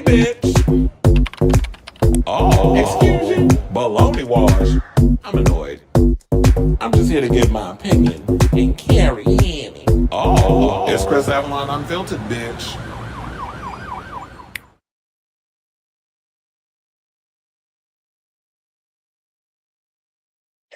bitch. Oh, excuse you? Baloney wash. I'm annoyed. I'm just here to give my opinion and carry in. Oh, it's Chris Avalon Unfiltered, bitch.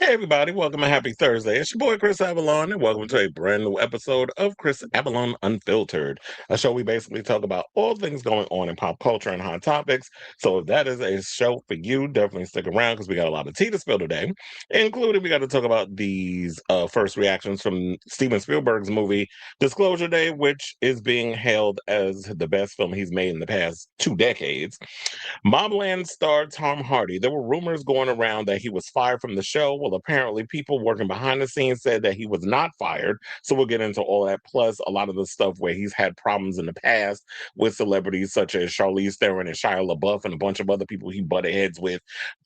Hey everybody, welcome and happy Thursday. It's your boy Chris Avalon, and welcome to a brand new episode of Chris Avalon Unfiltered, a show we basically talk about all things going on in pop culture and hot topics. So if that is a show for you, definitely stick around because we got a lot of tea to spill today, including we got to talk about these first reactions from Steven Spielberg's movie Disclosure Day, which is being hailed as the best film he's made in the past 2 decades. MobLand star Tom Hardy. There were rumors going around that he was fired from the show. Well, apparently, people working behind the scenes said that he was not fired. So we'll get into all that. Plus, a lot of the stuff where he's had problems in the past with celebrities such as Charlize Theron and Shia LaBeouf and a bunch of other people he butted heads with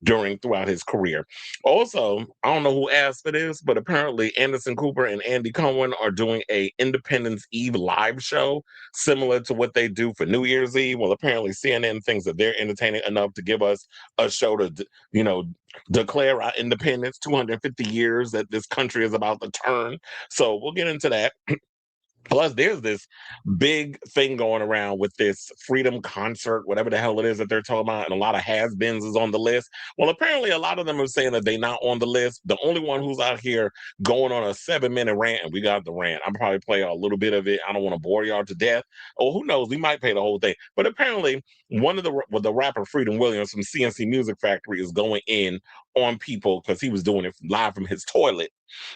throughout his career. Also, I don't know who asked for this, but apparently Anderson Cooper and Andy Cohen are doing a Independence Eve live show similar to what they do for New Year's Eve. Well, apparently CNN thinks that they're entertaining enough to give us a show to, declare our independence, 250 years that this country is about to turn. So we'll get into that. Plus, there's this big thing going around with this freedom concert, whatever the hell it is that they're talking about, and a lot of has-beens is on the list. Well, apparently, a lot of them are saying that they're not on the list. The only one who's out here going on a 7-minute rant, and we got the rant. I'm probably play a little bit of it. I don't want to bore y'all to death. Or who knows? We might play the whole thing. But apparently, the rapper Freedom Williams from CNC Music Factory is going in on people because he was doing it live from his toilet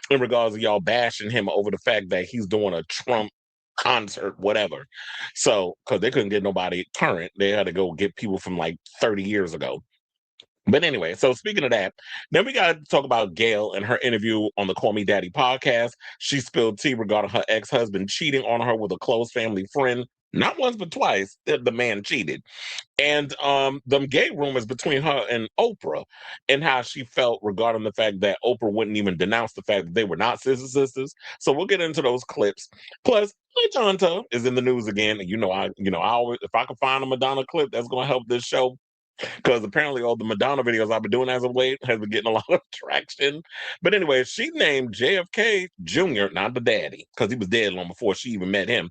in regards to y'all bashing him over the fact that he's doing a Trump concert, whatever. So, because they couldn't get nobody current, they had to go get people from like 30 years ago. But anyway, so speaking of that, then we got to talk about Gayle and her interview on the Call Me Daddy podcast. She spilled tea regarding her ex-husband cheating on her with a close family friend. Not once, but twice, the man cheated. And them gay rumors between her and Oprah and how she felt regarding the fact that Oprah wouldn't even denounce the fact that they were not sisters. So we'll get into those clips. Plus, Jonta is in the news again. And I always, if I can find a Madonna clip that's gonna help this show, because apparently all the Madonna videos I've been doing as of late has been getting a lot of traction. But anyway, she named JFK Jr., not the daddy, because he was dead long before she even met him,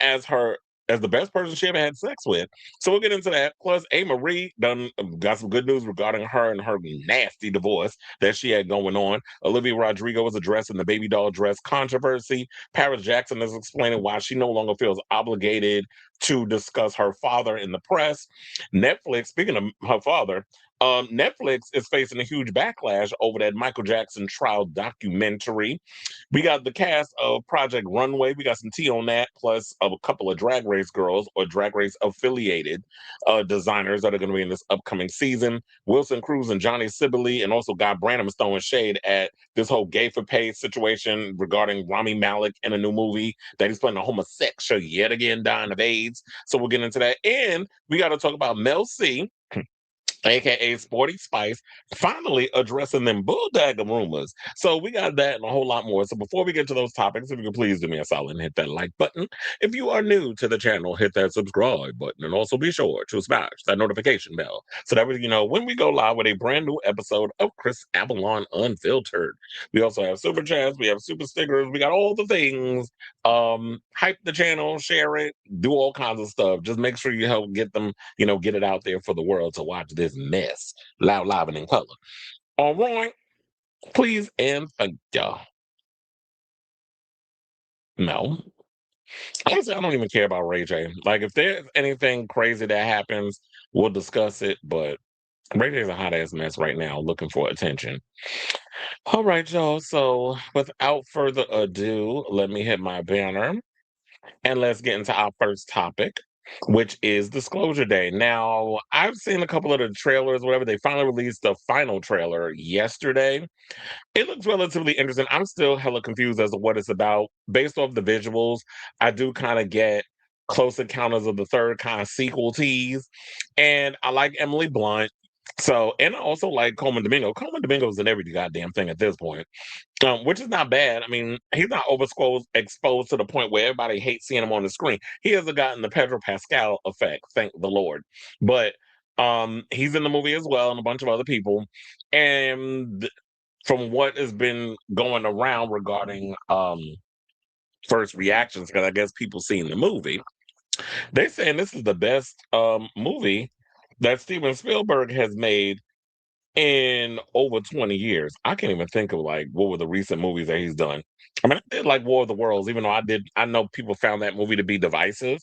as the best person she ever had sex with. So we'll get into that. Plus, Amerie done got some good news regarding her and her nasty divorce that she had going on. Olivia Rodrigo was addressing the Babydoll dress controversy. Paris Jackson is explaining why she no longer feels obligated to discuss her father in the press. Netflix, speaking of her father, Netflix is facing a huge backlash over that Michael Jackson trial documentary. We got the cast of Project Runway. We got some tea on that, plus a couple of Drag Race girls or Drag Race affiliated designers that are going to be in this upcoming season. Wilson Cruz and Johnny Sibilly, and also Guy Branum is throwing shade at this whole gay for pay situation regarding Rami Malek in a new movie that he's playing a homosexual yet again dying of AIDS. So we'll get into that. And we got to talk about Mel C, aka Sporty Spice, finally addressing them bulldagger rumors. So we got that and a whole lot more. So before we get to those topics, if you could please do me a solid and hit that like button. If you are new to the channel, hit that subscribe button, and also be sure to smash that notification bell so that way you know when we go live with a brand new episode of Chris Avalon Unfiltered. We also have super chats, we have super stickers, we got all the things. Hype the channel, share it, do all kinds of stuff. Just make sure you help get them, get it out there for the world to watch this mess loud, live, and in color. All right, please and thank y'all. No, honestly, I don't even care about Ray J. Like, if there's anything crazy that happens, we'll discuss it. But Ray J's a hot ass mess right now, looking for attention. All right, y'all. So, without further ado, let me hit my banner and let's get into our first topic, which is Disclosure Day. Now, I've seen a couple of the trailers, whatever. They finally released the final trailer yesterday. It looks relatively interesting. I'm still hella confused as to what it's about. Based off the visuals, I do kind of get Close Encounters of the Third kind of sequel tease. And I like Emily Blunt. So, and I also like Coleman Domingo. Coleman Domingo's in every goddamn thing at this point, which is not bad. I mean, he's not exposed to the point where everybody hates seeing him on the screen. He hasn't gotten the Pedro Pascal effect, thank the Lord. But he's in the movie as well, and a bunch of other people. And from what has been going around regarding first reactions, because I guess people seen the movie, they saying this is the best movie that Steven Spielberg has made in over 20 years. I can't even think of like what were the recent movies that he's done. I mean, I did like War of the Worlds, even though I know people found that movie to be divisive.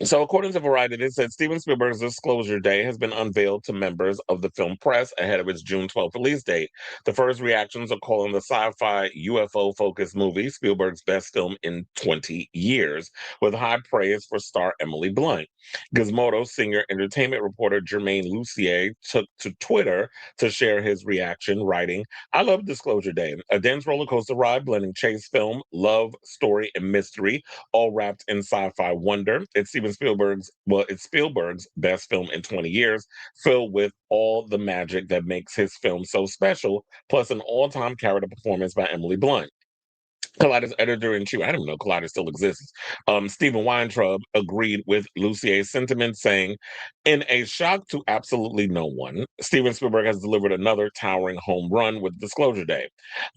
So, according to Variety, it said Steven Spielberg's Disclosure Day has been unveiled to members of the film press ahead of its June 12th release date. The first reactions are calling the sci-fi UFO-focused movie Spielberg's best film in 20 years, with high praise for star Emily Blunt. Gizmodo senior entertainment reporter Jermaine Lucier took to Twitter to share his reaction, writing, "I love Disclosure Day, a dense roller coaster ride blending chase film, love, story, and mystery, all wrapped in sci-fi wonder. It's Spielberg's best film in 20 years, filled with all the magic that makes his film so special, plus an all-time character performance by Emily Blunt." Collider's editor-in-chief, I didn't even know Collider still exists, Stephen Weintraub agreed with Lucier's sentiment, saying, "In a shock to absolutely no one, Steven Spielberg has delivered another towering home run with Disclosure Day.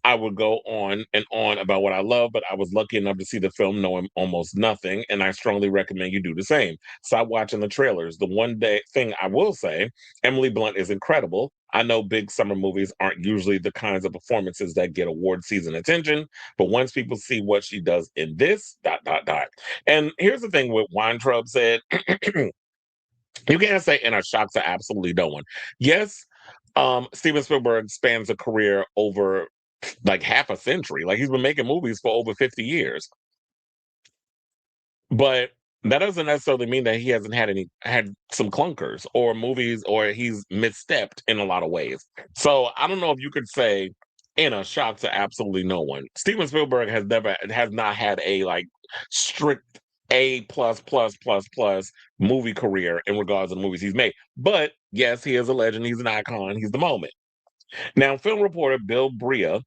I would go on and on about what I love, but I was lucky enough to see the film knowing almost nothing, and I strongly recommend you do the same. Stop watching the trailers. The one day thing I will say, Emily Blunt is incredible. I know big summer movies aren't usually the kinds of performances that get award season attention, but once people see what she does in this, dot, dot, dot." And here's the thing what Weintraub said. You can't say in a shock to absolutely no one. Yes, Steven Spielberg spans a career over like half a century. Like he's been making movies for over 50 years. But that doesn't necessarily mean that he hasn't had some clunkers or movies or he's misstepped in a lot of ways. So I don't know if you could say in a shock to absolutely no one. Steven Spielberg has not had a like strict A plus movie career in regards to the movies he's made. But yes, he is a legend, he's an icon, he's the moment. Now, film reporter Bill Bria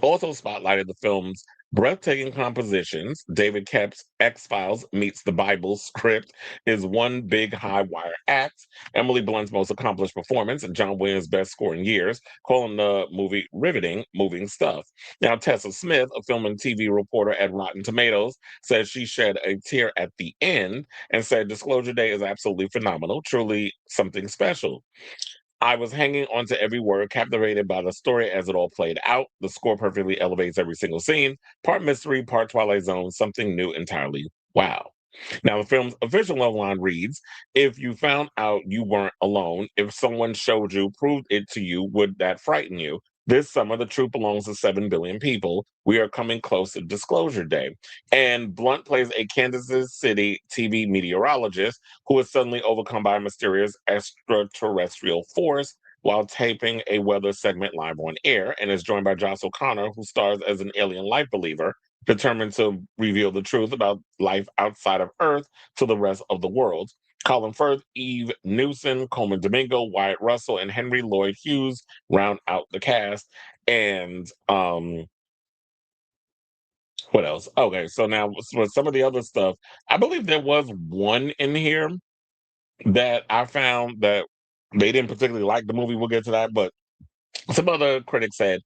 also spotlighted the film's breathtaking compositions. David Koepp's X-Files meets the Bible script is one big high wire act. Emily Blunt's most accomplished performance and John Williams' best score in years, calling the movie riveting, moving stuff. Now, Tessa Smith, a film and TV reporter at Rotten Tomatoes, says she shed a tear at the end and said Disclosure Day is absolutely phenomenal, truly something special. I was hanging on to every word, captivated by the story as it all played out. The score perfectly elevates every single scene. Part mystery, part Twilight Zone, something new entirely. Wow. Now, the film's official love line reads, "If you found out you weren't alone, if someone showed you, proved it to you, would that frighten you? This summer, the truth belongs to 7 billion people. We are coming close to Disclosure Day." And Blunt plays a Kansas City TV meteorologist who is suddenly overcome by a mysterious extraterrestrial force while taping a weather segment live on air, and is joined by Joss O'Connor, who stars as an alien life believer determined to reveal the truth about life outside of Earth to the rest of the world. Colin Firth, Eve Newson, Coleman Domingo, Wyatt Russell, and Henry Lloyd Hughes round out the cast. And what else? Okay, so now for some of the other stuff, I believe there was one in here that I found that they didn't particularly like the movie. We'll get to that, but some other critics said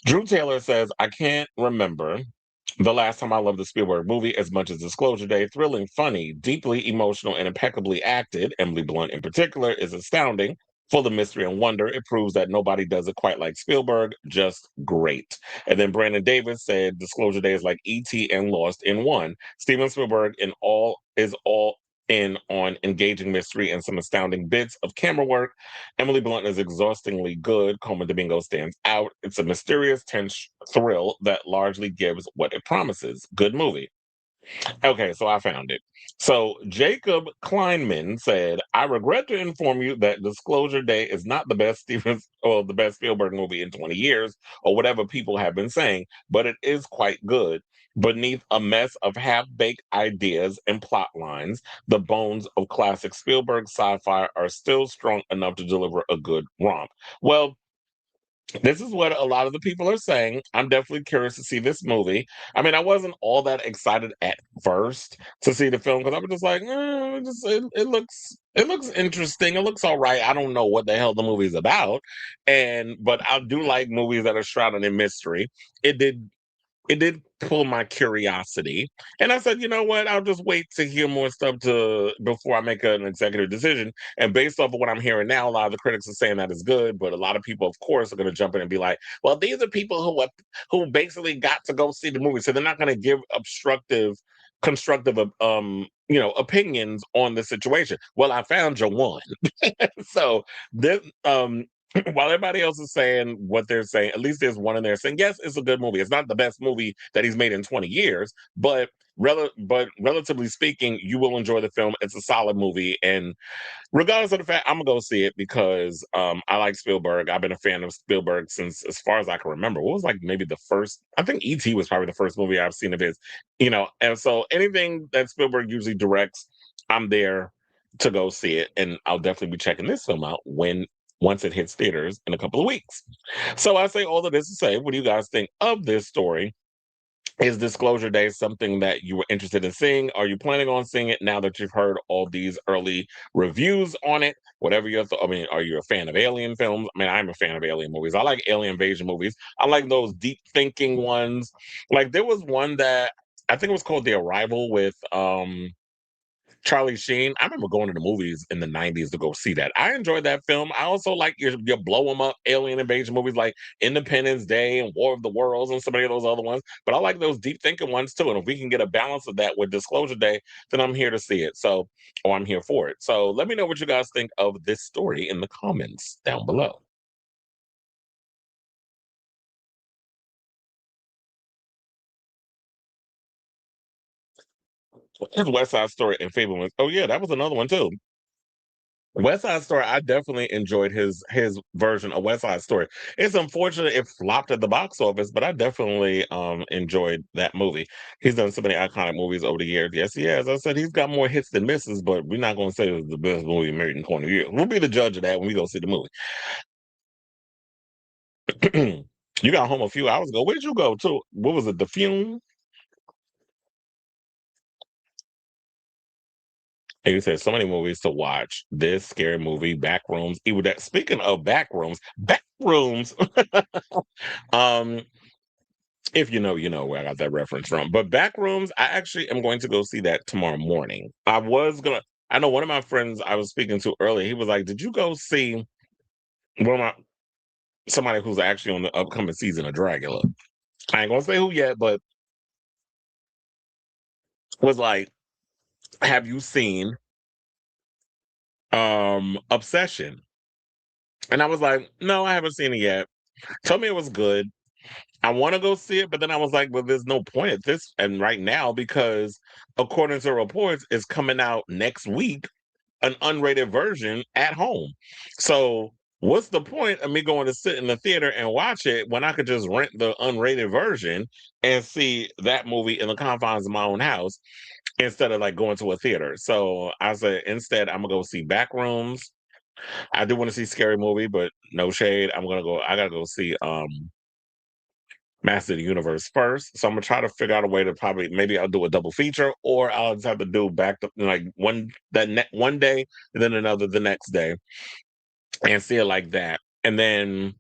Drew Taylor says, "I can't remember the last time I loved the Spielberg movie as much as Disclosure Day. Thrilling, funny, deeply emotional, and impeccably acted. Emily Blunt, in particular, is astounding. Full of mystery and wonder. It proves that nobody does it quite like Spielberg. Just great." And then Brandon Davis said, "Disclosure Day is like E.T. and Lost in one. Steven Spielberg is all in on engaging mystery and some astounding bits of camera work. Emily Blunt is exhaustingly good. Coleman Domingo stands out. It's a mysterious, tense thrill that largely gives what it promises. Good movie." Okay, so I found it. So Jacob Kleinman said, "I regret to inform you that Disclosure Day is not the best Stevens or the best Spielberg movie in 20 years, or whatever people have been saying, but it is quite good. Beneath a mess of half-baked ideas and plot lines, the bones of classic Spielberg sci-fi are still strong enough to deliver a good romp." Well, this is what a lot of the people are saying. I'm definitely curious to see this movie. I mean, I wasn't all that excited at first to see the film because I was just like, it looks interesting. It looks all right. I don't know what the hell the movie's about, and but I do like movies that are shrouded in mystery. It did it did pull my curiosity. And I said, you know what? I'll just wait to hear more stuff to before I make an executive decision. And based off of what I'm hearing now, a lot of the critics are saying that is good, but a lot of people, of course, are going to jump in and be like, "Well, these are people who basically got to go see the movie, so they're not going to give constructive, opinions on the situation." Well, I found your one. So this, while everybody else is saying what they're saying, at least there's one in there saying, yes, it's a good movie. It's not the best movie that he's made in 20 years, but relatively speaking, you will enjoy the film. It's a solid movie. And regardless of the fact, I'm gonna go see it because I like Spielberg. I've been a fan of Spielberg since as far as I can remember. What was like maybe the first? I think E.T. was probably the first movie I've seen of his. And so anything that Spielberg usually directs, I'm there to go see it, and I'll definitely be checking this film out when once it hits theaters in a couple of weeks. So I say all of this to say, what do you guys think of this story? Is Disclosure Day something that you were interested in seeing? Are you planning on seeing it now that you've heard all these early reviews on it? Whatever your I mean, are you a fan of alien films? I mean, I'm a fan of alien movies. I like alien invasion movies. I like those deep thinking ones. Like there was one that I think it was called The Arrival with Charlie Sheen. I remember going to the movies in the 90s to go see that. I enjoyed that film. I also like your blow 'em up alien invasion movies like Independence Day and War of the Worlds and so many of those other ones. But I like those deep thinking ones too. And if we can get a balance of that with Disclosure Day, then I'm here to see it. So, or I'm here for it. So let me know what you guys think of this story in the comments down below. His West Side Story and Fablemans. Oh yeah, that was another one too. West Side Story, I definitely enjoyed his version of West Side Story. It's unfortunate it flopped at the box office, but I definitely enjoyed that movie. He's done so many iconic movies over the years. Yes, he has. I said he's got more hits than misses, but we're not going to say it's the best movie made in 20 years. We'll be the judge of that when we go see the movie. You got home a few hours ago. Where did you go to? What was it? The Fume? And you said so many movies to watch. This scary movie, Backrooms, Evil That. Speaking of Backrooms, um, if you know, you know where I got that reference from. But Backrooms, I actually am going to go see that tomorrow morning. I know one of my friends I was speaking to earlier, he was like, "Did you go see one of my somebody who's actually on the upcoming season of Dracula?" I ain't gonna say who yet, but was like, "Have you seen Obsession?" And I was like, "No, I haven't seen it yet." Told me it was good. I want to go see it, but then I was like, well, there's no point at this and right now because according to reports, it's coming out next week, an unrated version at home. So what's the point of me going to sit in the theater and watch it when I could just rent the unrated version and see that movie in the confines of my own house instead of like going to a theater? So I said instead I'm gonna go see Backrooms. I do want to see Scary Movie, but no shade. I gotta go see Master of the Universe first. So I'm gonna try to figure out a way to probably maybe I'll do a double feature or I'll just have to do back to like one day and then another the next day and see it like that. And then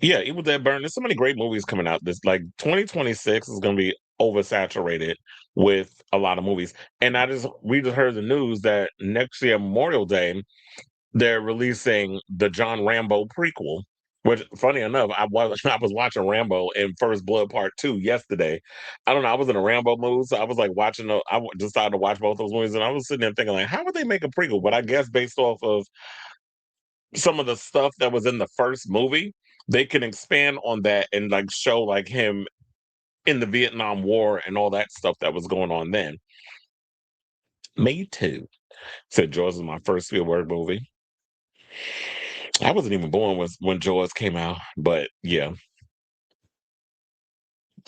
yeah, Evil Dead Burn. There's so many great movies coming out. This like 2026 is gonna be oversaturated with a lot of movies. And we just heard the news that next year, Memorial Day, they're releasing the John Rambo prequel. Which, funny enough, I was watching Rambo in First Blood Part Two yesterday. I don't know. I was in a Rambo mood, so I was like watching. Decided to watch both those movies, and I was sitting there thinking, like, how would they make a prequel? But I guess based off of some of the stuff that was in the first movie, they can expand on that and like show like him in the Vietnam War and all that stuff that was going on then. Me too. Said Jaws was my first Spielberg movie. I wasn't even born when Jaws came out, but yeah.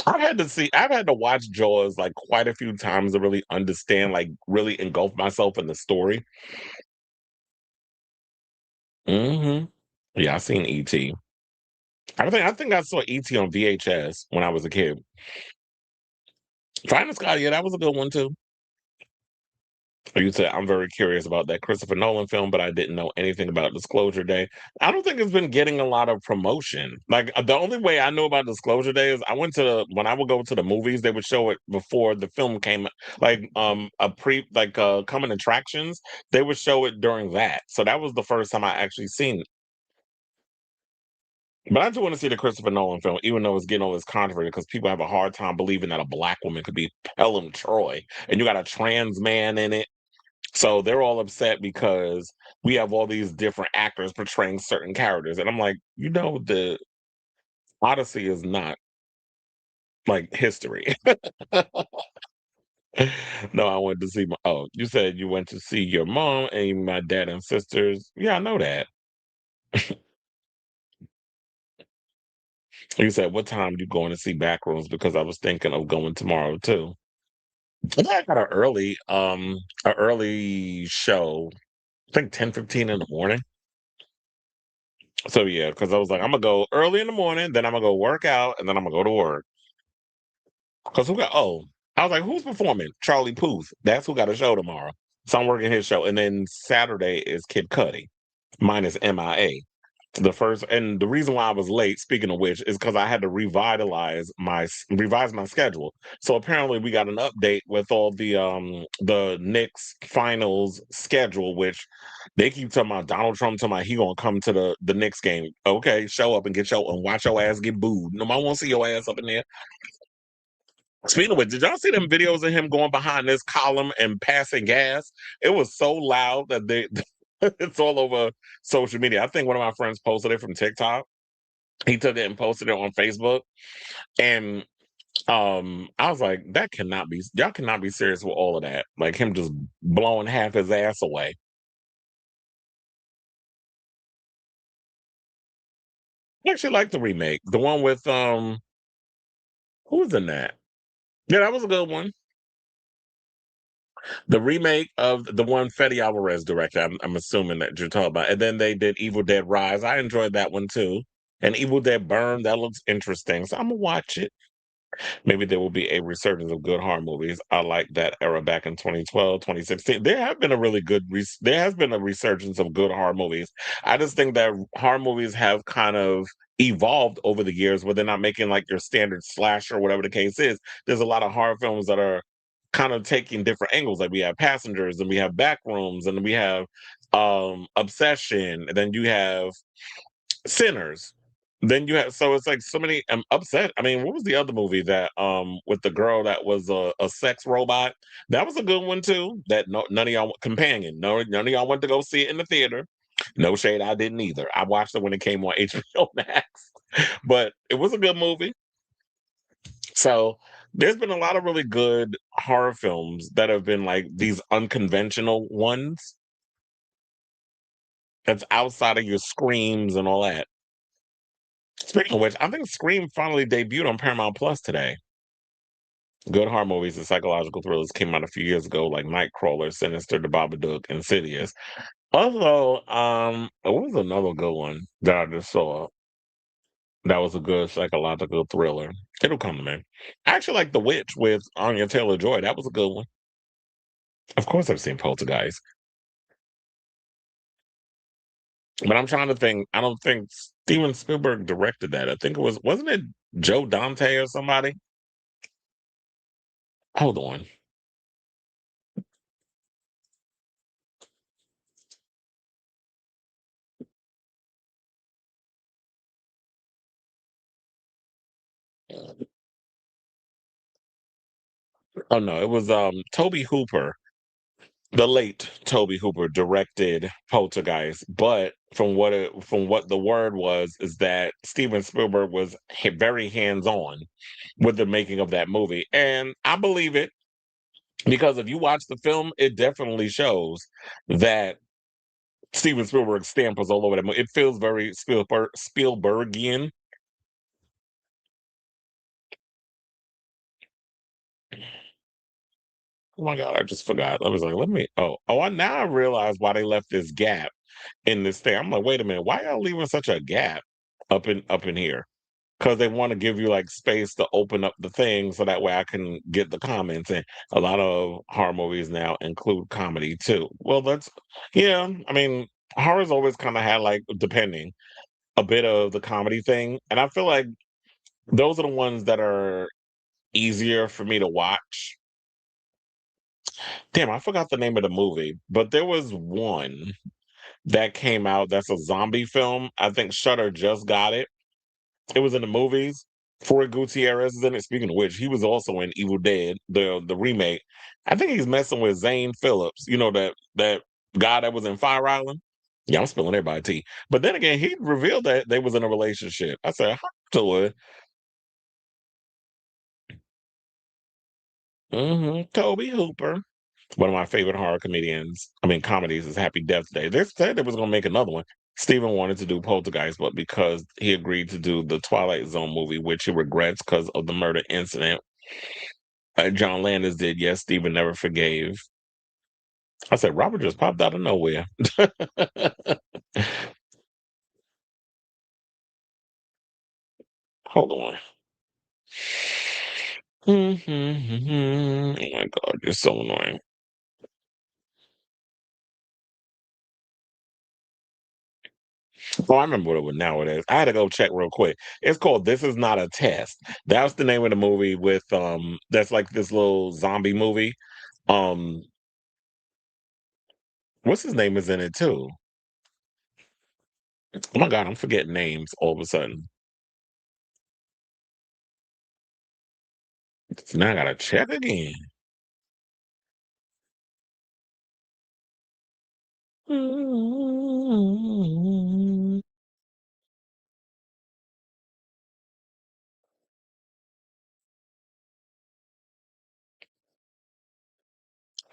I've had to watch Jaws like quite a few times to really understand, like really engulf myself in the story. Hmm. Yeah, I seen E.T. I think I saw E.T. on VHS when I was a kid. Finest Sky, yeah, that was a good one too. You said I'm very curious about that Christopher Nolan film, but I didn't know anything about Disclosure Day. I don't think it's been getting a lot of promotion. Like the only way I know about Disclosure Day is I went to when I would go to the movies, they would show it before the film came, like a pre like coming attractions. They would show it during that, so that was the first time I actually seen it. But I do want to see the Christopher Nolan film, even though it's getting all this controversy because people have a hard time believing that a black woman could be Pelham Troy, and you got a trans man in it. So they're all upset because we have all these different actors portraying certain characters. And I'm like, the Odyssey is not like history. No, I went to see you said you went to see your mom and my dad and sisters. Yeah, I know that. You said, what time you going to see Backrooms? Because I was thinking of going tomorrow too. I think I got an early show. I think 10:15 in the morning. So yeah, because I was like, I'm gonna go early in the morning, then I'm gonna go work out, and then I'm gonna go to work. Because I was like, who's performing? Charlie Puth. That's who got a show tomorrow. So I'm working his show, and then Saturday is Kid Cudi. Mine is MIA. The first, and the reason why I was late, speaking of which, is because I had to revise my schedule. So apparently, we got an update with all the Knicks finals schedule, which they keep talking about Donald Trump talking about he gonna come to the Knicks game. Okay, show up and watch your ass get booed. Nobody want to see your ass up in there. Speaking of which, did y'all see them videos of him going behind this column and passing gas? It was so loud that they it's all over social media. I think one of my friends posted it from TikTok. He took it and posted it on Facebook. And I was like, that cannot be y'all cannot be serious with all of that. Like him just blowing half his ass away. I actually like the remake. The one with who was in that? Yeah, that was a good one. The remake of the one Fede Alvarez directed, I'm assuming that you're talking about. And then they did Evil Dead Rise. I enjoyed that one too. And Evil Dead Burn, that looks interesting. So I'm gonna watch it. Maybe there will be a resurgence of good horror movies. I like that era back in 2012, 2016. There has been a resurgence of good horror movies. I just think that horror movies have kind of evolved over the years where they're not making like your standard slasher or whatever the case is. There's a lot of horror films that are kind of taking different angles. Like we have Passengers and we have Backrooms and we have Obsession, and then you have Sinners. Then you have so it's like so many upset. I mean, what was the other movie that with the girl that was a sex robot? That was a good one too. That none of y'all companion. No, none of y'all went to go see it in the theater. No shade, I didn't either. I watched it when it came on HBO Max, but it was a good movie. So there's been a lot of really good horror films that have been like these unconventional ones that's outside of your screams and all that. Speaking of which, I think Scream finally debuted on Paramount Plus today. Good horror movies and psychological thrillers came out a few years ago, like Nightcrawler, Sinister, The Babadook, Insidious. Also, what was another good one that I just saw? That was a good psychological thriller. It'll come to me. I actually like The Witch with Anya Taylor Joy. That was a good one. Of course, I've seen Poltergeist, but I'm trying to think. I don't think Steven Spielberg directed that. I think wasn't it Joe Dante or somebody? Hold on. Oh no, it was Toby Hooper. the late Toby Hooper directed Poltergeist, but from what the word was is that Steven Spielberg was very hands-on with the making of that movie, and I believe it because if you watch the film, it definitely shows that Steven Spielberg's stamp was all over that movie. It feels very Spielbergian. Oh my god, I just forgot. I was like, let me. Now I realize why they left this gap in this thing. I'm like, wait a minute, why y'all leaving such a gap up in here? Because they want to give you like space to open up the thing so that way I can get the comments. And a lot of horror movies now include comedy too. Well, yeah. I mean, horror's always kind of had like depending a bit of the comedy thing, and I feel like those are the ones that are easier for me to watch. Damn, I forgot the name of the movie, but there was one that came out that's a zombie film. I think Shudder just got it. It was in the movies. Troy Gutierrez is in it. Speaking of which, he was also in Evil Dead, the remake. I think he's messing with Zane Phillips. You know that guy that was in Fire Island. Yeah, I'm spilling everybody tea. But then again, he revealed that they was in a relationship. I said, "How to it?" Toby Hooper. One of my favorite horror comedies is Happy Death Day. They said they was going to make another one. Steven wanted to do Poltergeist, but because he agreed to do the Twilight Zone movie, which he regrets because of the murder incident, John Landis did. Yes, Steven never forgave. I said, Robert just popped out of nowhere. Hold on. Oh my God, you're so annoying. Oh, I remember what it was nowadays. I had to go check real quick. It's called This Is Not a Test. That's the name of the movie with that's like this little zombie movie. Um what's his name is in it too? Oh my god, I'm forgetting names all of a sudden. So now I gotta check again.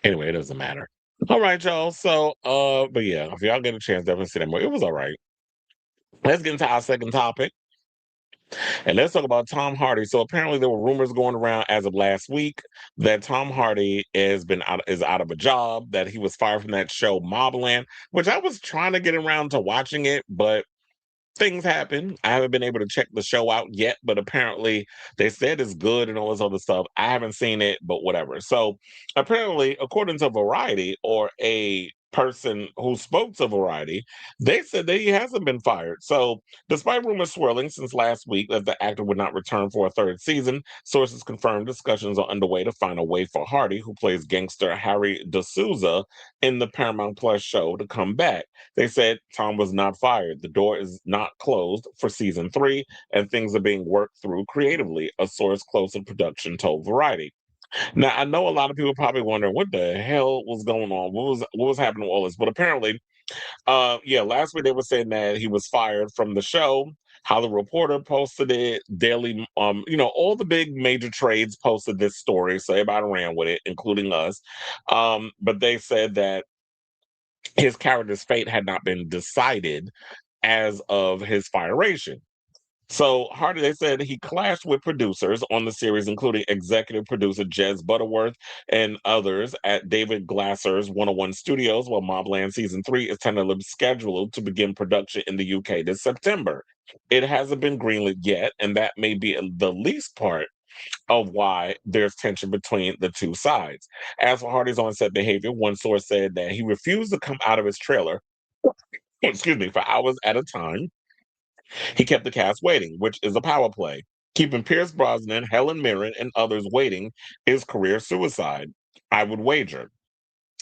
Anyway, it doesn't matter. All right, y'all. So but yeah, if y'all get a chance, definitely see that movie. It was all right. Let's get into our second topic. And let's talk about Tom Hardy. So apparently there were rumors going around as of last week that Tom Hardy is out of a job, that he was fired from that show MobLand, which I was trying to get around to watching it, but things happen. I haven't been able to check the show out yet, but apparently they said it's good and all this other stuff. I haven't seen it, but whatever. So apparently, according to Variety or a person who spoke to Variety, they said that he hasn't been fired. So despite rumors swirling since last week that the actor would not return for a third season, sources confirmed discussions are underway to find a way for Hardy, who plays gangster Harry D'Souza in the Paramount Plus show, to come back. They said Tom was not fired. The door is not closed for season three, and things are being worked through creatively, a source close to production told Variety. Now, I know a lot of people probably wondering what the hell was going on. What was happening with all this? But apparently, yeah, last week they were saying that he was fired from the show. How the Reporter posted it, Daily, all the big major trades posted this story, so everybody ran with it, including us. But they said that his character's fate had not been decided as of his firation. So Hardy, they said he clashed with producers on the series, including executive producer Jez Butterworth and others at David Glasser's 101 Studios, while Mobland Season 3 is tentatively scheduled to begin production in the UK this September. It hasn't been greenlit yet, and that may be the least part of why there's tension between the two sides. As for Hardy's on-set behavior, one source said that he refused to come out of his trailer, excuse me, for hours at a time. He kept the cast waiting, which is a power play. Keeping Pierce Brosnan, Helen Mirren, and others waiting is career suicide, I would wager.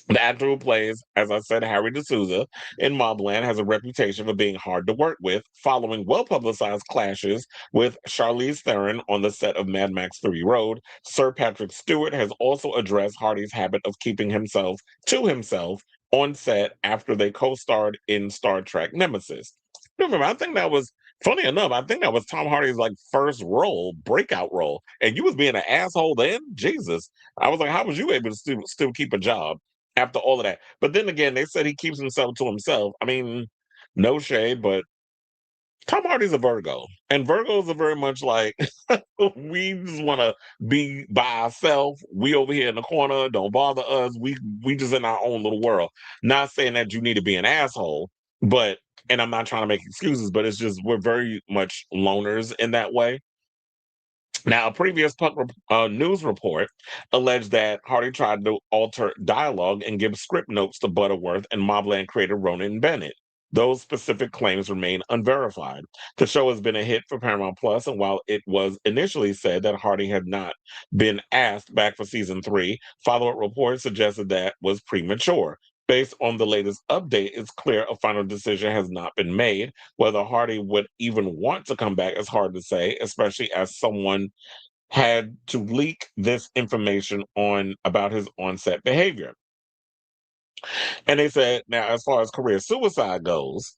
The actor who plays, as I said, Harry D'Souza in MobLand has a reputation for being hard to work with, following well-publicized clashes with Charlize Theron on the set of Mad Max Fury Road. Sir Patrick Stewart has also addressed Hardy's habit of keeping himself to himself on set after they co-starred in Star Trek Nemesis. Remember, I think that was funny enough. I think that was Tom Hardy's like first role, breakout role, and you was being an asshole then. Jesus, I was like, how was you able to still keep a job after all of that? But then again, they said he keeps himself to himself. I mean, no shade, but Tom Hardy's a Virgo, and Virgos are very much like we just want to be by ourselves. We over here in the corner, don't bother us. We just in our own little world. Not saying that you need to be an asshole, but and I'm not trying to make excuses, but it's just we're very much loners in that way. Now, a previous news report alleged that Hardy tried to alter dialogue and give script notes to Butterworth and Mobland creator Ronan Bennett. Those specific claims remain unverified. The show has been a hit for Paramount Plus, and while it was initially said that Hardy had not been asked back for season 3, follow-up reports suggested that was premature. Based on the latest update, it's clear a final decision has not been made. Whether Hardy would even want to come back is hard to say, especially as someone had to leak this information on about his on-set behavior. And they said, now, as far as career suicide goes,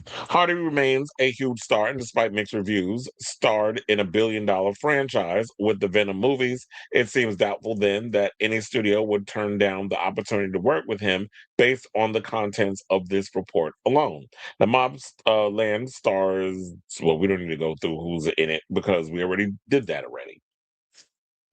Hardy remains a huge star, and despite mixed reviews, starred in a billion-dollar franchise with the Venom movies. It seems doubtful then that any studio would turn down the opportunity to work with him based on the contents of this report alone. The Mob Land stars, well, we don't need to go through who's in it because we already did that already.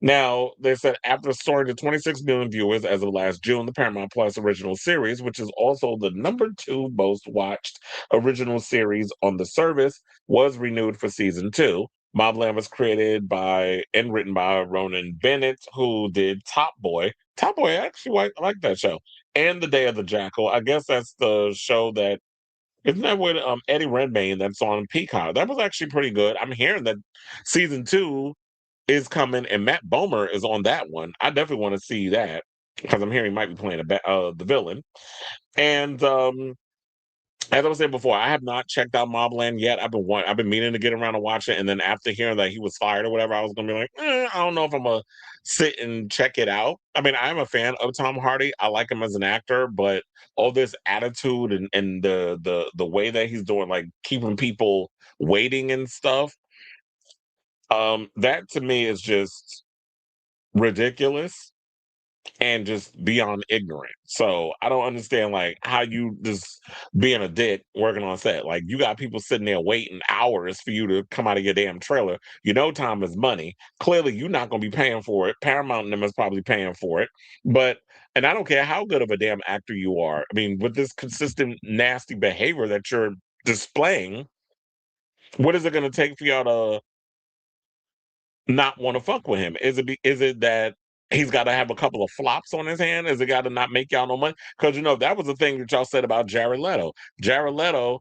Now, they said after soaring to 26 million viewers as of last June, the Paramount Plus original series, which is also the #2 most watched original series on the service, was renewed for season 2. Mobland was created by and written by Ronan Bennett, who did Top Boy. Top Boy, I actually like that show. And The Day of the Jackal. I guess that's the show that isn't that with Eddie Redmayne that's on Peacock. That was actually pretty good. I'm hearing that season 2 is coming, and Matt Bomer is on that one. I definitely want to see that because I'm hearing he might be playing the villain. And as I was saying before, I have not checked out Mobland yet. I've been meaning to get around to watch it, and then after hearing that he was fired or whatever, I was gonna be like, I don't know if I'm gonna sit and check it out. I mean, I'm a fan of Tom Hardy. I like him as an actor, but all this attitude and the way that he's doing, like keeping people waiting and stuff, that to me is just ridiculous and just beyond ignorant. So I don't understand like how you just being a dick working on set. Like you got people sitting there waiting hours for you to come out of your damn trailer. You know time is money. Clearly you're not gonna be paying for it. Paramount and them is probably paying for it. But and I don't care how good of a damn actor you are. I mean, with this consistent nasty behavior that you're displaying, what is it gonna take for y'all to not want to fuck with him? Is it that he's got to have a couple of flops on his hand? Is it got to not make y'all no money? Because that was the thing that y'all said about Jared Leto. Jared Leto,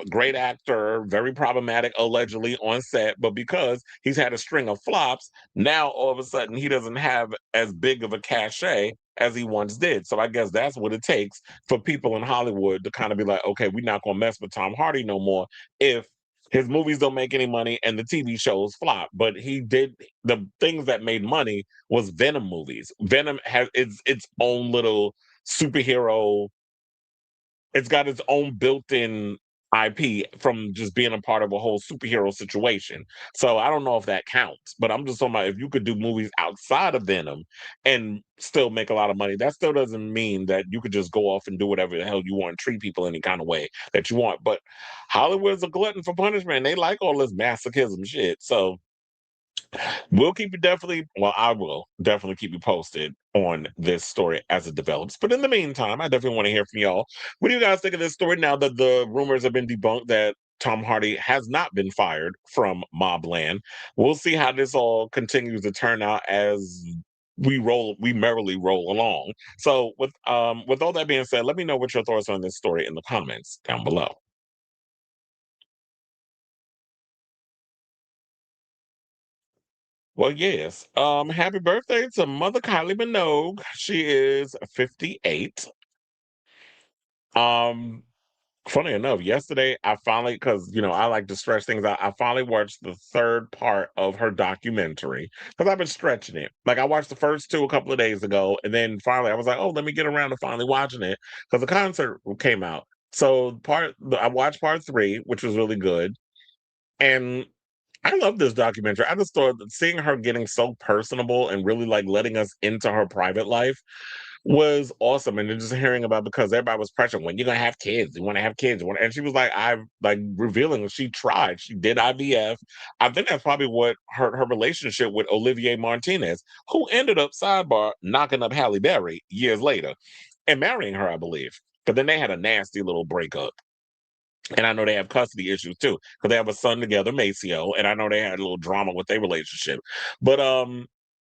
great actor, very problematic allegedly on set, but because he's had a string of flops, now all of a sudden he doesn't have as big of a cachet as he once did. So I guess that's what it takes for people in Hollywood to kind of be like, okay, we're not gonna mess with Tom Hardy no more if his movies don't make any money and the TV shows flop. But he did the things that made money was Venom movies. Venom has its own little superhero. It's got its own built-in IP from just being a part of a whole superhero situation. So I don't know if that counts, but I'm just talking about if you could do movies outside of Venom and still make a lot of money, that still doesn't mean that you could just go off and do whatever the hell you want and treat people any kind of way that you want. But Hollywood's a glutton for punishment. And they like all this masochism shit. So we'll keep you definitely, well, I will definitely keep you posted on this story as it develops. But in the meantime, I definitely want to hear from y'all. What do you guys think of this story now that the rumors have been debunked that Tom Hardy has not been fired from Mobland? We'll see how this all continues to turn out as we merrily roll along. So with all that being said, let me know what your thoughts on this story in the comments down below. Well, yes. Happy birthday to Mother Kylie Minogue. She is 58. Um, Funny enough, yesterday I finally, because I like to stretch things out. I finally watched the third part of her documentary because I've been stretching it. Like I watched the first two a couple of days ago, and then finally I was like, "Oh, let me get around to finally watching it," because the concert came out. So I watched part three, which was really good, and I love this documentary. I just thought that seeing her getting so personable and really like letting us into her private life was awesome. And then just hearing about, because everybody was pressuring, when you're gonna have kids, you want to have kids, and she was like, I've like revealing she tried, she did IVF. I think that's probably what her relationship with Olivier Martinez, who ended up sidebar knocking up Halle Berry years later and marrying her, I believe. But then they had a nasty little breakup. And I know they have custody issues too, because they have a son together, Maceo, and I know they had a little drama with their relationship. But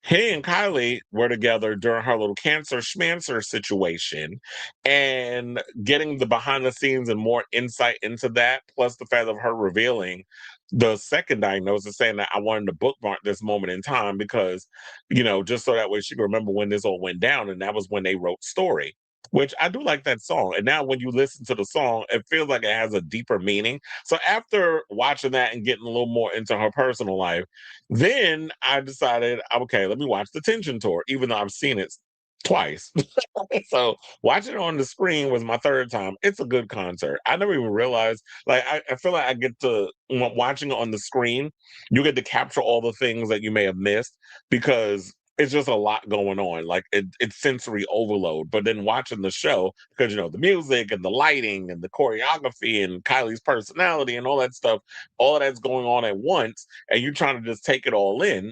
he and Kylie were together during her little cancer schmancer situation, and getting the behind the scenes and more insight into that, plus the fact of her revealing the second diagnosis, saying that I wanted to bookmark this moment in time because, just so that way she could remember when this all went down, and that was when they wrote Story, which I do like that song. And now when you listen to the song, it feels like it has a deeper meaning. So after watching that and getting a little more into her personal life, then I decided, okay, let me watch the Tension Tour, even though I've seen it twice. So watching it on the screen was my third time. It's a good concert. I never even realized, like, I feel like I get to, watching it on the screen, you get to capture all the things that you may have missed because it's just a lot going on. Like it's sensory overload. But then watching the show, because the music and the lighting and the choreography and Kylie's personality and all that stuff, all of that's going on at once, and you're trying to just take it all in.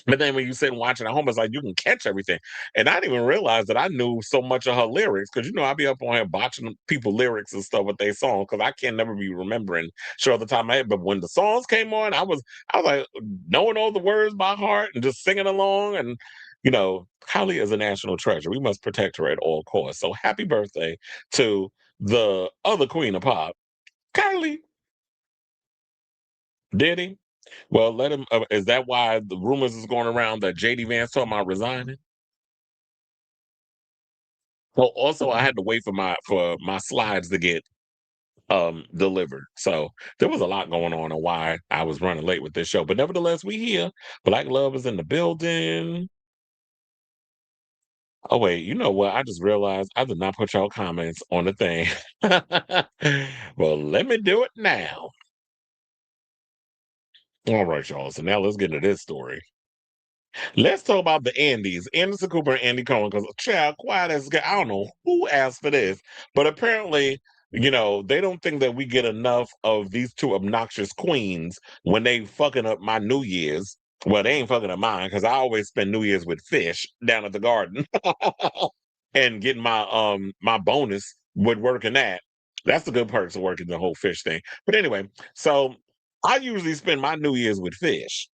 But then when you sit and watch it at home, it's like you can catch everything. And I didn't even realize that I knew so much of her lyrics, because I be up on here botching people lyrics and stuff with their songs, because I can't never be remembering sure at the time I had. But when the songs came on, I was like knowing all the words by heart and just singing along. And Kylie is a national treasure. We must protect her at all costs. So happy birthday to the other queen of pop, Kylie. Did he? Well, let him. Is that why the rumors is going around that JD Vance talking about resigning? Well, also I had to wait for my slides to get delivered. So there was a lot going on why I was running late with this show. But nevertheless, we here. Black Love is in the building. Oh wait, you know what? I just realized I did not put y'all comments on the thing. Well, let me do it now. All right, y'all. So now let's get into this story. Let's talk about the Andes, Anderson Cooper and Andy Cohen, because child, quiet as I don't know who asked for this, but apparently, they don't think that we get enough of these two obnoxious queens when they fucking up my New Year's. Well, they ain't fucking up mine, because I always spend New Year's with fish down at the garden and getting my bonus with working that. That's the good perks of working the whole fish thing. But anyway, so I usually spend my New Year's with fish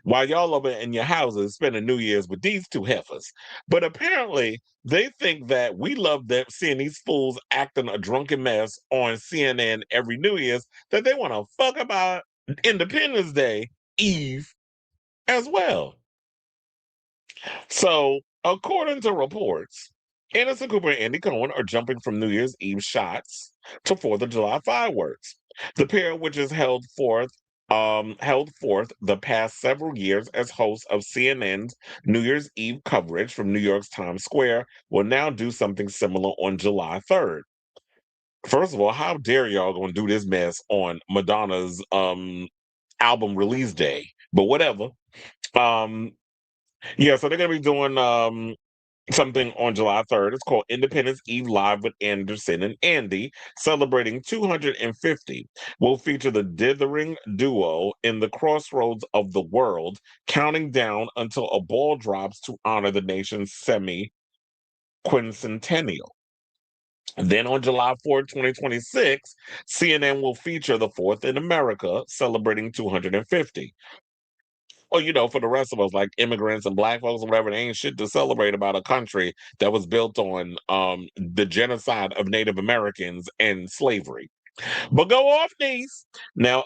while y'all over in your houses spending New Year's with these two heifers. But apparently, they think that we love them seeing these fools acting a drunken mess on CNN every New Year's, that they want to fuck about Independence Day Eve as well. So, according to reports, Anderson Cooper and Andy Cohen are jumping from New Year's Eve shots to 4th of July fireworks. The pair, which has held forth the past several years as hosts of CNN's New Year's Eve coverage from New York's Times Square, will now do something similar on July 3rd. First of all, how dare y'all gonna do this mess on Madonna's album release day? But whatever. Um, yeah, so they're gonna be doing something on July 3rd. It's called Independence Eve Live with Anderson and Andy, celebrating 250. Will feature the dithering duo in the crossroads of the world, counting down until a ball drops to honor the nation's semi-quincentennial. Then on July 4th, 2026, CNN will feature the fourth in America, celebrating 250. Well, for the rest of us, like immigrants and black folks or whatever, they ain't shit to celebrate about a country that was built on the genocide of Native Americans and slavery. But go off, niece. Now,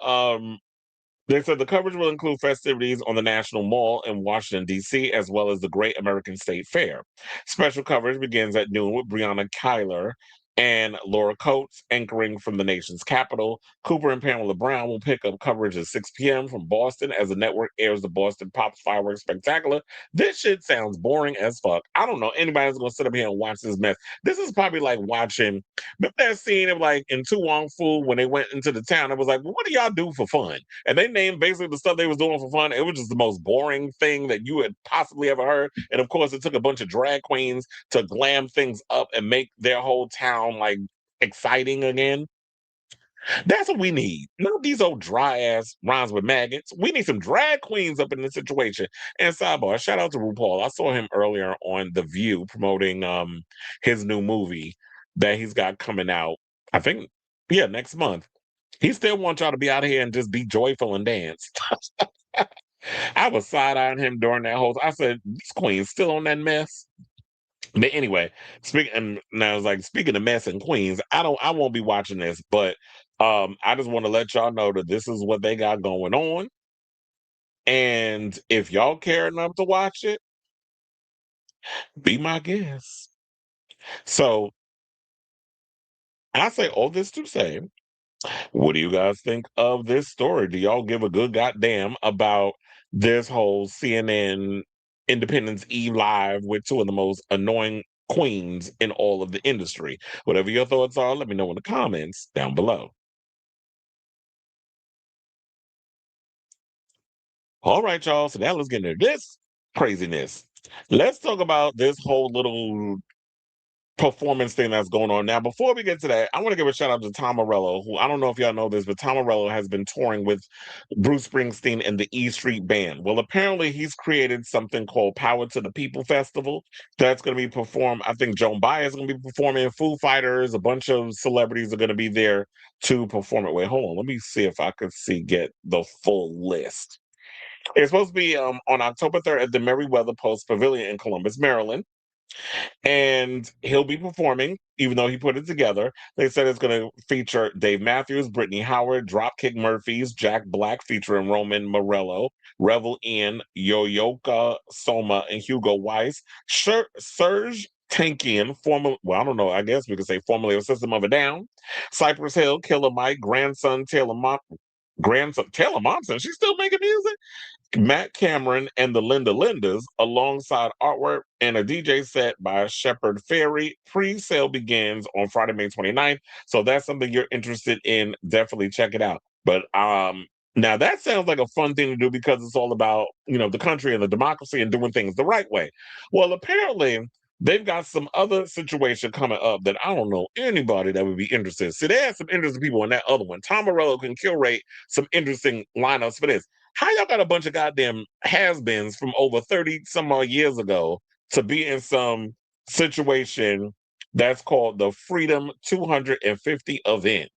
They said the coverage will include festivities on the National Mall in Washington, D.C., as well as the Great American State Fair. Special coverage begins at noon with Breonna Kyler and Laura Coates anchoring from the nation's capital. Cooper and Pamela Brown will pick up coverage at 6 p.m. from Boston as the network airs the Boston Pops Fireworks Spectacular. This shit sounds boring as fuck. I don't know anybody that's going to sit up here and watch this mess. This is probably like watching, remember that scene of like in Tu Wong Fu when they went into the town? It was like, well, what do y'all do for fun? And they named basically the stuff they was doing for fun. It was just the most boring thing that you had possibly ever heard. And of course, it took a bunch of drag queens to glam things up and make their whole town like exciting again. That's what we need. Not these old dry ass rhymes with maggots. We need some drag queens up in this situation. And sidebar, shout out to RuPaul. I saw him earlier on The View promoting his new movie that he's got coming out. I think, yeah, next month. He still wants y'all to be out here and just be joyful and dance. I was side-eyeing him during that whole. I said, "This queen's still on that mess." But anyway, speaking of mess and queens, I won't be watching this, but I just want to let y'all know that this is what they got going on. And if y'all care enough to watch it, be my guest. So I say all this to say, what do you guys think of this story? Do y'all give a good goddamn about this whole CNN Independence Eve live with two of the most annoying queens in all of the industry? Whatever your thoughts are, let me know in the comments down below. All right, y'all. So now let's get into this craziness. Let's talk about this whole little performance thing that's going on. Now, before we get to that, I want to give a shout out to Tom Morello, who I don't know if y'all know this, but Tom Morello has been touring with Bruce Springsteen and the E Street Band. Well, apparently he's created something called Power to the People Festival that's going to be performed. I think Joan Baez is going to be performing, Foo Fighters, a bunch of celebrities are going to be there to perform it. Wait, hold on. Let me see if I could get the full list. It's supposed to be on October 3rd at the Merriweather Post Pavilion in Columbus, Maryland. And he'll be performing, even though he put it together. They said it's going to feature Dave Matthews, Brittany Howard, Dropkick Murphys, Jack Black featuring Roman Morello, Revel Ian, Yoyoka Soma, and Hugo Weiss. Serge Tankian, I don't know, I guess we could say formerly of System of a Down. Cypress Hill, Killer Mike, grandson Taylor Momsen. She's still making music. Matt Cameron and the Linda Lindas, alongside artwork and a DJ set by Shepard Ferry. Pre-sale begins on Friday, May 29th. So that's something you're interested in. Definitely check it out. But now that sounds like a fun thing to do because it's all about, the country and the democracy and doing things the right way. Well, apparently they've got some other situation coming up that I don't know anybody that would be interested. See, they had some interesting people in that other one. Tom Morello can curate some interesting lineups for this. How y'all got a bunch of goddamn has-beens from over 30 some odd years ago to be in some situation that's called the Freedom 250 event?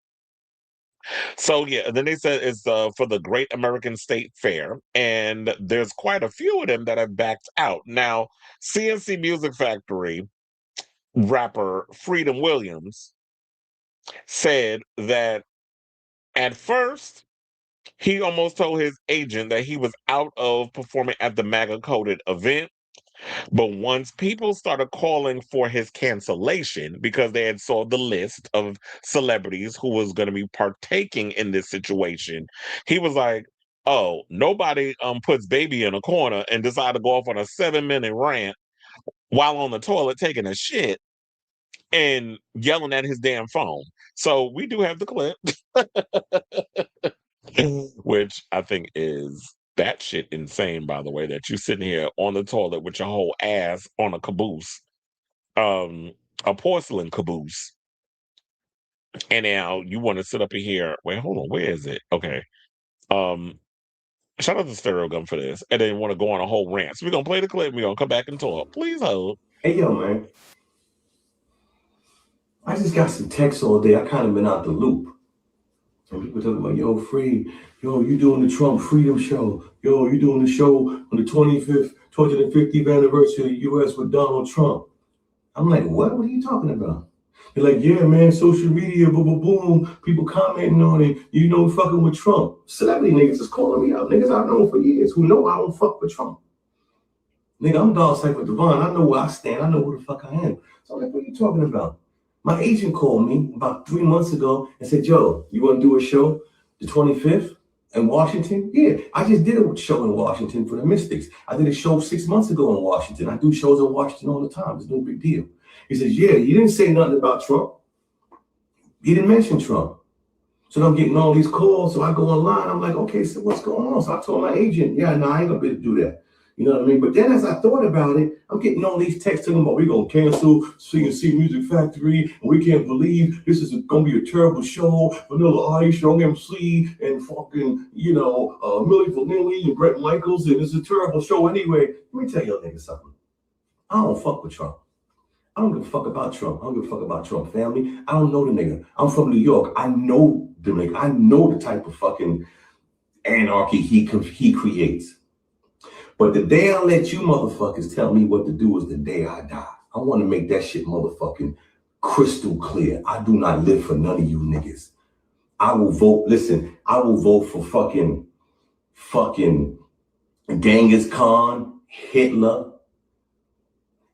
So yeah, then they said it's for the Great American State Fair, and there's quite a few of them that have backed out. Now, CNC Music Factory rapper Freedom Williams said that at first he almost told his agent that he was out of performing at the MAGA coded event. But once people started calling for his cancellation because they had saw the list of celebrities who was going to be partaking in this situation, he was like, oh, nobody puts baby in a corner and decide to go off on a 7-minute rant while on the toilet taking a shit and yelling at his damn phone. So we do have the clip. Which I think is batshit insane, by the way, that you sitting here on the toilet with your whole ass on a caboose, a porcelain caboose, and now you want to sit up in here. Wait, hold on, where is it? Okay, shout out to Stereo Gum for this, and then want to go on a whole rant. So we're gonna play the clip. We're gonna come back and talk. Please hold. Hey yo, man, I just got some texts all day. I kind of been out the loop. And people talking about, you doing the Trump Freedom Show. You doing the show on the 250th anniversary of the U.S. with Donald Trump. I'm like, what? What are you talking about? They're like, yeah, man, social media, boom, boom, boom. People commenting on it. You know, fucking with Trump. Celebrity niggas is calling me out. Niggas I've known for years who know I don't fuck with Trump. Nigga, I'm dog type with Devon. I know where I stand. I know who the fuck I am. So I'm like, what are you talking about? My agent called me about 3 months ago and said, Joe, you want to do a show the 25th in Washington? Yeah, I just did a show in Washington for the Mystics. I did a show 6 months ago in Washington. I do shows in Washington all the time. It's no big deal. He says, yeah, you didn't say nothing about Trump. You didn't mention Trump. So I'm getting all these calls. So I go online. I'm like, okay, so what's going on? So I told my agent, yeah, no, I ain't gonna be able to do that. You know what I mean? But then as I thought about it, I'm getting all these texts talking about we're going to cancel C&C Music Factory, and we can't believe this is going to be a terrible show. Vanilla Ice, Young MC, and fucking, Milli Vanilli and Brett Michaels, and it's a terrible show anyway. Let me tell y'all niggas something. I don't fuck with Trump. I don't give a fuck about Trump. I don't give a fuck about Trump family. I don't know the nigga. I'm from New York. I know the nigga. I know the type of fucking anarchy he creates. But the day I let you motherfuckers tell me what to do is the day I die. I want to make that shit motherfucking crystal clear. I do not live for none of you niggas. I will vote. Listen, I will vote for fucking Genghis Khan, Hitler,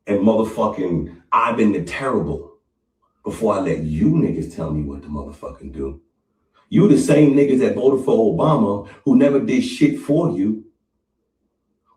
and motherfucking Ivan the Terrible before I let you niggas tell me what to motherfucking do. You the same niggas that voted for Obama who never did shit for you,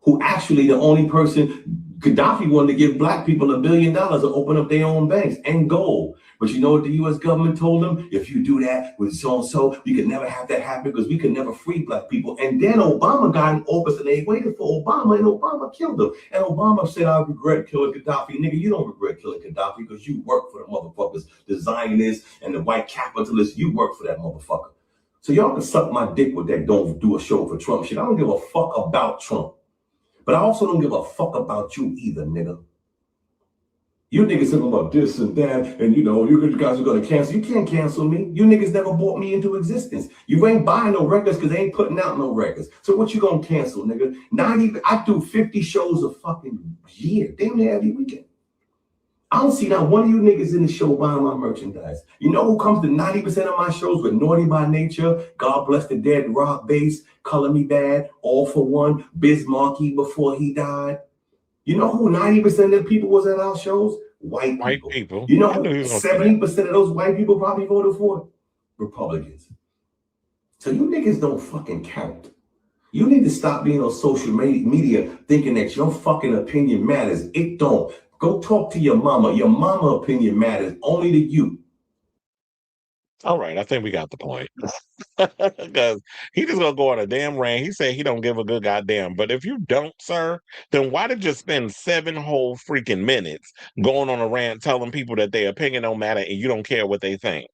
who actually the only person, Gaddafi wanted to give black people $1 billion to open up their own banks and gold. But you know what the U.S. government told them? If you do that with so-and-so, we could never have that happen because we could never free black people. And then Obama got in office and they waited for Obama and Obama killed him. And Obama said, I regret killing Gaddafi. Nigga, you don't regret killing Gaddafi because you work for the motherfuckers, the Zionists and the white capitalists. You work for that motherfucker. So y'all can suck my dick with that don't do a show for Trump shit. I don't give a fuck about Trump. But I also don't give a fuck about you either, nigga. You niggas talking about this and that, and you guys are gonna cancel. You can't cancel me. You niggas never brought me into existence. You ain't buying no records because they ain't putting out no records. So what you gonna cancel, nigga? I do 50 shows a fucking year, damn near every weekend. I don't see not one of you niggas in the show buying my merchandise. You know who comes to 90% of my shows with Naughty by Nature, God Bless the Dead, Rock Bass, Color Me Bad, All for One, Biz Markie before he died? You know who 90% of the people was at our shows? White people. You know who 70% of those white people probably voted for? Republicans. So you niggas don't fucking count. You need to stop being on social media thinking that your fucking opinion matters. It don't. Go talk to your mama. Your mama opinion matters only to you. All right, I think we got the point. Because he just gonna go on a damn rant. He said he don't give a good goddamn. But if you don't, sir, then why did you spend 7 whole freaking minutes going on a rant telling people that their opinion don't matter and you don't care what they think?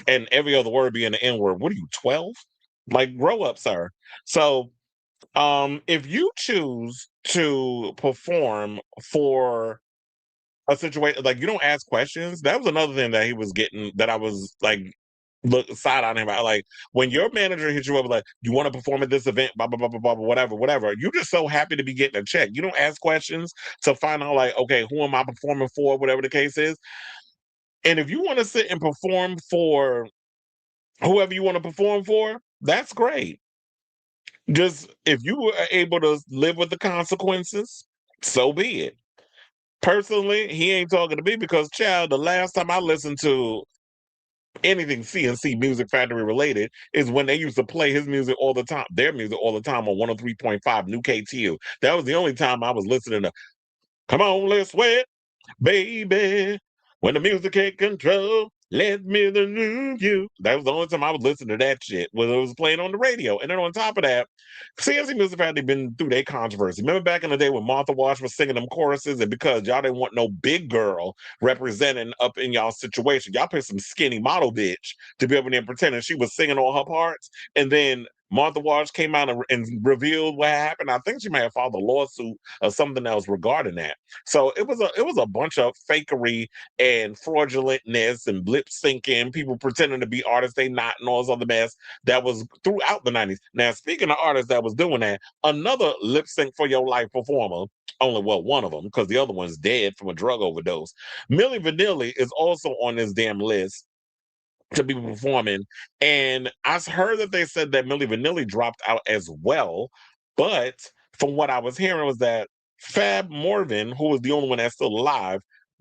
And every other word being the N-word. What are you, 12? Like, grow up, sir. So if you choose to perform for a situation, like, you don't ask questions. That was another thing that he was getting, that I was like, look side on him about. Like, when your manager hits you up like, you want to perform at this event, blah blah blah blah blah, whatever, you're just so happy to be getting a check. You don't ask questions to find out, like, okay, who am I performing for, whatever the case is. And if you want to sit and perform for whoever you want to perform for, that's great. Just, if you are able to live with the consequences, so be it. Personally, he ain't talking to me because, child, the last time I listened to anything C&C Music Factory related is when they used to play his music all the time, their music all the time on 103.5 New KTU. That was the only time I was listening to Come On, Let's Sweat, Baby. When the music can't control, let me the new you. That was the only time I would listen to that shit, when it was playing on the radio. And then on top of that, C&C Music Factory been through their controversy. Remember back in the day when Martha Wash was singing them choruses, and because y'all didn't want no big girl representing up in y'all situation, y'all picked some skinny model bitch to be able to pretend that she was singing all her parts. And then Martha Wash came out and revealed what happened. I think she may have filed a lawsuit or something else regarding that. So it was a bunch of fakery and fraudulentness and lip syncing, people pretending to be artists they not, and all this other mess that was throughout the 90s. Now, speaking of artists that was doing that, another lip sync for your life performer, only well, one of them, because the other one's dead from a drug overdose. Milli Vanilli is also on this damn list to be performing. And I heard that they said that Milli Vanilli dropped out as well. But from what I was hearing was that Fab Morvan, who was the only one that's still alive,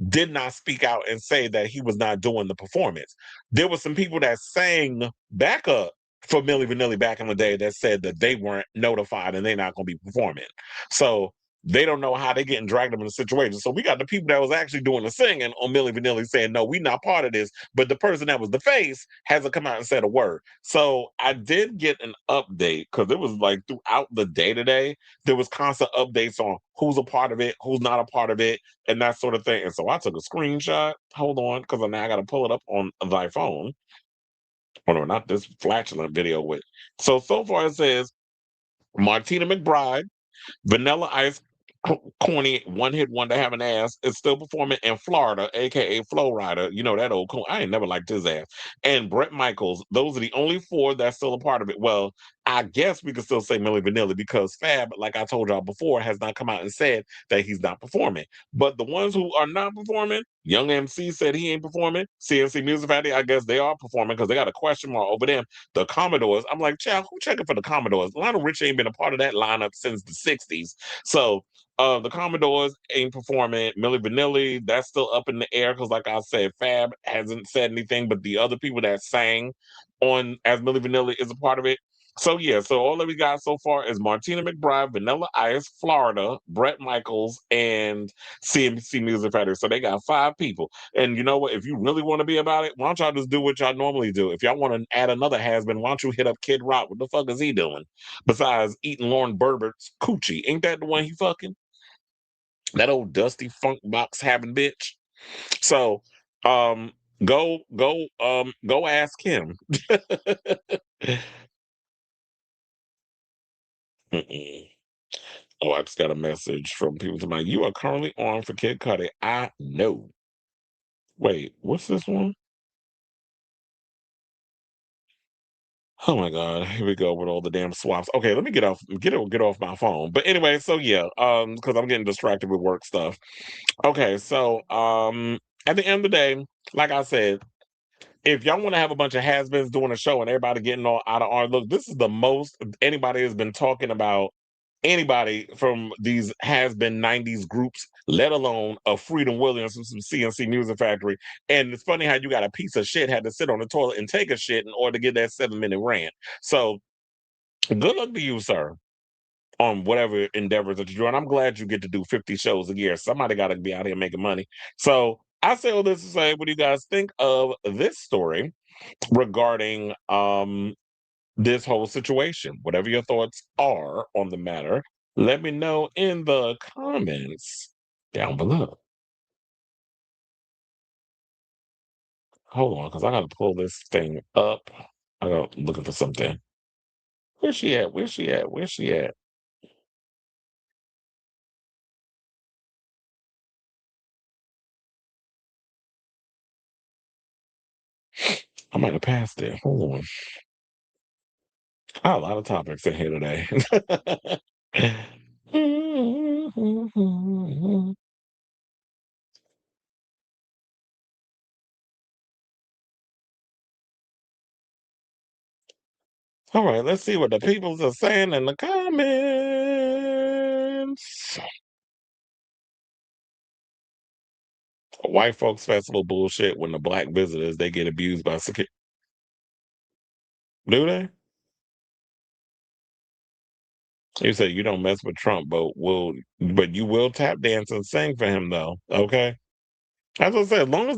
did not speak out and say that he was not doing the performance. There were some people that sang backup for Milli Vanilli back in the day that said that they weren't notified and they're not going to be performing. So they don't know how they're getting dragged up in the situation. So we got the people that was actually doing the singing on Milli Vanilli saying, no, we not part of this. But the person that was the face hasn't come out and said a word. So I did get an update because it was like throughout the day today, there was constant updates on who's a part of it, who's not a part of it, and that sort of thing. And so I took a screenshot. Hold on, because now I got to pull it up on thy phone. Oh no, not this flatulent video with. So far it says Martina McBride, Vanilla Ice, corny one-hit wonder having ass, is still performing in Florida, aka Flow Rider. You know that old cool. I ain't never liked his ass. And Brett Michaels. Those are the only four that's still a part of it. Well, I guess we could still say Milli Vanilli because Fab, like I told y'all before, has not come out and said that he's not performing. But the ones who are not performing, Young MC said he ain't performing. CNC Music Factory, I guess they are performing because they got a question mark over them. The Commodores, I'm like, child, who checking for the Commodores? Lionel Richie ain't been a part of that lineup since the 60s. So the Commodores ain't performing. Milli Vanilli, that's still up in the air because, like I said, Fab hasn't said anything, but the other people that sang on as Milli Vanilli is a part of it. So yeah, so all that we got so far is Martina McBride, Vanilla Ice, Florida, Brett Michaels, and CMC Music Factory. So they got 5 people. And you know what? If you really want to be about it, why don't y'all just do what y'all normally do? If y'all want to add another has-been, why don't you hit up Kid Rock? What the fuck is he doing? Besides eating Lauren Berbert's coochie. Ain't that the one he fucking? That old dusty funk box having bitch. So um go ask him. Mm-mm. Oh, I just got a message from people to my you are currently on for Kid Cudi. I know. Wait, what's this one? Oh my god, here we go with all the damn swaps. Okay, let me get off my phone. But anyway, so yeah, because I'm getting distracted with work stuff. Okay, so at the end of the day, like I said, if y'all want to have a bunch of has-beens doing a show and everybody getting all out of look, this is the most anybody has been talking about anybody from these has-been 90s groups, let alone a Freedom Williams from some CNC Music Factory. And it's funny how you got a piece of shit had to sit on the toilet and take a shit in order to get that 7-minute rant. So good luck to you, sir, on whatever endeavors that you do. And I'm glad you get to do 50 shows a year. Somebody got to be out here making money. So I say all this to say, what do you guys think of this story regarding this whole situation? Whatever your thoughts are on the matter, let me know in the comments down below. Hold on, because I gotta pull this thing up. I got looking for something. Where's she at? Where's she at? Where's she at? I might have passed it. Hold on. I have a lot of topics in here today. All right, let's see what the peoples are saying in the comments. White folks festival bullshit when the black visitors they get abused by security. Do they? You say you don't mess with Trump, but you will tap dance and sing for him though. Okay. As I said, as long as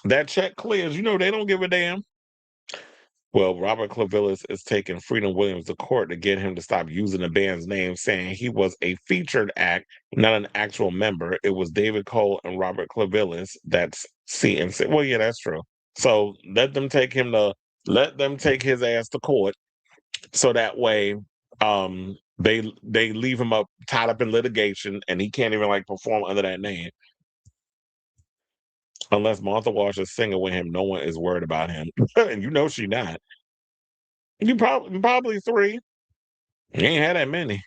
that check clears, they don't give a damn. Well, Robert Clavillis is taking Freedom Williams to court to get him to stop using the band's name, saying he was a featured act, not an actual member. It was David Cole and Robert Clavillis. That's CNC. Well, yeah, that's true. So let them take him to let them take his ass to court, so that way they leave him up tied up in litigation, and he can't even like perform under that name. Unless Martha Wash is singing with him, no one is worried about him. And you know she not. You probably 3. You ain't had that many.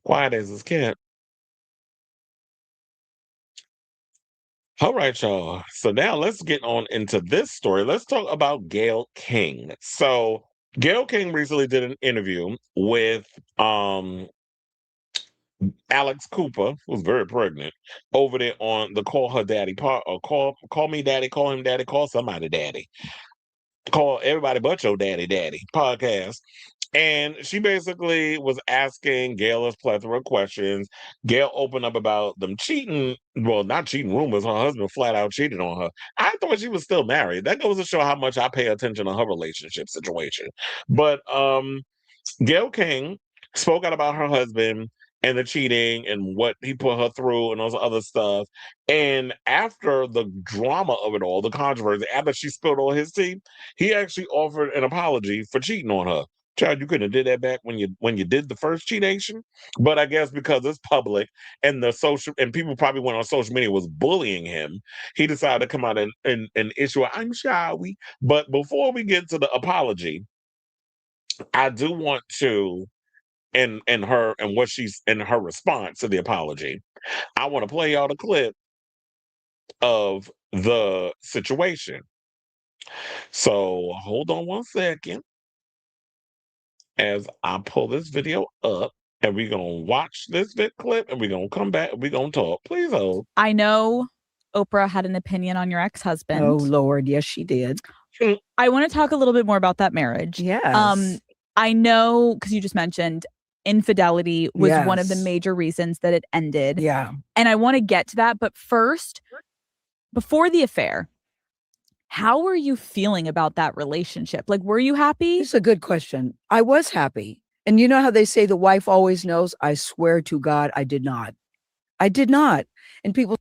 Quiet as his cat. All right, y'all. So now let's get on into this story. Let's talk about Gayle King. So Gayle King recently did an interview with Alex Cooper, who's very pregnant, over there on the Call Her Daddy part, or call me daddy, call him daddy, call somebody daddy. Call everybody but your daddy podcast. And she basically was asking Gayle a plethora of questions. Gayle opened up about them cheating. Well, not cheating rumors. Her husband flat out cheated on her. I thought she was still married. That goes to show how much I pay attention to her relationship situation. But Gayle King spoke out about her husband and the cheating and what he put her through and all this other stuff. And after the drama of it all, the controversy, after she spilled all his tea, he actually offered an apology for cheating on her. Child, you couldn't have did that back when you did the first cheatation. But I guess because it's public and the social and people probably went on social media was bullying him, he decided to come out and issue I'm sorry. But before we get to the apology, I do want to and her and what she's in her response to the apology. I want to play y'all the clip of the situation. So hold on one second as I pull this video up, and we're gonna watch this clip and we're gonna come back and we're gonna talk. Please hold. I know Oprah had an opinion on your ex-husband. Oh Lord, yes, she did. I want to talk a little bit more about that marriage. Yes. I know, because you just mentioned infidelity was one of the Yes. major reasons that it ended. Yeah. And I want to get to that. But first, before the affair, how were you feeling about that relationship? Like, were you happy? It's a good question. I was happy. And you know how they say the wife always knows? I swear to God, I did not. I did not. And people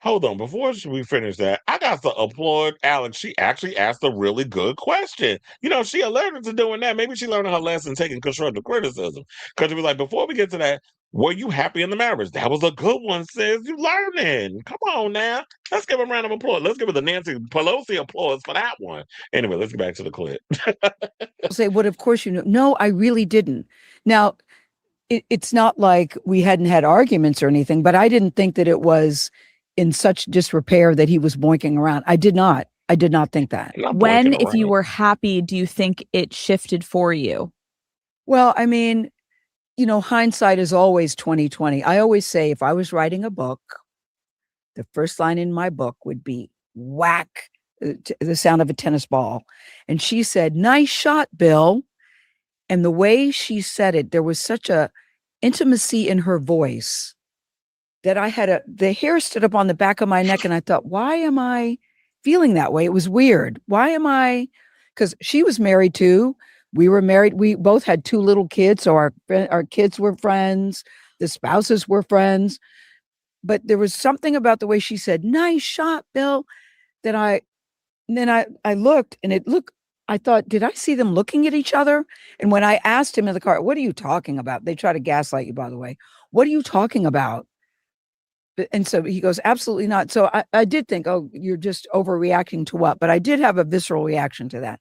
Hold on, before we finish that, I got to applaud Alex. She actually asked a really good question. You know, she alerted to doing that. Maybe she learned her lesson taking constructive criticism. Because she was like, before we get to that, were you happy in the marriage? That was a good one, sis. You learning. Come on now. Let's give a round of applause. Let's give it the Nancy Pelosi applause for that one. Anyway, let's get back to the clip. say, "What? Of course you know." No, I really didn't. Now, it's not like we hadn't had arguments or anything, but I didn't think that it was in such disrepair that he was boinking around. I did not think that. When, if you were happy, do you think it shifted for you? Well, I mean, you know, hindsight is always 20/20. I always say if I was writing a book, the first line in my book would be whack, the sound of a tennis ball. And she said, "Nice shot, Bill." And the way she said it, there was such a intimacy in her voice that I had the hair stood up on the back of my neck. And I thought, why am I feeling that way? It was weird. Why am I? Because she was married too. We were married. We both had 2 little kids. So our kids were friends. The spouses were friends. But there was something about the way she said, "Nice shot, Bill," that I looked and I thought, did I see them looking at each other? And when I asked him in the car, "What are you talking about?" They try to gaslight you, by the way. "What are you talking about?" And so he goes, "Absolutely not." So I did think, oh, you're just overreacting to what? But I did have a visceral reaction to that.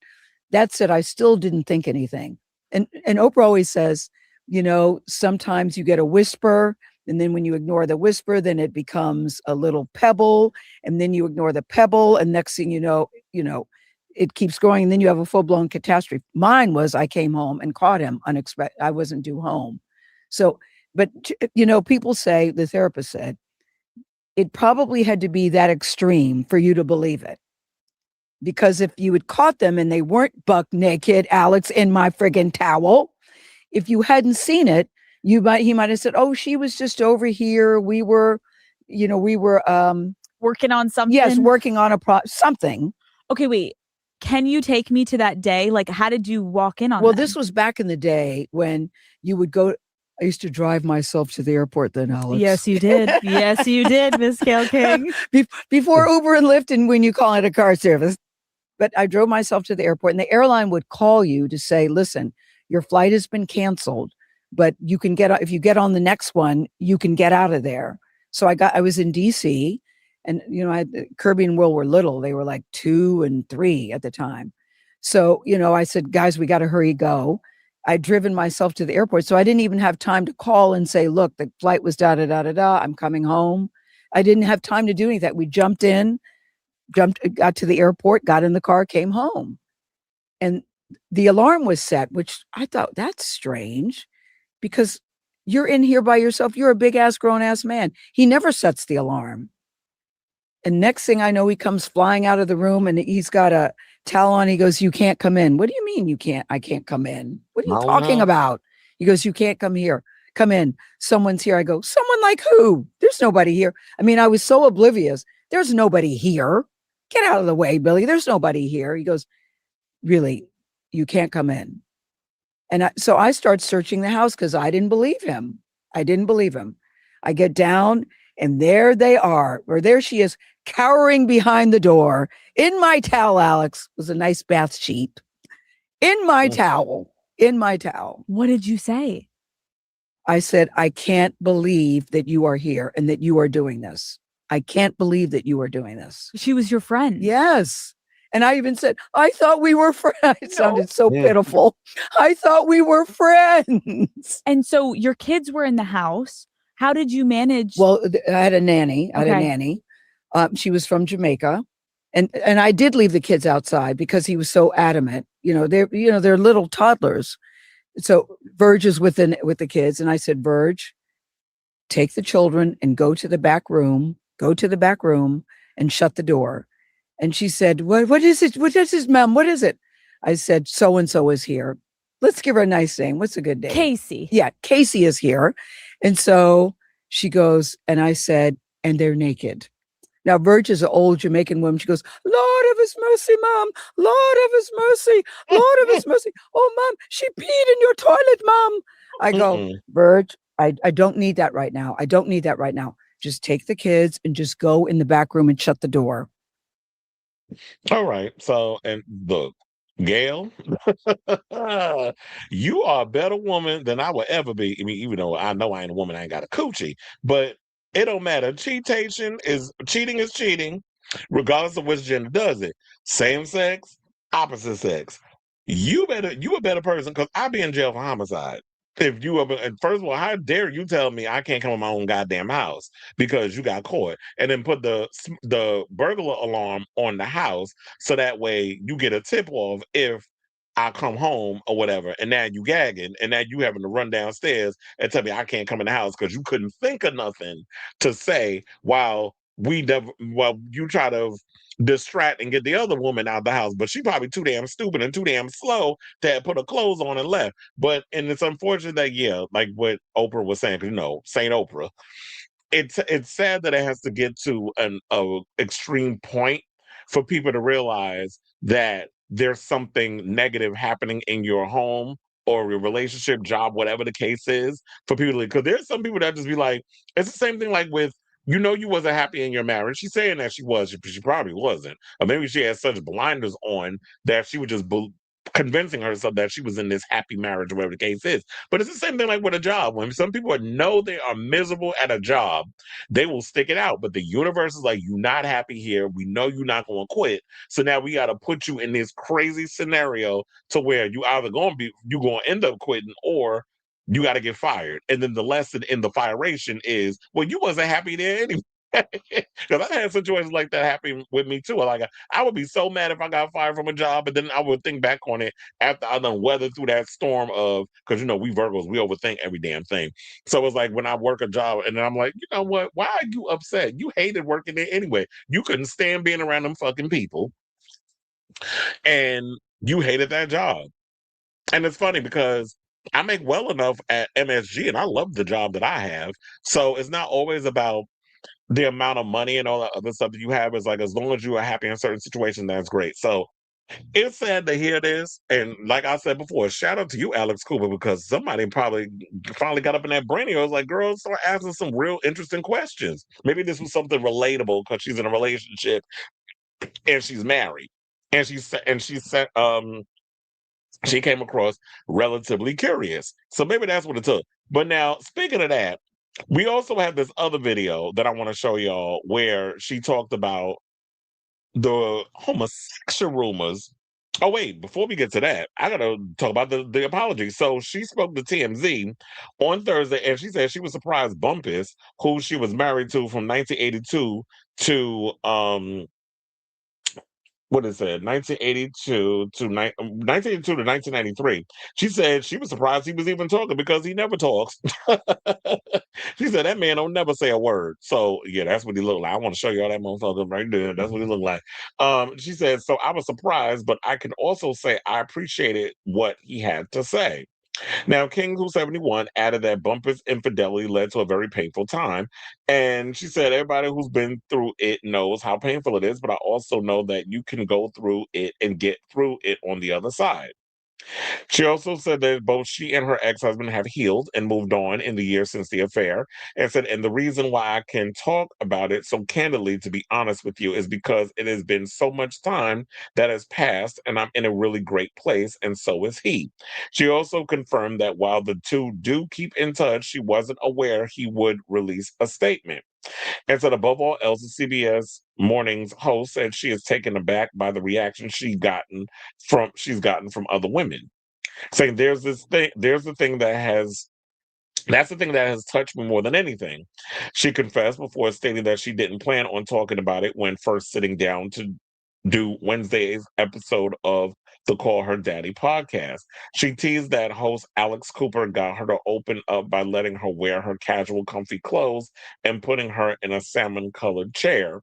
That said, I still didn't think anything. And Oprah always says, you know, sometimes you get a whisper, and then when you ignore the whisper, then it becomes a little pebble, and then you ignore the pebble, and next thing you know, it keeps going, and then you have a full-blown catastrophe. Mine was I came home and caught him unexpected. I wasn't due home. So, but you know, people say, the therapist said, it probably had to be that extreme for you to believe it. Because if you had caught them and they weren't buck naked, Alex, in my friggin' towel, if you hadn't seen it, he might have said, "Oh, she was just over here. We were working on something." Yes, working on something. Okay, wait. Can you take me to that day? Like, how did you walk in on Well, that? this was back in the day when you would go. I used to drive myself to the airport then, Alex. Yes, you did. Yes, you did, Miss Gayle King. Before Uber and Lyft, and when you call it a car service. But I drove myself to the airport, and the airline would call you to say, listen, your flight has been canceled, but you can if you get on the next one, you can get out of there. So I was in DC, and Kirby and Will were little. They were like 2 and 3 at the time. So, I said, guys, we got to hurry, go. I'd driven myself to the airport. So I didn't even have time to call and say, look, the flight was da-da-da-da-da. I'm coming home. I didn't have time to do any of that. We got to the airport, got in the car, came home. And the alarm was set, which I thought, that's strange, because you're in here by yourself. You're a big ass, grown ass man. He never sets the alarm. And next thing I know, he comes flying out of the room, and he's got a towel on. He goes, you can't come in. What do you mean I can't come in? What are you talking about? He goes, you can't come in. Someone's here. I go, someone like who? There's nobody here. I mean, I was so oblivious. There's nobody here. Get out of the way, Billy. There's nobody here. He goes, really, you can't come in. And so I start searching the house because I didn't believe him. I get down, and there they are, or there she is, cowering behind the door. In my towel, Alex, was a nice bath sheet. In my towel. What did you say? I said, I can't believe that you are here and that you are doing this. I can't believe that you are doing this. She was your friend. Yes. And I even said, I thought we were friends. It sounded so pitiful. I thought we were friends. And so your kids were in the house. How did you manage? Well, I had a nanny. She was from Jamaica. And I did leave the kids outside because he was so adamant. They're little toddlers. So Verge is with the kids. And I said, Verge, take the children and go to the back room and shut the door. And she said, what is it? What is this, Mom? What is it? I said, so-and-so is here. Let's give her a nice name. What's a good name? Casey. Yeah, Casey is here. And so she goes, and I said, and they're naked. Now, Verge is an old Jamaican woman. She goes, Lord of his mercy, Mom. Lord of his mercy. Lord of his mercy. Oh, Mom, she peed in your toilet, Mom. I go, Verge, I don't need that right now. Just take the kids and just go in the back room and shut the door. All right. So, and look, Gayle, you are a better woman than I will ever be. I mean, even though I know I ain't a woman, I ain't got a coochie, but it don't matter. Cheating is cheating, regardless of which gender does it. Same sex, opposite sex. You a better person, because I'd be in jail for homicide. If you ever, and first of all, how dare you tell me I can't come in my own goddamn house because you got caught, and then put the burglar alarm on the house so that way you get a tip off if I come home or whatever, and now you gagging, and now you having to run downstairs and tell me I can't come in the house because you couldn't think of nothing to say while you try to distract and get the other woman out of the house, but she probably too damn stupid and too damn slow to put her clothes on and left. And it's unfortunate that, like what Oprah was saying, Saint Oprah, it's sad that it has to get to an extreme point for people to realize that there's something negative happening in your home or your relationship, job, whatever the case is, for people, because there's some people that just be like, it's the same thing like with, you wasn't happy in your marriage. She's saying that she was, she probably wasn't. Or maybe she had such blinders on that she was just convincing herself that she was in this happy marriage or whatever the case is. But it's the same thing like with a job. When some people know they are miserable at a job, they will stick it out. But the universe is like, you're not happy here. We know you're not going to quit. So now we got to put you in this crazy scenario to where you either you're going to end up quitting, or you got to get fired. And then the lesson in the firation is, well, you wasn't happy there anyway. Because I've had situations like that happen with me too. Like, I would be so mad if I got fired from a job, but then I would think back on it after I done weathered through that storm of, because we Virgos, we overthink every damn thing. So it's like when I work a job and then I'm like, you know what? Why are you upset? You hated working there anyway. You couldn't stand being around them fucking people, and you hated that job. And it's funny because I make well enough at MSG and I love the job that I have. So it's not always about the amount of money and all that other stuff that you have. Is like, as long as you are happy in certain situations, that's great. So it's sad to hear this. And like I said before, shout out to you, Alex Cooper, because somebody probably finally got up in that brain. I was like, girl, start asking some real interesting questions. Maybe this was something relatable because she's in a relationship and she's married. and she came across relatively curious. So maybe that's what it took. But now, speaking of that, we also have this other video that I want to show y'all where she talked about the homosexual rumors. Oh, wait, before we get to that, I got to talk about the apology. So she spoke to TMZ on Thursday, and she said she was surprised Bumpus, who she was married to from 1982 to what is it, 1982 to 1982 to 1993. She said she was surprised he was even talking because he never talks. She said that man don't never say a word. So yeah, that's what he looked like. I want to show y'all that motherfucker right there. That's what he looked like. She said, so I was surprised, but I can also say I appreciated what he had to say. Now, King Who 71 added that Bumpus' infidelity led to a very painful time. And she said, everybody who's been through it knows how painful it is, but I also know that you can go through it and get through it on the other side. She also said that both she and her ex-husband have healed and moved on in the years since the affair, and said, and the reason why I can talk about it so candidly, to be honest with you, is because it has been so much time that has passed, and I'm in a really great place, and so is he. She also confirmed that while the two do keep in touch, she wasn't aware he would release a statement. And said, above all else, the CBS Mornings host said she is taken aback by the reaction she's gotten from other women, saying there's the thing that's the thing that has touched me more than anything. She confessed before stating that she didn't plan on talking about it when first sitting down to do Wednesday's episode of the Call Her Daddy podcast. She teased that host Alex Cooper got her to open up by letting her wear her casual, comfy clothes and putting her in a salmon-colored chair.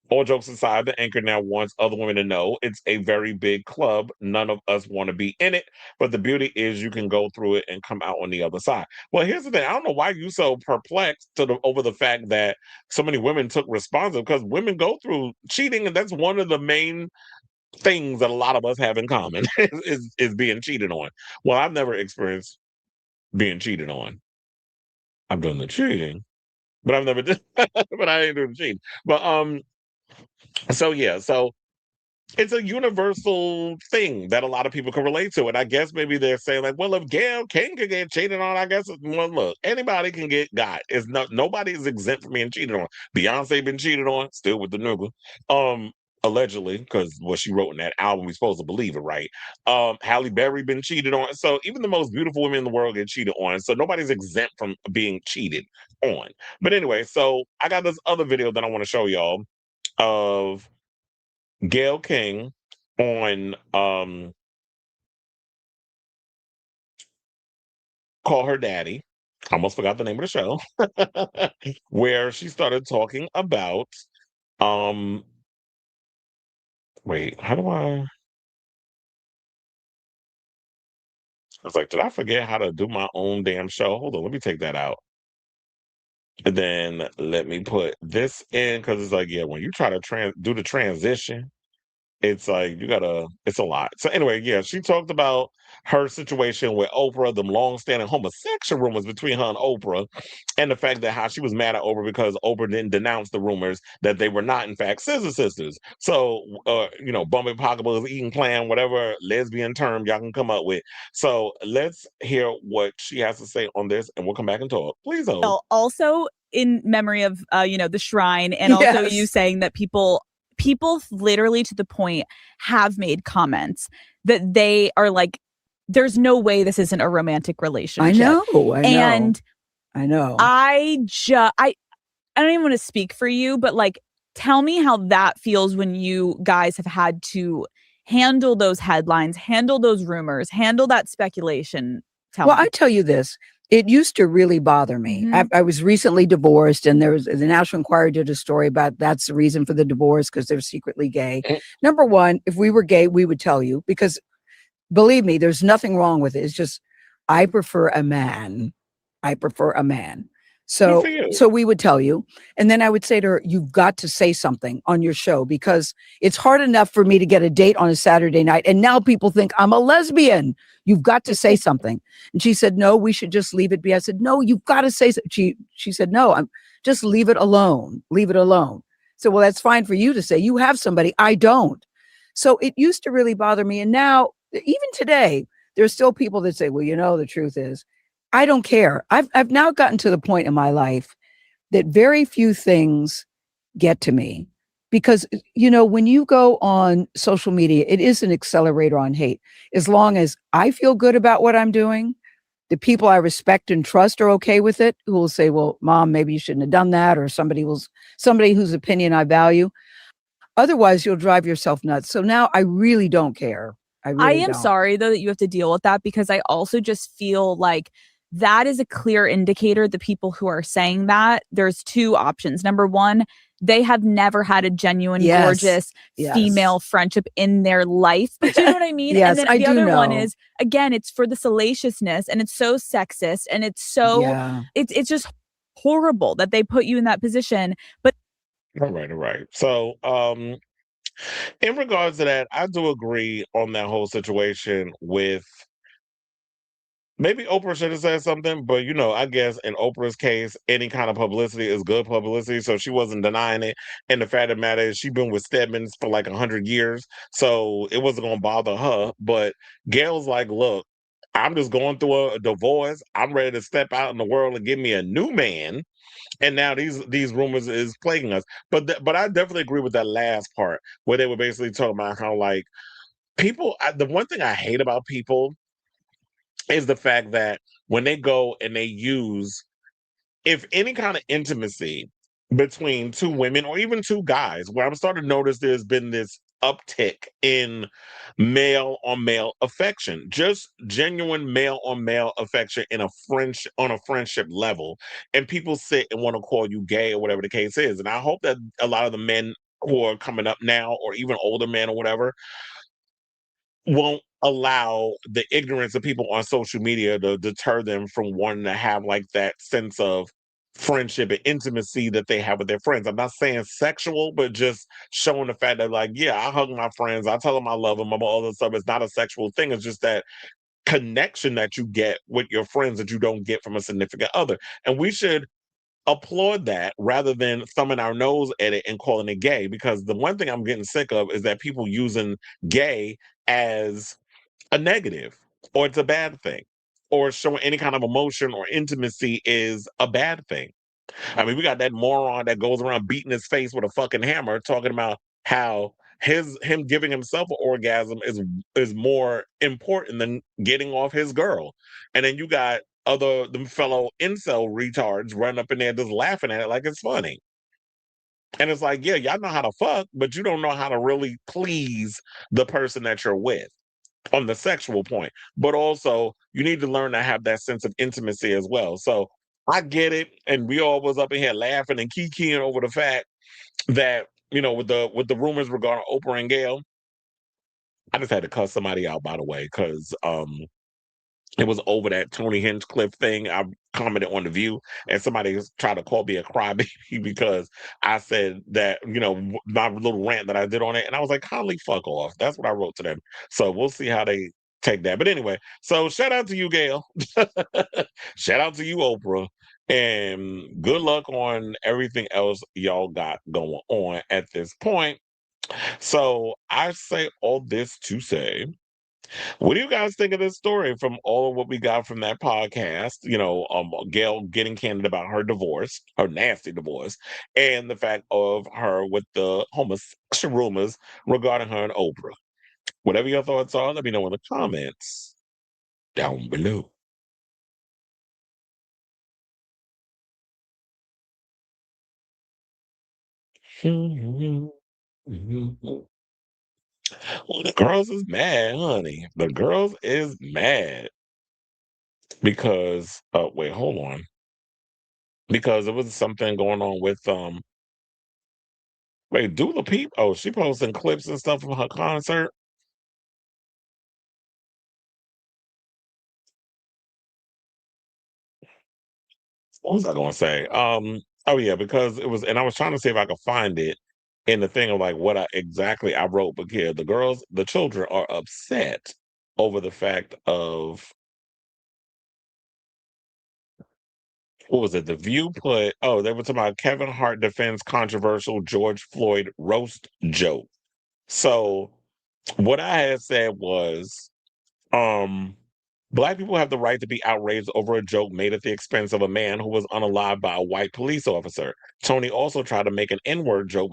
All jokes aside, the anchor now wants other women to know it's a very big club. None of us want to be in it, but the beauty is you can go through it and come out on the other side. Well, here's the thing. I don't know why you so perplexed over the fact that so many women took responsibility, because women go through cheating, and that's one of the main things that a lot of us have in common is being cheated on. Well, I've never experienced being cheated on. I've done the cheating, but I've never done, but I ain't doing the cheating. But so yeah, so it's a universal thing that a lot of people can relate to. And I guess maybe they're saying, like, well, if Gayle King could get cheated on, I guess, well, look, anybody can get got. Nobody is exempt from being cheated on. Beyonce been cheated on, still with the nigga. Allegedly, because what she wrote in that album, we're supposed to believe it, right? Halle Berry been cheated on. So even the most beautiful women in the world get cheated on. So nobody's exempt from being cheated on. But anyway, so I got this other video that I want to show y'all of Gayle King on Call Her Daddy. I almost forgot the name of the show. Where she started talking about wait, how do I was like, did I forget how to do my own damn show? Hold on, let me take that out. And then let me put this in, because it's like, yeah, when you try to do the transition, it's like it's a lot. So anyway, yeah, she talked about her situation with Oprah, the long-standing homosexual rumors between her and Oprah, and the fact that how she was mad at Oprah because Oprah didn't denounce the rumors that they were not, in fact, scissor sisters. So, Bumpy Pocketball, eating clan, whatever lesbian term y'all can come up with. So let's hear what she has to say on this, and we'll come back and talk. Please hold. Well, also in memory of, the shrine, and also you saying that people literally to the point have made comments that they are like, there's no way this isn't a romantic relationship. I know. And I know. I don't even want to speak for you, but like, tell me how that feels when you guys have had to handle those headlines, handle those rumors, handle that speculation. Tell me. I tell you this. It used to really bother me. Mhm. I was recently divorced, and the National Enquirer did a story about that's the reason for the divorce, because they're secretly gay. Number one, if we were gay, we would tell you, because believe me, there's nothing wrong with it. It's just, I prefer a man. So we would tell you. And then I would say to her, you've got to say something on your show, because it's hard enough for me to get a date on a Saturday night, and now people think I'm a lesbian. You've got to say something. And she said, no, we should just leave it be. I said, no, you've got to say something. She said, no, just leave it alone. Leave it alone. So, well, that's fine for you to say. You have somebody. I don't. So it used to really bother me. And now, even today, there's still people that say, well, the truth is, I don't care. I've now gotten to the point in my life that very few things get to me, because when you go on social media, it is an accelerator on hate. As long as I feel good about what I'm doing, the people I respect and trust are okay with it, who will say, well, mom, maybe you shouldn't have done that, or somebody whose opinion I value. Otherwise, you'll drive yourself nuts. So now I really don't care. I really am don't. sorry, though, that you have to deal with that, because I also just feel like that is a clear indicator. The people who are saying that, there's two options. Number one, they have never had a genuine, gorgeous female friendship in their life. But you know what I mean? Yes, and then I the do other know. one is, again, it's for the salaciousness, and it's so sexist, and it's so it's just horrible that they put you in that position. But all right. So in regards to that, I do agree on that whole situation with, maybe Oprah should have said something, but I guess in Oprah's case, any kind of publicity is good publicity, so she wasn't denying it. And the fact of the matter is, she's been with Stedman's for like 100 years, so it wasn't going to bother her. But Gayle's like, look, I'm just going through a divorce. I'm ready to step out in the world and give me a new man. And now these rumors is plaguing us. But I definitely agree with that last part, where they were basically talking about how, like, people, the one thing I hate about people is the fact that when they go and they use, if any kind of intimacy between two women or even two guys, where I'm starting to notice there's been this uptick in male on male affection, just genuine male on male affection in a friendship level, and people sit and want to call you gay or whatever the case is. And I hope that a lot of the men who are coming up now, or even older men or whatever, won't allow the ignorance of people on social media to deter them from wanting to have like that sense of friendship and intimacy that they have with their friends. I'm not saying sexual, but just showing the fact that, like, yeah, I hug my friends, I tell them I love them, all this stuff. It's not a sexual thing. It's just that connection that you get with your friends that you don't get from a significant other. And we should applaud that rather than thumbing our nose at it and calling it gay. Because the one thing I'm getting sick of is that people using gay as a negative, or it's a bad thing, or showing any kind of emotion or intimacy is a bad thing. I mean, we got that moron that goes around beating his face with a fucking hammer, talking about how him giving himself an orgasm is more important than getting off his girl. And then you got them fellow incel retards running up in there just laughing at it like it's funny. And it's like, yeah, y'all know how to fuck, but you don't know how to really please the person that you're with on the sexual point. But also, you need to learn to have that sense of intimacy as well. So I get it, and we all was up in here laughing and kikiing over the fact that, with the rumors regarding Oprah and Gayle. I just had to cuss somebody out, by the way, because it was over that Tony Hinchcliffe thing. I commented on The View, and somebody tried to call me a crybaby because I said that, my little rant that I did on it. And I was like, kindly fuck off. That's what I wrote to them. So we'll see how they take that. But anyway, so shout out to you, Gayle. Shout out to you, Oprah. And good luck on everything else y'all got going on at this point. So I say all this to say, what do you guys think of this story from all of what we got from that podcast? Gayle getting candid about her divorce, her nasty divorce, and the fact of her with the homosexual rumors regarding her and Oprah. Whatever your thoughts are, let me know in the comments down below. Well, the girls is mad, honey. The girls is mad because wait, hold on. Because there was something going on with wait, Dula Peep. Oh, she posting clips and stuff from her concert. What was I gonna say? Oh yeah, because it was, and I was trying to see if I could find it in the thing of like what exactly I wrote. But here, the children are upset over the fact of, what was it? The View put, oh, they were talking about Kevin Hart defends controversial George Floyd roast joke. So what I had said was, Black people have the right to be outraged over a joke made at the expense of a man who was unalived by a white police officer. Tony also tried to make an N-word joke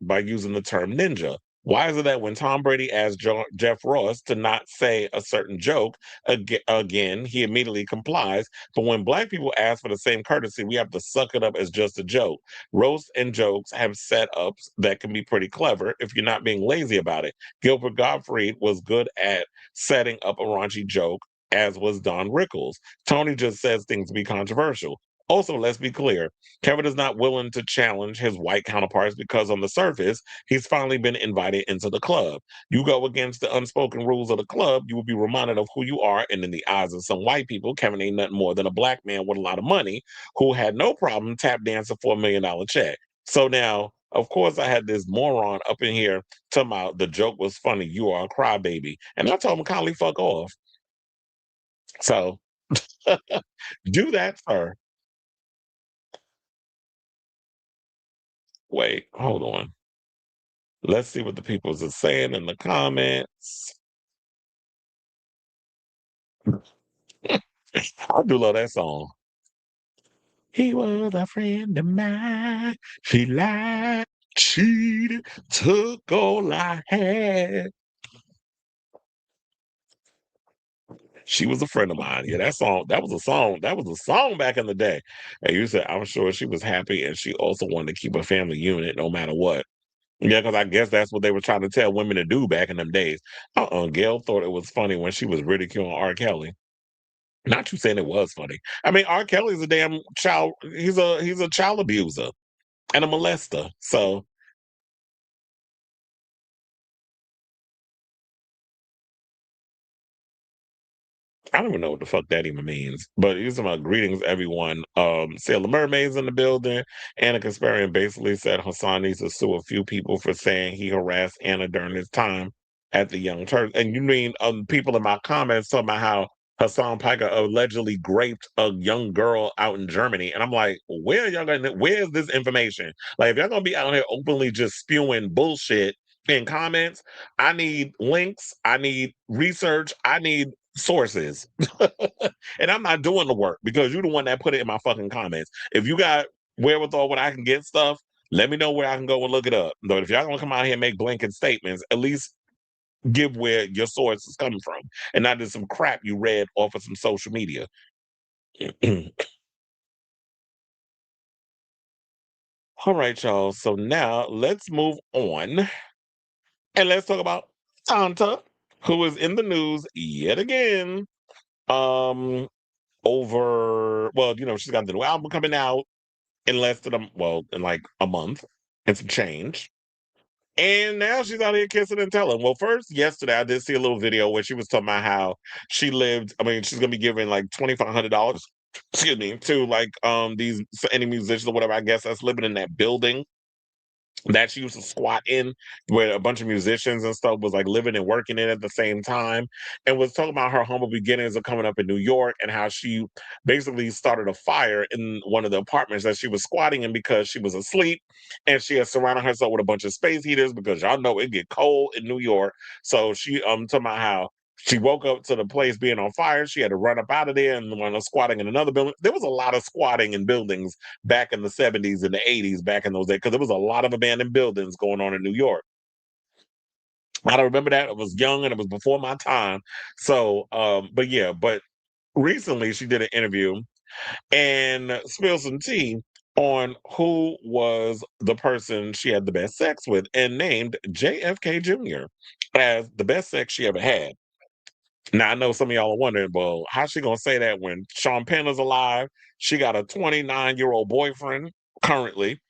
by using the term ninja. Why is it that when Tom Brady asked Jeff Ross to not say a certain joke again, he immediately complies? But when Black people ask for the same courtesy, we have to suck it up as just a joke. Roasts and jokes have setups that can be pretty clever if you're not being lazy about it. Gilbert Gottfried was good at setting up a raunchy joke, as was Don Rickles. Tony just says things to be controversial. Also, let's be clear, Kevin is not willing to challenge his white counterparts because on the surface, he's finally been invited into the club. You go against the unspoken rules of the club, you will be reminded of who you are, and in the eyes of some white people, Kevin ain't nothing more than a Black man with a lot of money who had no problem tap dancing for $1 million check. So now, of course, I had this moron up in here talking about the joke was funny, you are a crybaby. And I told him kindly fuck off. So do that, sir. Wait, hold on. Let's see what the people are saying in the comments. I do love that song. He was a friend of mine. She lied, cheated, took all I had. She was a friend of mine. Yeah, that was a song back in the day. And you said, I'm sure she was happy and she also wanted to keep a family unit no matter what. Yeah, because I guess that's what they were trying to tell women to do back in them days. Gayle thought it was funny when she was ridiculing R. Kelly. Not you saying it was funny. I mean, R. Kelly's a damn child. He's a child abuser and a molester. So I don't even know what the fuck that even means. But he's about greetings, everyone. Sailor Mermaid's in the building. Anna Kasparian basically said Hassan needs to sue a few people for saying he harassed Anna during his time at the Young Turks. And you mean people in my comments talking about how Hassan Piker allegedly raped a young girl out in Germany. And I'm like, where is this information? Like, if y'all gonna be out here openly just spewing bullshit in comments, I need links, I need research, I need sources. And I'm not doing the work because you're the one that put it in my fucking comments. If you got wherewithal when I can get stuff, let me know where I can go and look it up. But if y'all gonna come out here and make blanket statements, at least give where your source is coming from and not just some crap you read off of some social media. All right, y'all. So now let's move on and let's talk about Tanta, who is in the news yet again. Over, well, she's got the new album coming out in less than in like a month and some change. And now she's out here kissing and telling. Well, first, yesterday, I did see a little video where she was talking about how she's going to be giving like $2,500, excuse me, to like any musicians or whatever, I guess, that's living in that building that she used to squat in, where a bunch of musicians and stuff was like living and working in at the same time, and was talking about her humble beginnings of coming up in New York and how she basically started a fire in one of the apartments that she was squatting in because she was asleep, and she had surrounded herself with a bunch of space heaters because y'all know it get cold in New York. So she talking about how she woke up to the place being on fire. She had to run up out of there and went squatting in another building. There was a lot of squatting in buildings back in the 70s and the 80s, back in those days, because there was a lot of abandoned buildings going on in New York. I don't remember that. I was young and it was before my time. So, but recently she did an interview and spilled some tea on who was the person she had the best sex with and named JFK Jr. as the best sex she ever had. Now, I know some of y'all are wondering, well, how's she going to say that when Sean Penn is alive? She got a 29-year-old boyfriend currently.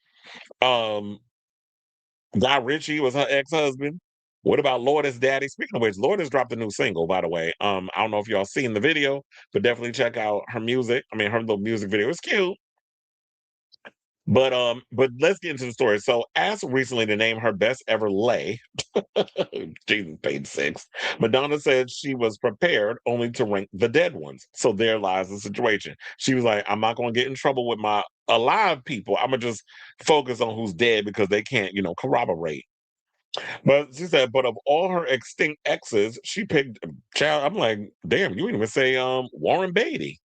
Um, Guy Ritchie was her ex-husband. What about Lourdes' daddy? Speaking of which, Lourdes dropped a new single, by the way. I don't know if y'all seen the video, but definitely check out her music. I mean, her little music video is cute. But let's get into the story. So, asked recently to name her best ever lay, Jesus, page 6. Madonna said she was prepared only to rank the dead ones. So there lies the situation. She was like, I'm not going to get in trouble with my alive people. I'm going to just focus on who's dead because they can't, corroborate. But she said, but of all her extinct exes, she picked child. I'm like, damn, you didn't even say Warren Beatty.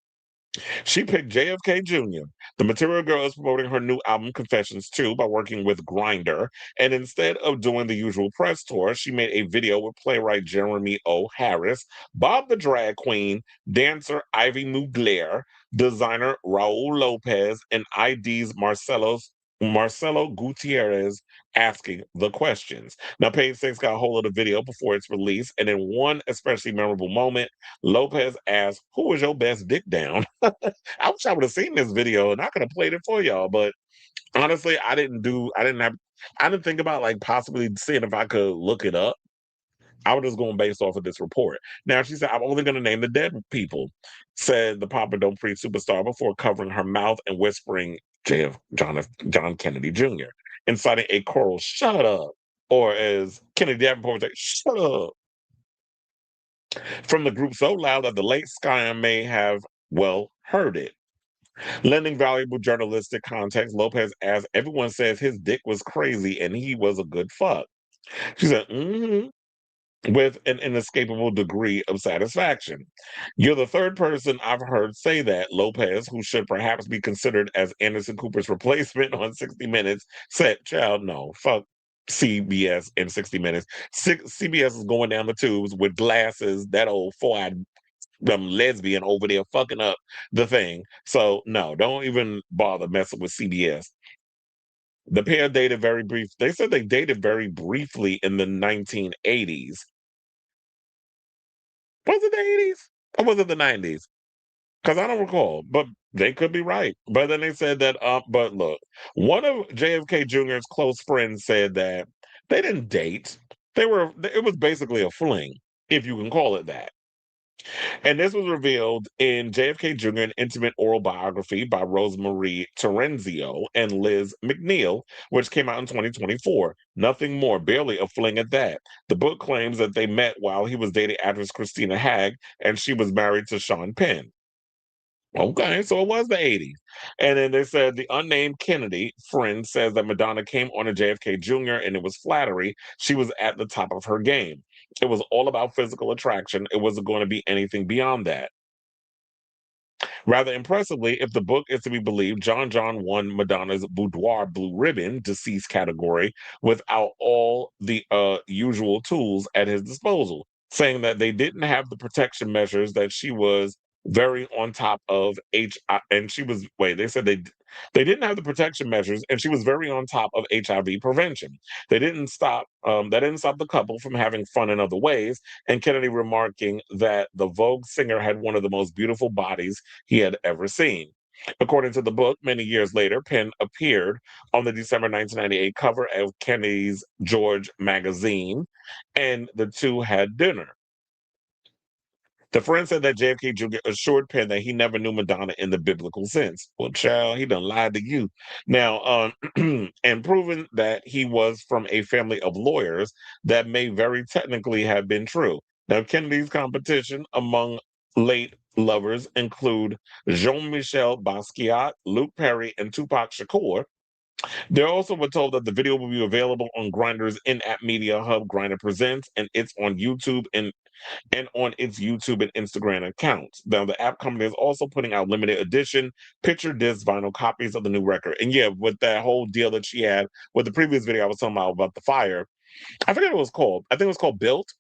She picked JFK Jr. The Material Girl is promoting her new album Confessions 2 by working with Grindr. And instead of doing the usual press tour, she made a video with playwright Jeremy O. Harris, Bob the Drag Queen, dancer Ivy Mugler, designer Raul Lopez, and ID's Marcelo Gutierrez asking the questions. Now, Page Six got a hold of the video before its release, and in one especially memorable moment, Lopez asked, "Who was your best dick down?" I wish I would have seen this video and I could have played it for y'all, but honestly, I didn't think about like possibly seeing if I could look it up. I was just going based off of this report. Now she said, "I'm only going to name the dead people," said the Papa Don't Preach superstar before covering her mouth and whispering John Kennedy Jr., inciting a choral "shut up," or as Kennedy Davenport would say, "shut up," from the group so loud that the late Skye may have, well, heard it. Lending valuable journalistic context, Lopez asked, "Everyone says his dick was crazy and he was a good fuck." She said, with an inescapable degree of satisfaction. "You're the third person I've heard say that," Lopez, who should perhaps be considered as Anderson Cooper's replacement on 60 Minutes, said, "Child, no, fuck CBS in 60 Minutes. CBS is going down the tubes with glasses, that old four-eyed lesbian over there fucking up the thing. So no, don't even bother messing with CBS." The pair dated very brief. They said they dated very briefly in the 1980s. Was it the 80s or was it the 90s? Because I don't recall, but they could be right. But then they said that, but look, one of JFK Jr.'s close friends said that they didn't date. It was basically a fling, if you can call it that. And this was revealed in JFK Jr., an intimate oral biography by Rosemarie Terenzio and Liz McNeil, which came out in 2024. Nothing more, barely a fling at that. The book claims that they met while he was dating actress Christina Hagg, and she was married to Sean Penn. Okay, so it was the 80s. And then they said the unnamed Kennedy friend says that Madonna came on a JFK Jr. and it was flattery. She was at the top of her game. It was all about physical attraction. It wasn't going to be anything beyond that. Rather impressively, if the book is to be believed, John won Madonna's Boudoir Blue Ribbon deceased category without all the usual tools at his disposal, saying that they didn't have the protection measures that she was very on top of and she was they said they didn't have the protection measures and she was very on top of HIV prevention. That didn't stop the couple from having fun in other ways, and Kennedy remarking that the Vogue singer had one of the most beautiful bodies he had ever seen. According to the book, many years later, Penn appeared on the December 1998 cover of Kennedy's George magazine, and the two had dinner. The friend said that JFK Jr. assured Penn that he never knew Madonna in the biblical sense. Well, child, he done lied to you. Now, and proven that he was from a family of lawyers, that may very technically have been true. Now, Kennedy's competition among late lovers include Jean-Michel Basquiat, Luke Perry, and Tupac Shakur. They also were told that the video will be available on Grindr's in-app media hub, Grindr Presents, and it's on YouTube and on its YouTube and Instagram accounts. Now, the app company is also putting out limited edition picture disc vinyl copies of the new record. And yeah, with that whole deal that she had with the previous video I was talking about the fire, I forget what it was called. I think it was called Built.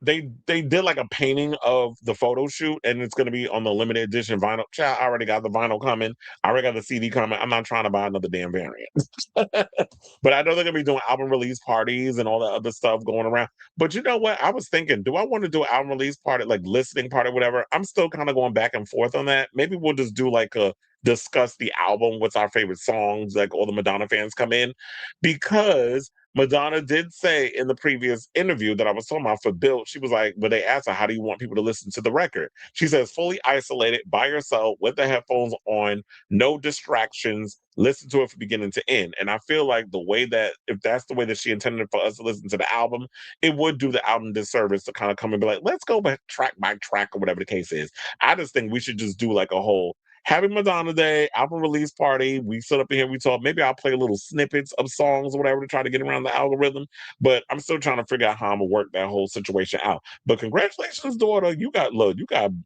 They did like a painting of the photo shoot, and it's going to be on the limited edition vinyl. Child, I already got the vinyl coming. I already got the CD coming. I'm not trying to buy another damn variant. But I know they're going to be doing album release parties and all that other stuff going around. But you know what? I was thinking, do I want to do an album release party, like listening party, whatever? I'm still kind of going back and forth on that. Maybe we'll just do like a discuss the album, what's our favorite songs, like all the Madonna fans come in, because Madonna did say in the previous interview that I was talking about for Bill, she was like, when they asked her, how do you want people to listen to the record? She says, fully isolated by yourself with the headphones on, no distractions, listen to it from beginning to end. And I feel like the way that, if that's the way that she intended for us to listen to the album, it would do the album disservice to kind of come and be like, let's go back track by track or whatever the case is. I just think we should just do like a whole happy Madonna Day, album release party. We sit up in here, we talk. Maybe I'll play little snippets of songs or whatever to try to get around the algorithm. But I'm still trying to figure out how I'm gonna work that whole situation out. But congratulations, daughter. You got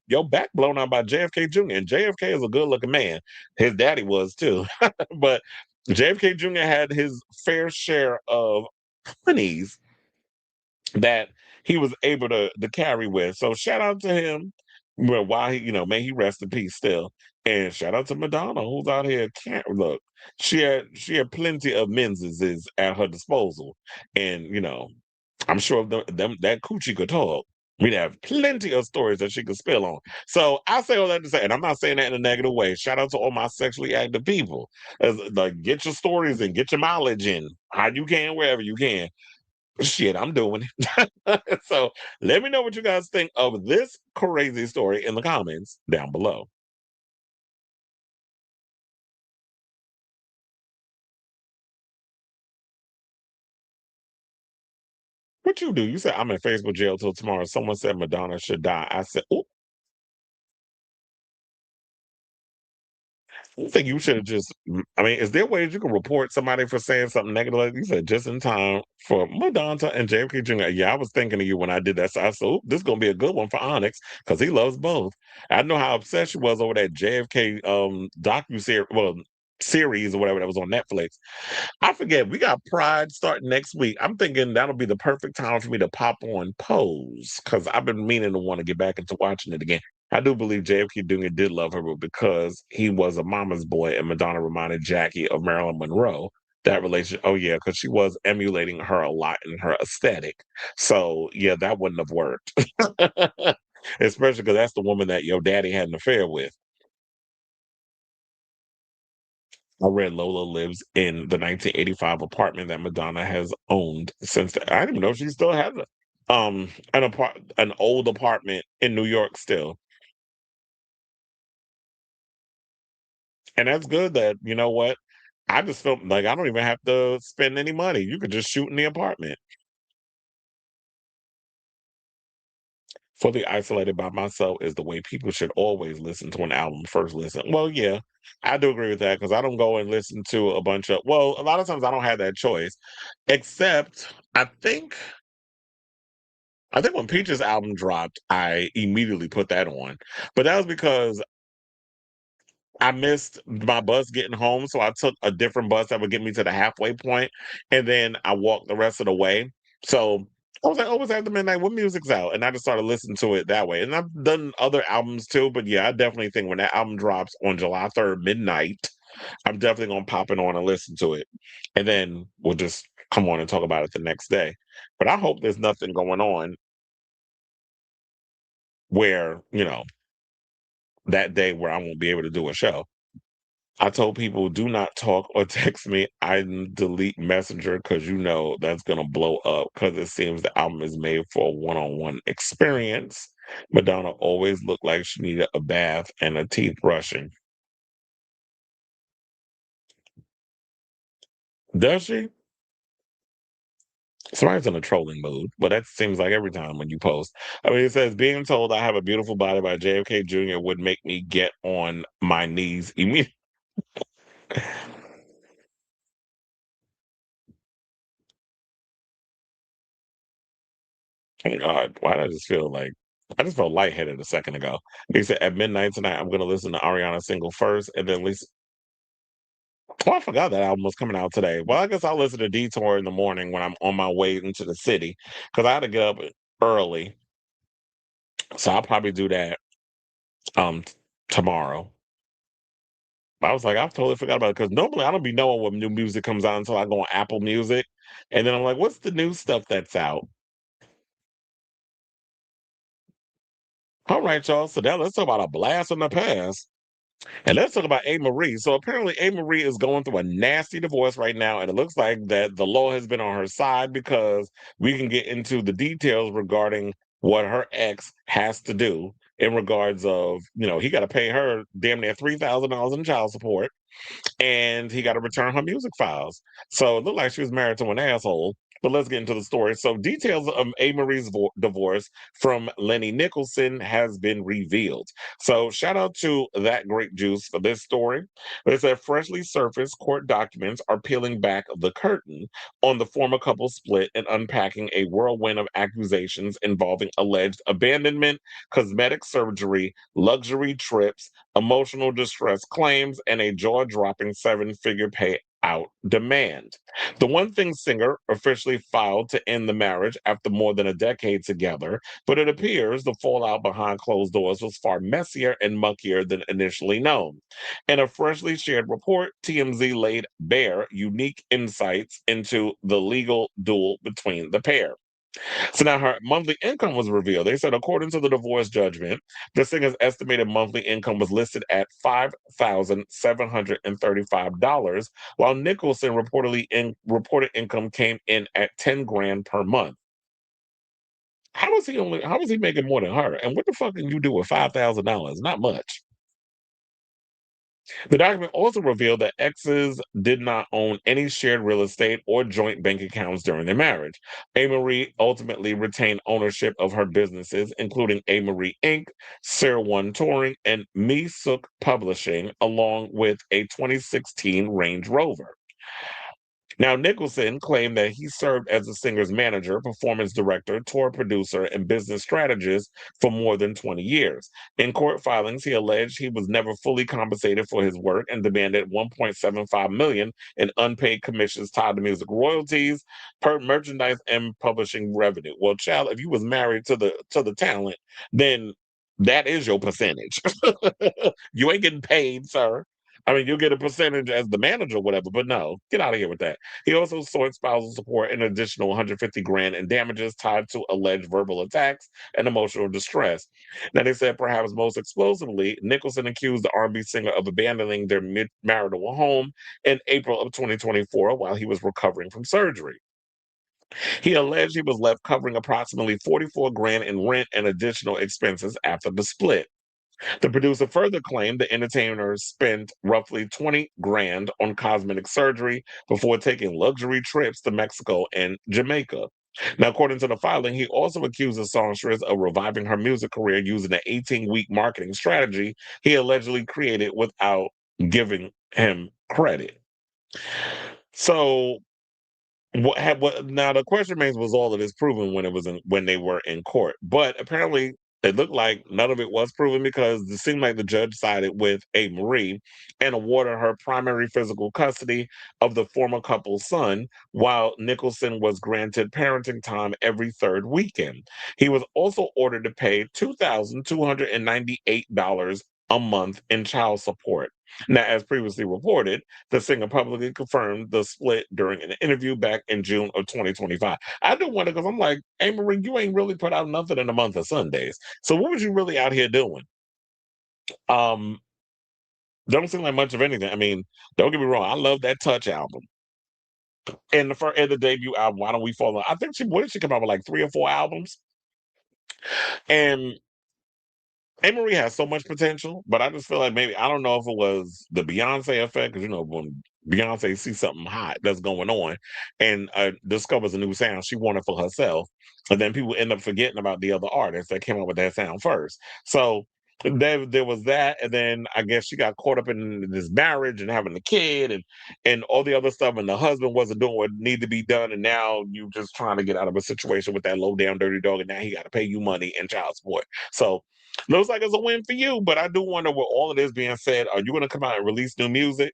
your back blown out by JFK Jr. And JFK is a good looking man. His daddy was too. But JFK Jr. had his fair share of honeys that he was able to carry with. So shout out to him. Well, while he, may he rest in peace still. And shout out to Madonna, who's out here can't look. She had plenty of menses at her disposal. And I'm sure them that coochie could talk. We'd have plenty of stories that she could spill on. So I say all that to say, and I'm not saying that in a negative way. Shout out to all my sexually active people. Like, get your stories and get your mileage in how you can, wherever you can. Shit, I'm doing it. So let me know what you guys think of this crazy story in the comments down below. What you do? You said I'm in Facebook jail till tomorrow. Someone said Madonna should die. I said, oh, I think you should have just. I mean, is there ways you can report somebody for saying something negative? Like you said, just in time for Madonna and JFK Jr. Yeah, I was thinking of you when I did that. So I said, oh, this is gonna be a good one for Onyx because he loves both. I know how obsessed she was over that JFK series or whatever that was on Netflix. I forget. We got Pride starting next week. I'm thinking that'll be the perfect time for me to pop on Pose because I've been meaning to want to get back into watching it again. I do believe JFK Jr. did love her, but because he was a mama's boy and Madonna reminded Jackie of Marilyn Monroe, that relation, oh yeah, because she was emulating her a lot in her aesthetic. So yeah, that wouldn't have worked. Especially because that's the woman that your daddy had an affair with. I read Lola lives in the 1985 apartment that Madonna has owned since I didn't even know she still has it. An old apartment in New York still. And that's good that, you know what? I just felt like I don't even have to spend any money. You could just shoot in the apartment. Fully isolated by myself is the way people should always listen to an album first listen. Well, yeah, I do agree with that because I don't go and listen to a bunch of, well, a lot of times I don't have that choice, except I think when Peach's album dropped, I immediately put that on. But that was because I missed my bus getting home, so I took a different bus that would get me to the halfway point, and then I walked the rest of the way. So I was like, "Oh, it's after midnight. What music's out?" And I just started listening to it that way. And I've done other albums too, but yeah, I definitely think when that album drops on July 3rd midnight, I'm definitely gonna pop it on and listen to it, and then we'll just come on and talk about it the next day. But I hope there's nothing going on where that day where I won't be able to do a show. I told people do not talk or text me. I delete Messenger because that's gonna blow up because it seems the album is made for a one-on-one experience. Madonna always looked like she needed a bath and a teeth brushing. Does she? Somebody's in a trolling mood, but that seems like every time when you post. I mean, it says being told I have a beautiful body by JFK Jr. would make me get on my knees immediately. Oh God, why did I just feel like I just felt lightheaded a second ago? He said at midnight tonight I'm gonna listen to Ariana's single first and then listen. Oh, I forgot that album was coming out today. Well, I guess I'll listen to Detour in the morning when I'm on my way into the city because I had to get up early. So I'll probably do that tomorrow. I was like, I've totally forgot about it because normally I don't be knowing what new music comes out until I go on Apple Music. And then I'm like, what's the new stuff that's out? All right, y'all. So now let's talk about a blast from the past. And let's talk about Amerie. So apparently Amerie is going through a nasty divorce right now, and it looks like that the law has been on her side because we can get into the details regarding what her ex has to do in regards of, he got to pay her damn near $3,000 in child support, and he got to return her music files. So it looked like she was married to an asshole. But let's get into the story. So details of Marie's divorce from Lenny Nicholson has been revealed. So shout out to That Grape Juice for this story. They said freshly surfaced court documents are peeling back the curtain on the former couple split and unpacking a whirlwind of accusations involving alleged abandonment, cosmetic surgery, luxury trips, emotional distress claims, and a jaw-dropping seven-figure payout demand. The One Thing singer officially filed to end the marriage after more than a decade together, but it appears the fallout behind closed doors was far messier and muckier than initially known. In a freshly shared report, TMZ laid bare unique insights into the legal duel between the pair. So now her monthly income was revealed. They said, according to the divorce judgment, the singer's estimated monthly income was listed at $5,735, while Nicholson reported income came in at 10 grand per month. How was he making more than her? And what the fuck can you do with $5,000? Not much. The document also revealed that exes did not own any shared real estate or joint bank accounts during their marriage. Amerie ultimately retained ownership of her businesses, including Amerie Inc., Sir One Touring, and Me Sook Publishing, along with a 2016 Range Rover. Now, Nicholson claimed that he served as the singer's manager, performance director, tour producer, and business strategist for more than 20 years. In court filings, he alleged he was never fully compensated for his work and demanded $1.75 million in unpaid commissions tied to music royalties, per merchandise, and publishing revenue. Well, child, if you was married to the talent, then that is your percentage. You ain't getting paid, sir. I mean, you'll get a percentage as the manager or whatever, but no, get out of here with that. He also sought spousal support and an additional 150 grand in damages tied to alleged verbal attacks and emotional distress. Now, they said perhaps most explosively, Nicholson accused the R&B singer of abandoning their marital home in April of 2024 while he was recovering from surgery. He alleged he was left covering approximately 44 grand in rent and additional expenses after the split. The producer further claimed the entertainer spent roughly 20 grand on cosmetic surgery before taking luxury trips to Mexico and Jamaica. Now, according to the filing, he also accused the songstress of reviving her music career using an 18-week marketing strategy he allegedly created without giving him credit. So, now the question remains, was all of this proven when they were in court? But apparently it looked like none of it was proven because it seemed like the judge sided with Marie and awarded her primary physical custody of the former couple's son, while Nicholson was granted parenting time every third weekend. He was also ordered to pay $2,298 a month in child support. Now, as previously reported, the singer publicly confirmed the split during an interview back in June of 2025. I do wonder because I'm like, hey, Marie, you ain't really put out nothing in the month of Sundays. So what was you really out here doing? Don't seem like much of anything. I mean, don't get me wrong. I love that Touch album. And the debut album, Why Don't We Fall in? I think what did she come out with, like 3 or 4 albums? And Amerie has so much potential, but I just feel like maybe I don't know if it was the Beyonce effect, because when Beyonce sees something hot that's going on and discovers a new sound, she wants it for herself, and then people end up forgetting about the other artists that came up with that sound first. So there was that, and then I guess she got caught up in this marriage and having a kid and all the other stuff, and the husband wasn't doing what needed to be done, and now you just trying to get out of a situation with that low down dirty dog, and now he got to pay you money and child support. So looks like it's a win for you, but I do wonder, with all of this being said, are you going to come out and release new music?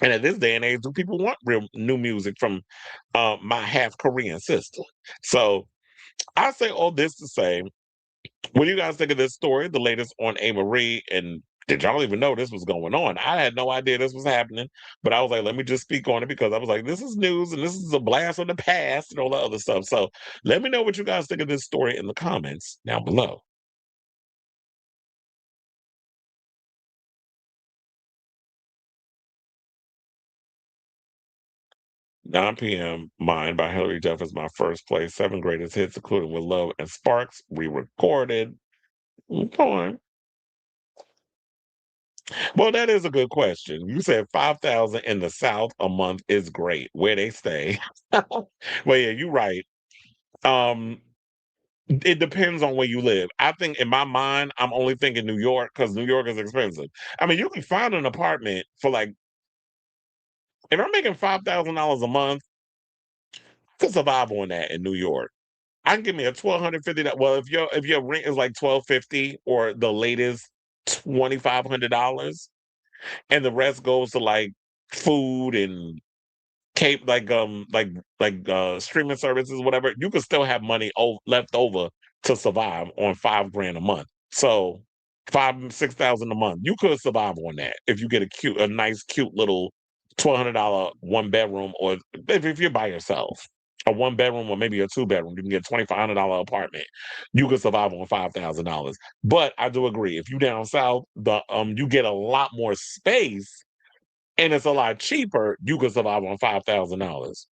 And at this day and age, do people want real new music from my half Korean sister? So I say all this to say, what do you guys think of this story, the latest on Amerie? And did y'all even know this was going on? I had no idea this was happening, but I was like, let me just speak on it because I was like, this is news and this is a blast from the past and all the other stuff. So let me know what you guys think of this story in the comments down below. 9 p.m. Mine by Hilary Duff is my first place. 7 greatest hits, including With Love and Sparks, re-recorded. Okay. Well, that is a good question. You said 5,000 in the South a month is great. Where they stay. Well, yeah, you're right. Um, it depends on where you live. I think in my mind, I'm only thinking New York because New York is expensive. I mean, you can find an apartment for like if I'm making $5,000 a month, I can survive on that in New York. I can give me a 1,250. Well, if your rent is like 1,250 or the latest $2,500, and the rest goes to like food and cape streaming services, whatever, you can still have money left over to survive on 5 grand a month. So 6,000 a month, you could survive on that if you get a nice, cute little $1,200 one bedroom, or if you're by yourself, a one bedroom or maybe a two bedroom, you can get $2,500 apartment. You could survive on $5,000. But I do agree, if you down south, you get a lot more space and it's a lot cheaper. You could survive on $5,000.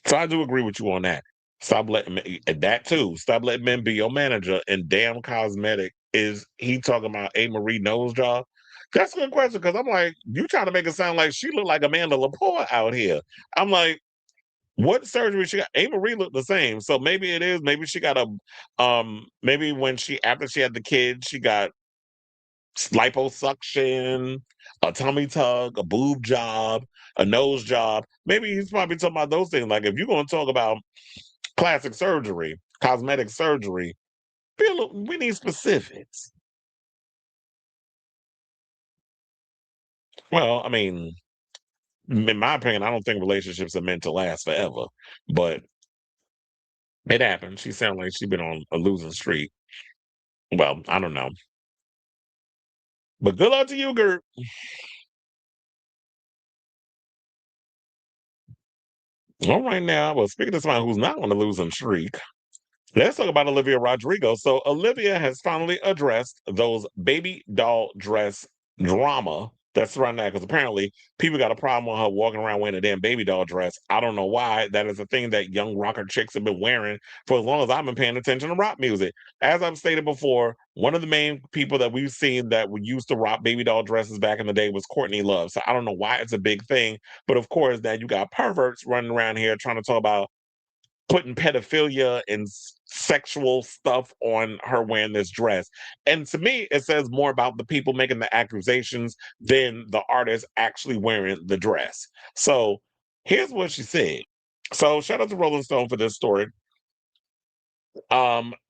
So I do agree with you on that. Stop letting that too. Stop letting men be your manager. And damn, cosmetic is he talking about Amerie nose job? That's a good question because I'm like, you trying to make it sound like she look like Amanda Lepore out here. I'm like, what surgery she got? Amerie looked the same, so maybe it is. Maybe she got maybe after she had the kid, she got liposuction, a tummy tuck, a boob job, a nose job. Maybe he's probably talking about those things. Like if you're going to talk about plastic surgery, cosmetic surgery, we need specifics. Well, I mean, in my opinion, I don't think relationships are meant to last forever, but it happened. She sounded like she's been on a losing streak. Well, I don't know. But good luck to you, Gert. All right now. Well, speaking of somebody who's not on a losing streak, let's talk about Olivia Rodrigo. So Olivia has finally addressed those baby doll dress drama that's surrounding that, because apparently people got a problem with her walking around wearing a damn baby doll dress. I don't know why. That is a thing that young rocker chicks have been wearing for as long as I've been paying attention to rock music. As I've stated before, one of the main people that we've seen that we used to rock baby doll dresses back in the day was Courtney Love. So I don't know why it's a big thing, but of course now you got perverts running around here trying to talk about putting pedophilia and sexual stuff on her wearing this dress. And to me, it says more about the people making the accusations than the artist actually wearing the dress. So here's what she said. So shout out to Rolling Stone for this story.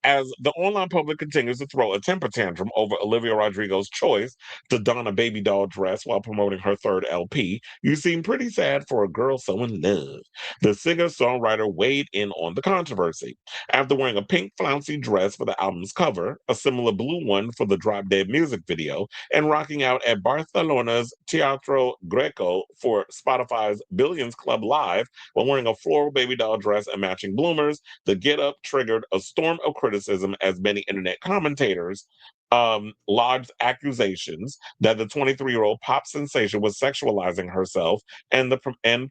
As the online public continues to throw a temper tantrum over Olivia Rodrigo's choice to don a baby doll dress while promoting her third LP, you seem pretty sad for a girl so in love. The singer-songwriter weighed in on the controversy. After wearing a pink flouncy dress for the album's cover, a similar blue one for the Drop Dead music video, and rocking out at Barcelona's Teatro Greco for Spotify's Billions Club Live while wearing a floral baby doll dress and matching bloomers, the get-up triggered a storm of criticism as many internet commentators lodged accusations that the 23-year-old pop sensation was sexualizing herself and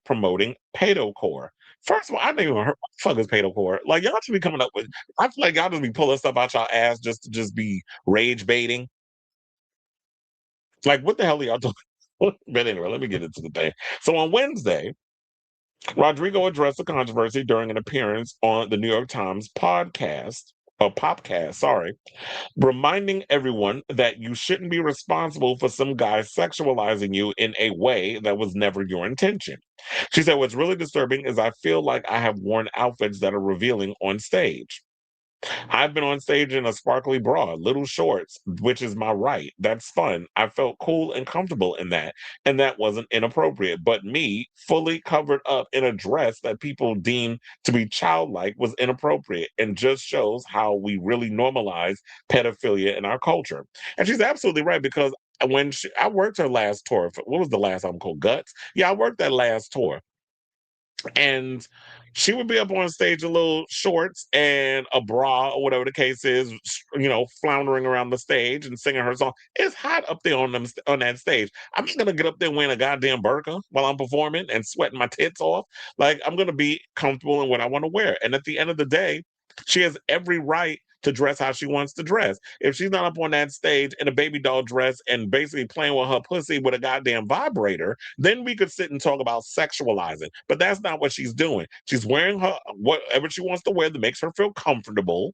promoting pedocore. First of all, I didn't even heard what the fuck is pedocore. Like y'all should be coming up with. I feel like y'all just be pulling stuff out y'all ass just to just be rage baiting. Like what the hell are y'all doing? But anyway, let me get into the thing. So on Wednesday, Rodrigo addressed the controversy during an appearance on the New York Times popcast, sorry, reminding everyone that you shouldn't be responsible for some guy sexualizing you in a way that was never your intention. She said, what's really disturbing is I feel like I have worn outfits that are revealing on stage. I've been on stage in a sparkly bra, little shorts, which is my right. That's fun. I felt cool and comfortable in that. And that wasn't inappropriate. But me, fully covered up in a dress that people deem to be childlike, was inappropriate and just shows how we really normalize pedophilia in our culture. And she's absolutely right, because I worked her last tour, what was the last album called? Guts? Yeah, I worked that last tour. And she would be up on stage in little shorts and a bra or whatever the case is, floundering around the stage and singing her song. It's hot up there on that stage. I'm not gonna get up there wearing a goddamn burqa while I'm performing and sweating my tits off. Like I'm gonna be comfortable in what I want to wear. And at the end of the day, she has every right to dress how she wants to dress. If she's not up on that stage in a baby doll dress and basically playing with her pussy with a goddamn vibrator, then we could sit and talk about sexualizing. But that's not what she's doing. She's wearing her whatever she wants to wear that makes her feel comfortable.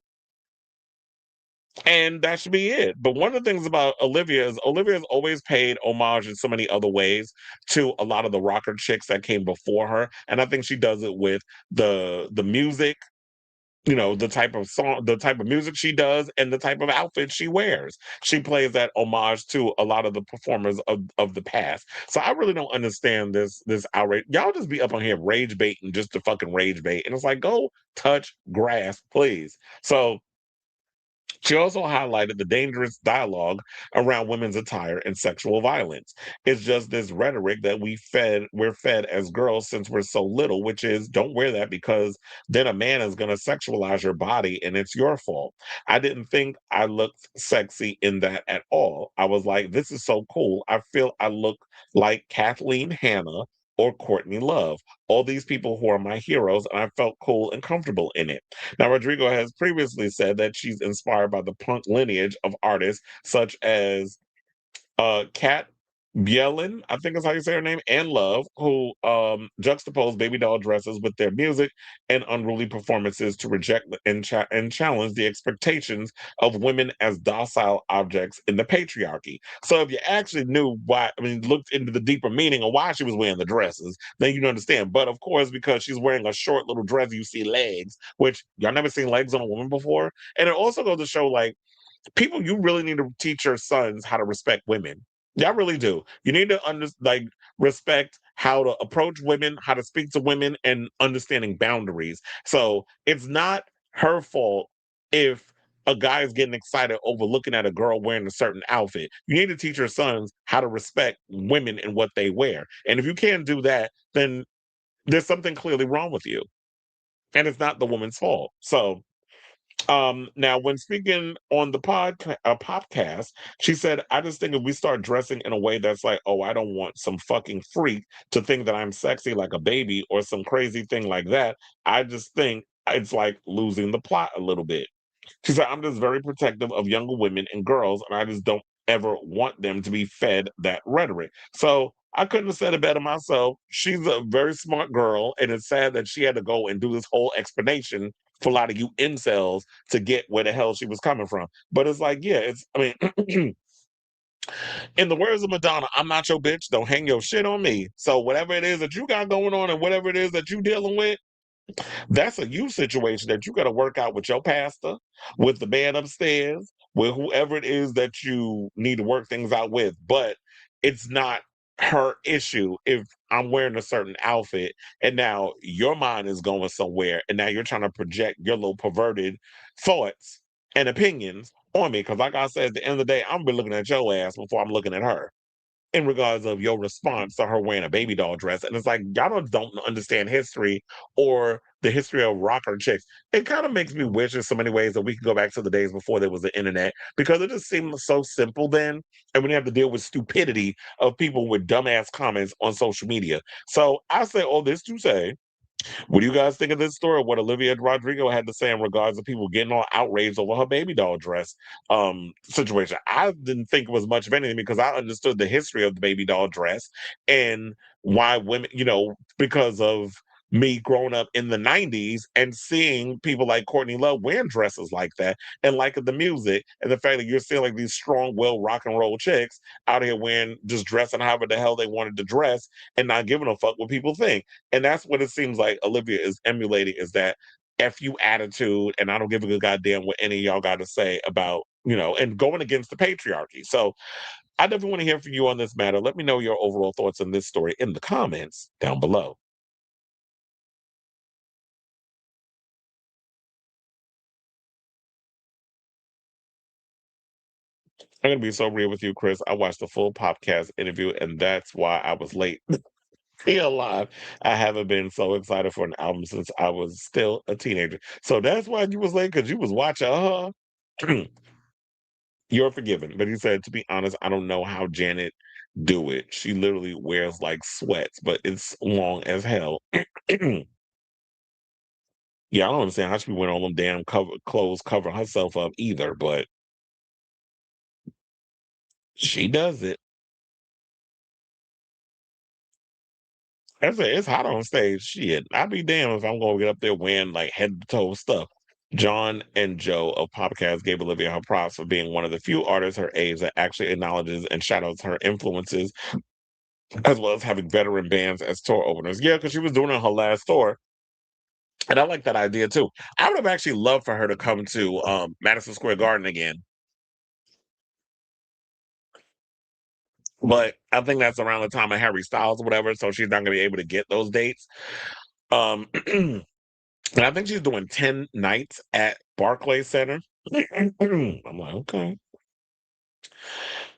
And that should be it. But one of the things about Olivia is Olivia's always paid homage in so many other ways to a lot of the rocker chicks that came before her. And I think she does it with the music, the type of song, the type of music she does, and the type of outfit she wears. She plays that homage to a lot of the performers of the past. So I really don't understand this outrage. Y'all just be up on here rage baiting just to fucking rage bait. And it's like, go touch grass, please. So she also highlighted the dangerous dialogue around women's attire and sexual violence. It's just this rhetoric that we're fed as girls since we're so little, which is don't wear that because then a man is going to sexualize your body and it's your fault. I didn't think I looked sexy in that at all. I was like, this is so cool. I feel I look like Kathleen Hanna or Courtney Love, all these people who are my heroes, and I felt cool and comfortable in it. Now, Rodrigo has previously said that she's inspired by the punk lineage of artists such as Kat Bielin, I think is how you say her name, and Love, who juxtapose baby doll dresses with their music and unruly performances to reject and challenge the expectations of women as docile objects in the patriarchy. So if you actually knew looked into the deeper meaning of why she was wearing the dresses, then you'd understand. But of course, because she's wearing a short little dress, you see legs, which y'all never seen legs on a woman before. And it also goes to show, like, people, you really need to teach your sons how to respect women. Yeah, I really do. You need to respect how to approach women, how to speak to women, and understanding boundaries. So it's not her fault if a guy is getting excited over looking at a girl wearing a certain outfit. You need to teach your sons how to respect women and what they wear. And if you can't do that, then there's something clearly wrong with you. And it's not the woman's fault. So now, when speaking on the podcast, she said, I just think if we start dressing in a way that's like, oh, I don't want some fucking freak to think that I'm sexy like a baby or some crazy thing like that. I just think it's like losing the plot a little bit. She said, I'm just very protective of younger women and girls, and I just don't ever want them to be fed that rhetoric. So I couldn't have said it better myself. She's a very smart girl, and it's sad that she had to go and do this whole explanation for a lot of you incels to get where the hell she was coming from. But it's like, yeah, in the words of Madonna, I'm not your bitch. Don't hang your shit on me. So whatever it is that you got going on and whatever it is that you dealing with, that's a you situation that you got to work out with your pastor, with the man upstairs, with whoever it is that you need to work things out with. But it's not her issue if I'm wearing a certain outfit and now your mind is going somewhere and now you're trying to project your little perverted thoughts and opinions on me. Because like I said, at the end of the day, I'm gonna be looking at your ass before I'm looking at her in regards of your response to her wearing a baby doll dress. And it's like, y'all don't understand history or the history of rocker chicks. It kind of makes me wish in so many ways that we could go back to the days before there was the internet, because it just seemed so simple then. And we didn't have to deal with stupidity of people with dumbass comments on social media. So I say all this to say, what do you guys think of this story? What Olivia and Rodrigo had to say in regards to people getting all outraged over her baby doll dress situation? I didn't think it was much of anything because I understood the history of the baby doll dress and why women, because of me growing up in the 90s and seeing people like Courtney Love wearing dresses like that and liking the music and the fact that you're seeing like these strong, well, rock and roll chicks out here wearing, just dressing however the hell they wanted to dress and not giving a fuck what people think. And that's what it seems like Olivia is emulating, is that F you attitude, and I don't give a good goddamn what any of y'all got to say about, and going against the patriarchy. So I definitely want to hear from you on this matter. Let me know your overall thoughts on this story in the comments down below. I'm going to be so real with you, Chris. I watched the full podcast interview, and that's why I was late. Be alive. I haven't been so excited for an album since I was still a teenager. So that's why you was late, because you was watching You're forgiven. But he said, to be honest, I don't know how Janet do it. She literally wears like sweats, but it's long as hell. Yeah, I don't understand how she went on them damn clothes covering herself up either, but she does it. I say it's hot on stage. Shit, I'd be damned if I'm gonna get up there wearing like head to toe stuff. John and Joe of Popcast gave Olivia her props for being one of the few artists her age that actually acknowledges and shadows her influences, as well as having veteran bands as tour openers. Yeah, because she was doing it on her last tour. And I like that idea too. I would have actually loved for her to come to Madison Square Garden again. But I think that's around the time of Harry Styles or whatever, so she's not gonna be able to get those dates. And I think she's doing 10 nights at Barclays Center. I'm like, okay.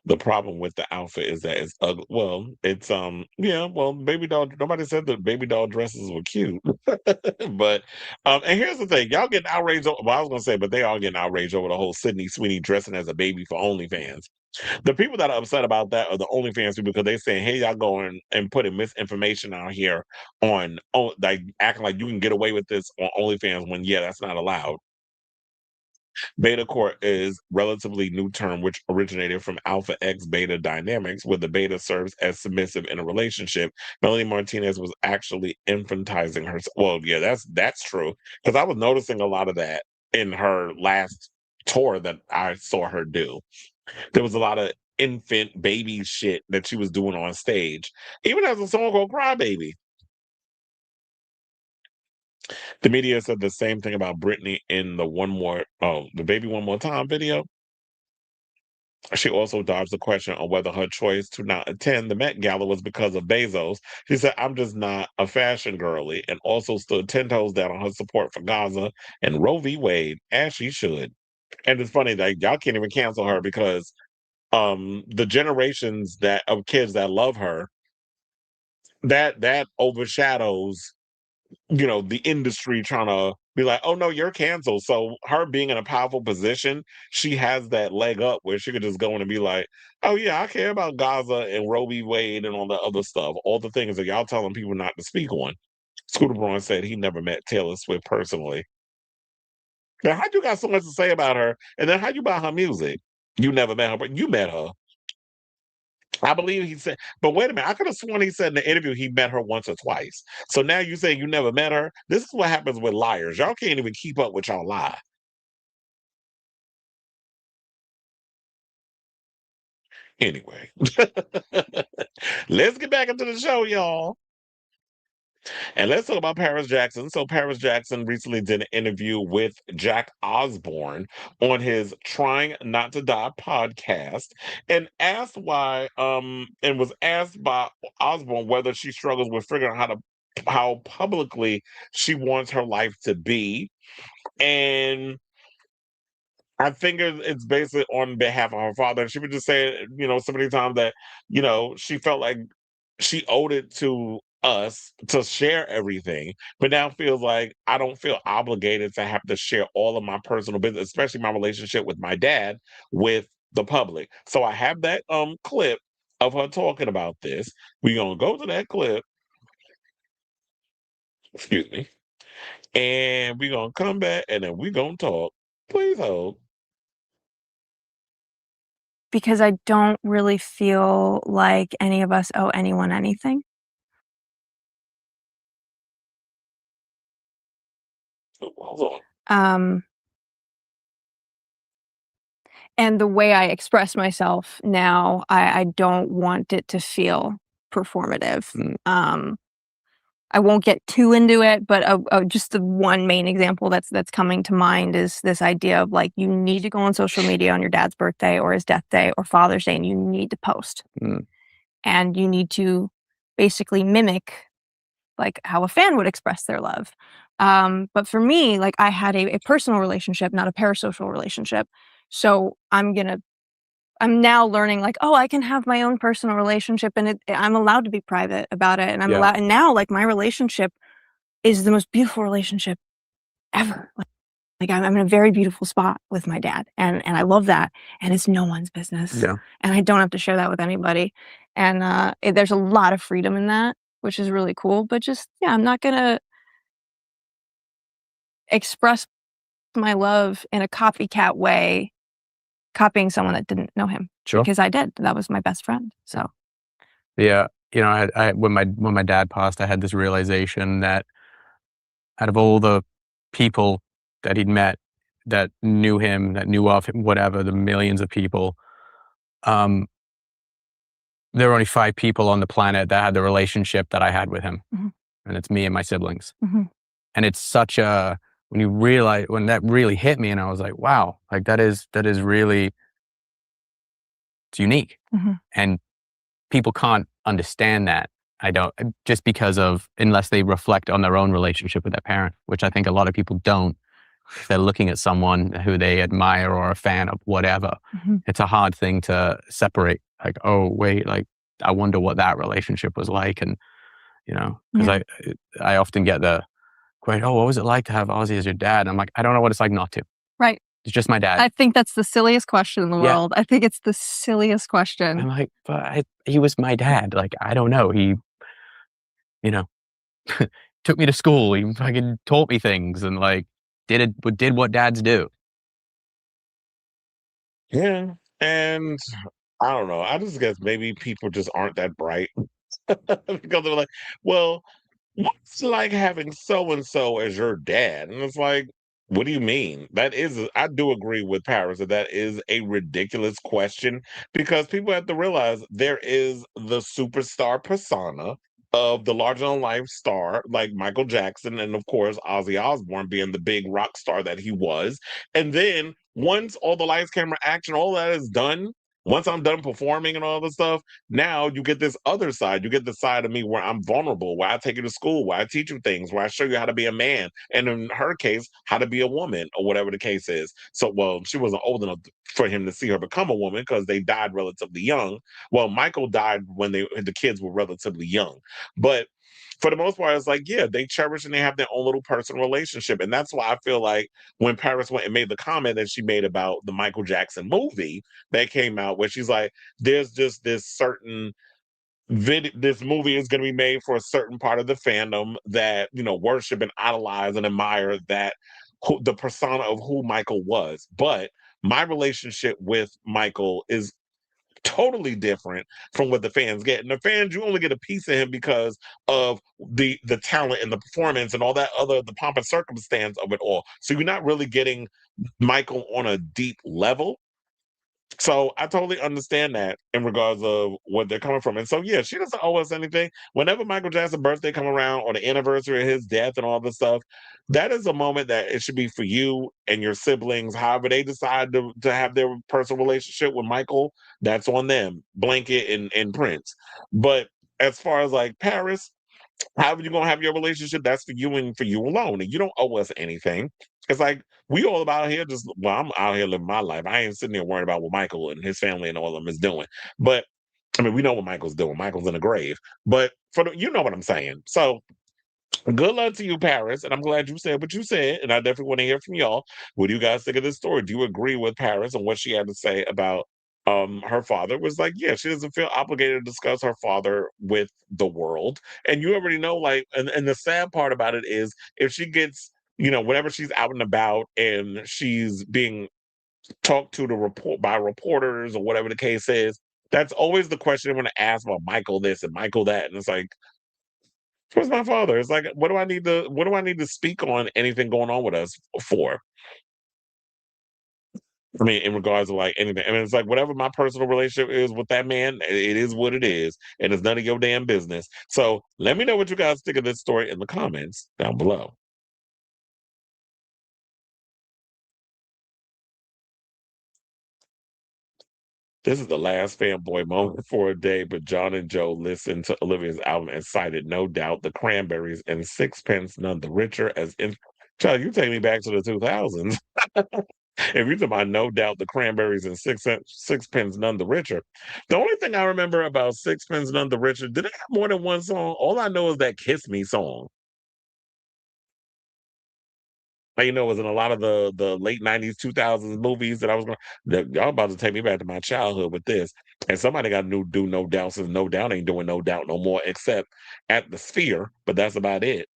The problem with the outfit is that it's ugly. Well, it's Babydoll. Nobody said the Babydoll dresses were cute. But and here's the thing, y'all getting outraged over, well, I was gonna say, but they all getting outraged over the whole Sydney Sweeney dressing as a baby for OnlyFans. The people that are upset about that are the OnlyFans people because they saying, hey, y'all going and putting misinformation out here on like acting like you can get away with this on OnlyFans when that's not allowed. Beta court is relatively new term which originated from Alpha X Beta dynamics, where the beta serves as submissive in a relationship. Melanie Martinez was actually infantizing herself. Well, yeah, that's true. Because I was noticing a lot of that in her last tour that I saw her do. There was a lot of infant baby shit that she was doing on stage. Even as a song called Cry Baby. The media said the same thing about Britney in the Baby One More Time video. She also dodged the question on whether her choice to not attend the Met Gala was because of Bezos. She said, I'm just not a fashion girly, and also stood 10 toes down on her support for Gaza and Roe v. Wade, as she should. And it's funny that y'all can't even cancel her because the generations of kids that love her, that overshadows the industry trying to be like, oh no, you're canceled. So her being in a powerful position, she has that leg up where she could just go in and be like, oh yeah, I care about Gaza and Roe v. Wade and all the other stuff, all the things that y'all telling people not to speak on. Scooter Braun said he never met Taylor Swift personally. Now, how you got so much to say about her, and then how you buy her music? You never met her, but you met her. I believe he said, but wait a minute. I could have sworn he said in the interview he met her once or twice. So now you say you never met her. This is what happens with liars. Y'all can't even keep up with y'all lie. Anyway, let's get back into the show, y'all. And let's talk about Paris Jackson. So Paris Jackson recently did an interview with Jack Osbourne on his Trying Not to Die podcast and was asked by Osbourne whether she struggles with figuring out how publicly she wants her life to be. And I think it's basically on behalf of her father. And she would just say, so many times that, she felt like she owed it to us to share everything, but now feels like I don't feel obligated to have to share all of my personal business, especially my relationship with my dad, with the public. So I have that clip of her talking about this. We're gonna go to that clip. Excuse me. And we're gonna come back and then we're gonna talk. Please hold. Because I don't really feel like any of us owe anyone anything. Hold on. And the way I express myself now, I don't want it to feel performative. I won't get too into it, but just the one main example that's coming to mind is this idea of like, you need to go on social media on your dad's birthday or his death day or Father's Day, and you need to post. And you need to basically mimic like how a fan would express their love. But for me, like I had a personal relationship, not a parasocial relationship. So I'm now learning like, oh, I can have my own personal relationship and I'm allowed to be private about it. And I'm allowed, and now like my relationship is the most beautiful relationship ever. Like I'm in a very beautiful spot with my dad and I love that. And it's no one's business. Yeah. And I don't have to share that with anybody. And there's a lot of freedom in that, which is really cool. But just, I'm not gonna express my love in a copycat way, copying someone that didn't know him. Sure. Because I did. That was my best friend. So yeah, I when my dad passed, I had this realization that out of all the people that he'd met that knew him, that knew of him, whatever, the millions of people, there were only 5 people on the planet that had the relationship that I had with him. Mm-hmm. And it's me and my siblings. Mm-hmm. And it's such a, when that really hit me, and I was like, wow, like that is really, it's unique. Mm-hmm. And people can't understand that. Just because of, unless they reflect on their own relationship with their parent, which I think a lot of people don't. If they're looking at someone who they admire or a fan of whatever, Mm-hmm. it's a hard thing to separate. Like, oh wait, like I wonder what that relationship was like. And, because I often get the question, oh, what was it like to have Ozzy as your dad? And I'm like, I don't know what it's like not to. Right. It's just my dad. I think that's the silliest question in the Yeah. world. I think it's the silliest question. I'm like, but he was my dad. Like, I don't know. He, took me to school. He fucking taught me things and like did what dads do. Yeah. And I don't know. I just guess maybe people just aren't that bright because they're like, well, what's it like having so and so as your dad? And it's like, what do you mean? I do agree with Paris that is a ridiculous question because people have to realize there is the superstar persona of the larger than life star like Michael Jackson and of course Ozzy Osbourne being the big rock star that he was. And then once all the lights, camera, action, all that is done, once I'm done performing and all this stuff, now you get this other side. You get the side of me where I'm vulnerable, where I take you to school, where I teach you things, where I show you how to be a man. And in her case, how to be a woman or whatever the case is. So, well, she wasn't old enough for him to see her become a woman because they died relatively young. Well, Michael died when the kids were relatively young. But for the most part, it's like, yeah, they cherish and they have their own little personal relationship. And that's why I feel like when Paris went and made the comment that she made about the Michael Jackson movie that came out, where she's like, there's just this certain this movie is going to be made for a certain part of the fandom that, worship and idolize and admire the persona of who Michael was. But my relationship with Michael is totally different from what the fans get. And the fans, you only get a piece of him because of the talent and the performance and all that the pomp and circumstance of it all. So you're not really getting Michael on a deep level. So I totally understand that in regards of what they're coming from. And so, yeah, she doesn't owe us anything. Whenever Michael Jackson's birthday come around or the anniversary of his death and all this stuff, that is a moment that it should be for you and your siblings. However they decide to have their personal relationship with Michael, that's on them, Blanket and Prince. But as far as like Paris, however you're gonna have your relationship, that's for you and for you alone. And you don't owe us anything. It's like we all about here I'm out here living my life. I ain't sitting there worrying about what Michael and his family and all of them is doing. But I mean, we know what Michael's doing. Michael's in the grave. But you know what I'm saying. So good luck to you, Paris. And I'm glad you said what you said. And I definitely want to hear from y'all. What do you guys think of this story? Do you agree with Paris and what she had to say about her father? Was like, yeah, she doesn't feel obligated to discuss her father with the world. And you already know, like, and the sad part about it is if she gets, whenever she's out and about and she's being talked to by reporters or whatever the case is, that's always the question I'm going to ask about Michael this and Michael that. And it's like, where's my father? It's like, what do I need to speak on anything going on with us for? I mean, in regards to like anything. I mean, it's like whatever my personal relationship is with that man, it is what it is. And it's none of your damn business. So let me know what you guys think of this story in the comments down below. This is the last fanboy moment for a day, but John and Joe listened to Olivia's album and cited No Doubt, The Cranberries, and Sixpence None the Richer as Child, you take me back to the 2000s. If you're talking about No Doubt, The Cranberries, and Sixpence None the Richer. The only thing I remember about Sixpence None the Richer, did it have more than one song? All I know is that Kiss Me song. You know, it was in a lot of the late 90s, 2000s movies that I was going y'all about to take me back to my childhood with this. And somebody got to do No Doubt, since No Doubt ain't doing No Doubt no more, except at the Sphere, but that's about it.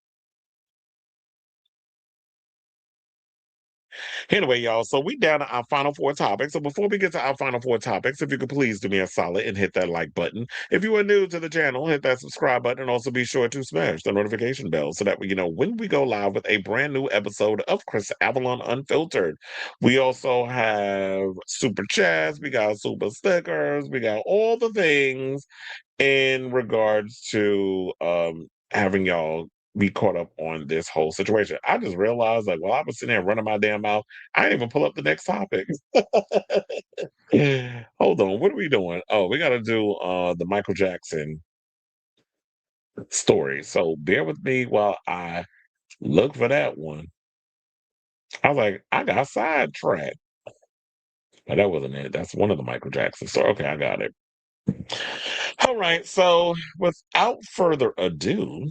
Anyway, y'all, so we down to our final 4 topics. So before we get to our final 4 topics, if you could please do me a solid and hit that like button. If you are new to the channel, hit that subscribe button and also be sure to smash the notification bell so that you know when we go live with a brand new episode of Chris Avalon Unfiltered. We also have super chats, we got super stickers, we got all the things in regards to having y'all be caught up on this whole situation. I just realized, like, while I was sitting there running my damn mouth, I didn't even pull up the next topic. Hold on, what are we doing? Oh, we got to do the Michael Jackson story. So bear with me while I look for that one. I was like, I got sidetracked. But that wasn't it. That's one of the Michael Jackson stories. Okay, I got it. All right, so without further ado,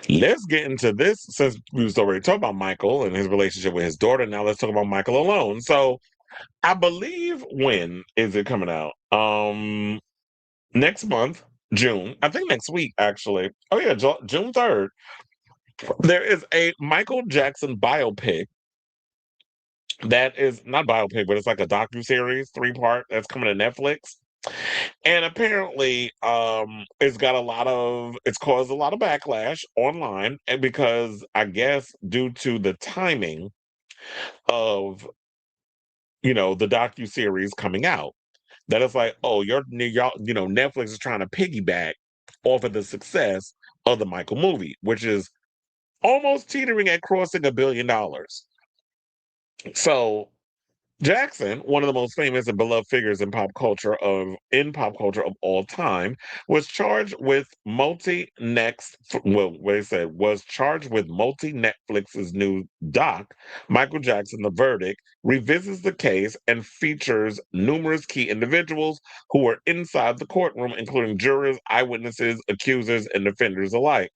let's get into this. Since we was already talking about Michael and his relationship with his daughter, now let's talk about Michael alone. So I believe, when is it coming out? Next month, June. I think next week, actually. Oh yeah, June 3rd. There is a Michael Jackson biopic that is not biopic, but it's like a docuseries, 3-part, that's coming to Netflix. And apparently, it's caused a lot of backlash online, and because I guess due to the timing of the docuseries coming out, that it's like, oh, y'all, Netflix is trying to piggyback off of the success of the Michael movie, which is almost teetering at crossing $1 billion. So Jackson, one of the most famous and beloved figures in pop culture of all time, was charged with Netflix's new doc, Michael Jackson: The Verdict, revisits the case and features numerous key individuals who were inside the courtroom, including jurors, eyewitnesses, accusers, and defenders alike.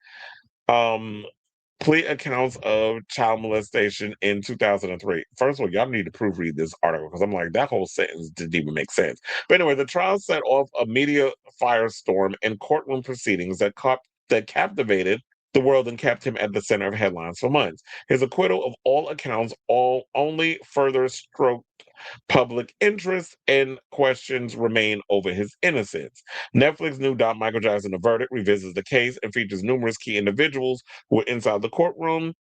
Plea accounts of child molestation in 2003. First of all, y'all need to proofread this article because I'm like, that whole sentence didn't even make sense. But anyway, the trial set off a media firestorm and courtroom proceedings that captivated the world and kept him at the center of headlines for months. His acquittal, of all accounts, only further stroked public interest, and questions remain over his innocence. Netflix new doc Michael Jackson: The Verdict revisits the case and features numerous key individuals who were inside the courtroom.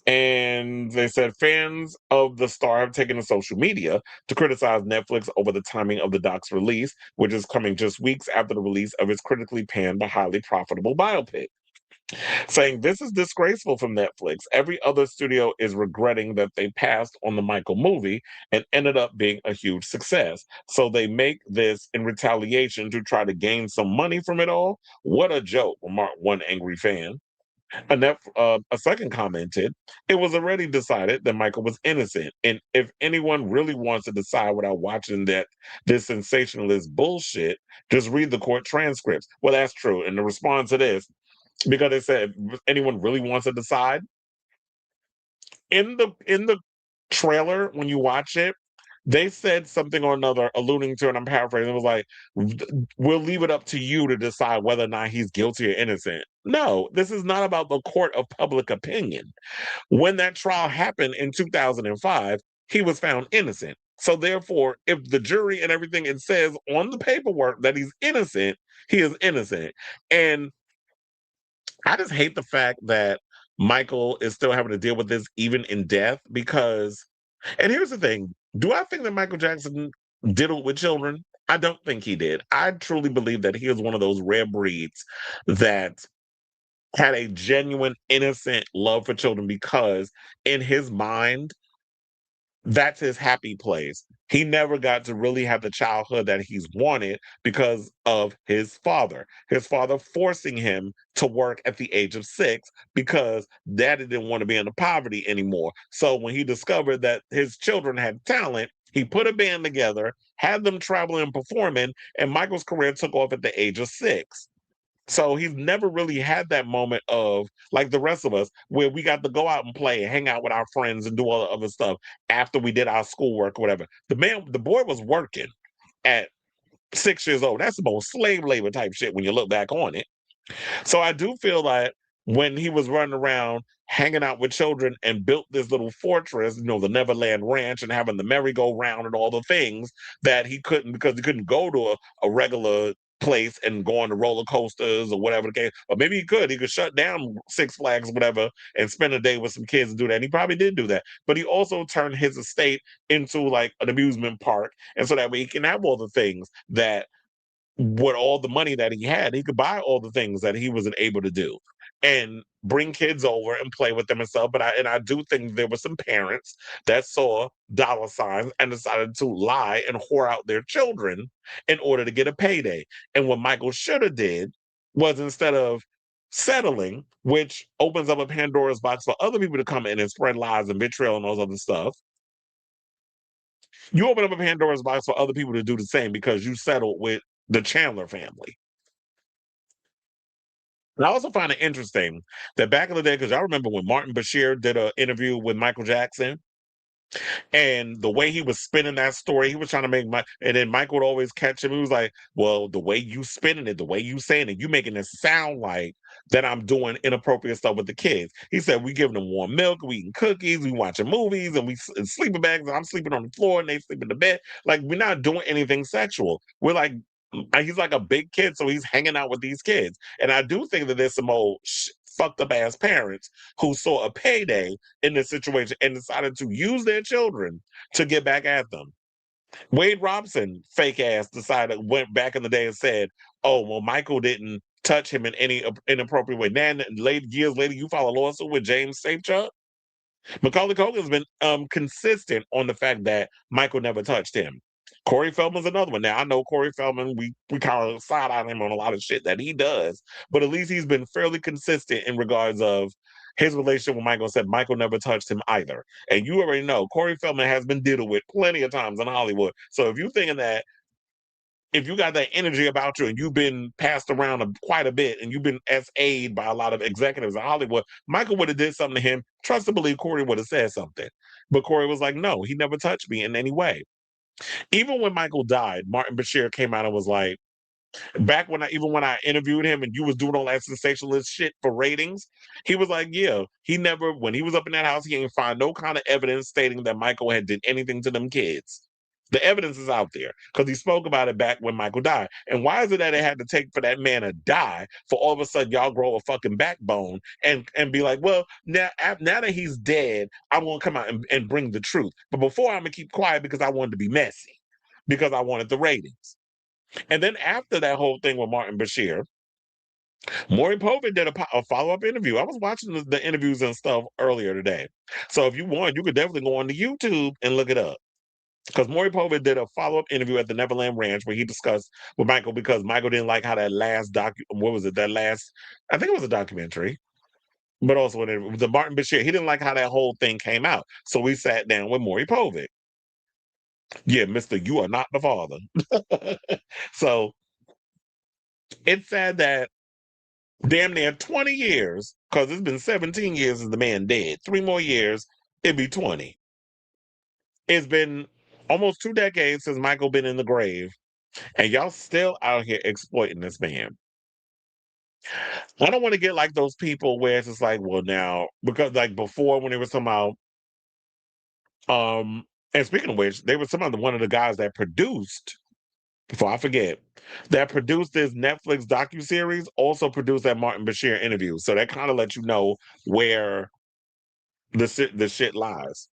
And they said fans of the star have taken to social media to criticize Netflix over the timing of the doc's release, which is coming just weeks after the release of its critically panned but highly profitable biopic, saying this is disgraceful from Netflix. Every other studio is regretting that they passed on the Michael movie and ended up being a huge success. So they make this in retaliation to try to gain some money from it all. What a joke, remarked one angry fan. A second commented, it was already decided that Michael was innocent. And if anyone really wants to decide without watching this sensationalist bullshit, just read the court transcripts. Well, that's true. And the response to this, because they said, anyone really wants to decide? In the trailer, when you watch it, they said something or another alluding to, and I'm paraphrasing, it was like, we'll leave it up to you to decide whether or not he's guilty or innocent. No, this is not about the court of public opinion. When that trial happened in 2005, he was found innocent. So therefore, if the jury and everything, it says on the paperwork that he's innocent, he is innocent. And I just hate the fact that Michael is still having to deal with this even in death, because, and here's the thing, do I think that Michael Jackson diddled with children? I don't think he did. I truly believe that he is one of those rare breeds that had a genuine, innocent love for children, because in his mind, that's his happy place. He never got to really have the childhood that he's wanted because of his father forcing him to work at the age of 6 because daddy didn't want to be in the poverty anymore. So when he discovered that his children had talent, he put a band together, had them traveling and performing, and Michael's career took off at the age of 6. So he's never really had that moment of, like the rest of us, where we got to go out and play and hang out with our friends and do all the other stuff after we did our schoolwork or whatever. The boy was working at 6 years old. That's the most slave labor type shit when you look back on it. So I do feel like when he was running around hanging out with children and built this little fortress, the Neverland Ranch, and having the merry-go-round and all the things that he couldn't, because he couldn't go to a regular place and go on the roller coasters or whatever the case. Or maybe he could shut down Six Flags or whatever and spend a day with some kids and do that. And he probably did do that. But he also turned his estate into like an amusement park. And so that way he can have all the things that, with all the money that he had, he could buy all the things that he wasn't able to do and bring kids over and play with them and stuff. But I do think there were some parents that saw dollar signs and decided to lie and whore out their children in order to get a payday. And what Michael should have did was, instead of settling, which opens up a Pandora's box for other people to come in and spread lies and vitriol and all this other stuff, you open up a Pandora's box for other people to do the same because you settled with the Chandler family. And I also find it interesting that back in the day, because I remember when Martin Bashir did an interview with Michael Jackson, and the way he was spinning that story, he was trying to make and then Michael would always catch him. He was like, well, the way you spinning it, the way you saying it, you making it sound like that I'm doing inappropriate stuff with the kids. He said, we giving them warm milk, we eating cookies, we watching movies, and we sleeping bags, and I'm sleeping on the floor and they sleep in the bed. Like, we're not doing anything sexual. We're like, he's like a big kid, so he's hanging out with these kids. And I do think that there's some old fucked up ass parents who saw a payday in this situation and decided to use their children to get back at them. Wade Robson, fake ass, went back in the day and said, oh, well, Michael didn't touch him in any inappropriate way. Then years later, you file a lawsuit with James Safechuck. Macaulay Culkin's been consistent on the fact that Michael never touched him. Corey Feldman's another one. Now, I know Corey Feldman, we kind of side-eye him on a lot of shit that he does, but at least he's been fairly consistent in regards of his relationship with Michael. Said Michael never touched him either. And you already know Corey Feldman has been dealt with plenty of times in Hollywood. So if you're thinking that, if you got that energy about you and you've been passed around quite a bit and you've been SA'd by a lot of executives in Hollywood, Michael would have did something to him. Trust to believe Corey would have said something. But Corey was like, no, he never touched me in any way. Even when Michael died, Martin Bashir came out and was like, back when I interviewed him and you was doing all that sensationalist shit for ratings, he was like, yeah, when he was up in that house, he ain't find no kind of evidence stating that Michael had did anything to them kids. The evidence is out there because he spoke about it back when Michael died. And why is it that it had to take for that man to die for all of a sudden y'all grow a fucking backbone and be like, well, now that he's dead, I'm going to come out and bring the truth. But before, I'm going to keep quiet because I wanted to be messy, because I wanted the ratings. And then after that whole thing with Martin Bashir, Maury Povich did a follow-up interview. I was watching the interviews and stuff earlier today. So if you want, you could definitely go on to YouTube and look it up. Because Maury Povich did a follow-up interview at the Neverland Ranch where he discussed with Michael, because Michael didn't like how that last I think it was a documentary, but also when it was the Martin Bashir, he didn't like how that whole thing came out. So we sat down with Maury Povich. Yeah, mister, you are not the father. So it's sad that damn near 20 years, because it's been 17 years since the man dead. 3 more years, it'd be 20. It's been almost 2 decades since Michael been in the grave, and y'all still out here exploiting this man. I don't want to get like those people where it's just like, well, now, because like before when they were talking about, and speaking of which, they were one of the guys that produced, before I forget, that produced this Netflix docuseries, also produced that Martin Bashir interview. So that kind of lets you know where the shit lies.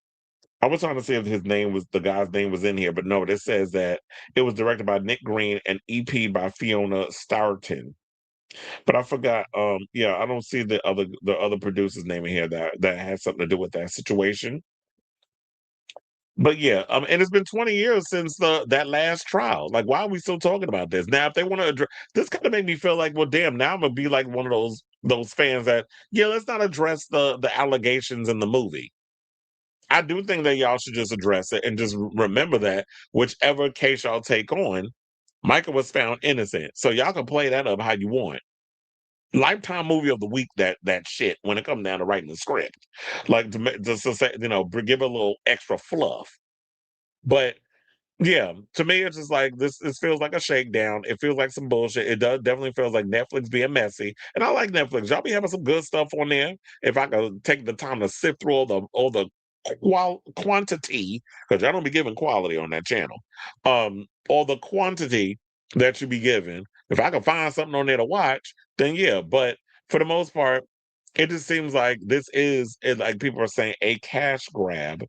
I was trying to see if the guy's name was in here, but no, it says that it was directed by Nick Green and EP'd by Fiona Starton. But I forgot, I don't see the other producer's name in here that has something to do with that situation. But yeah, and it's been 20 years since that last trial. Like, why are we still talking about this? Now, if they want to address this, kind of made me feel like, well, damn, now I'm gonna be like one of those fans that, yeah, let's not address the allegations in the movie. I do think that y'all should just address it and just remember that whichever case y'all take on, Michael was found innocent. So y'all can play that up how you want. Lifetime movie of the week, that shit, when it comes down to writing the script. Like, to say, give a little extra fluff. But Yeah, to me, it's just like this. This feels like a shakedown. It feels like some bullshit. It does definitely feels like Netflix being messy, and I like Netflix. Y'all be having some good stuff on there. If I could take the time to sift through all the quantity, because y'all don't be giving quality on that channel. All the quantity that you be given. If I can find something on there to watch, then yeah. But for the most part, it just seems like this is like people are saying a cash grab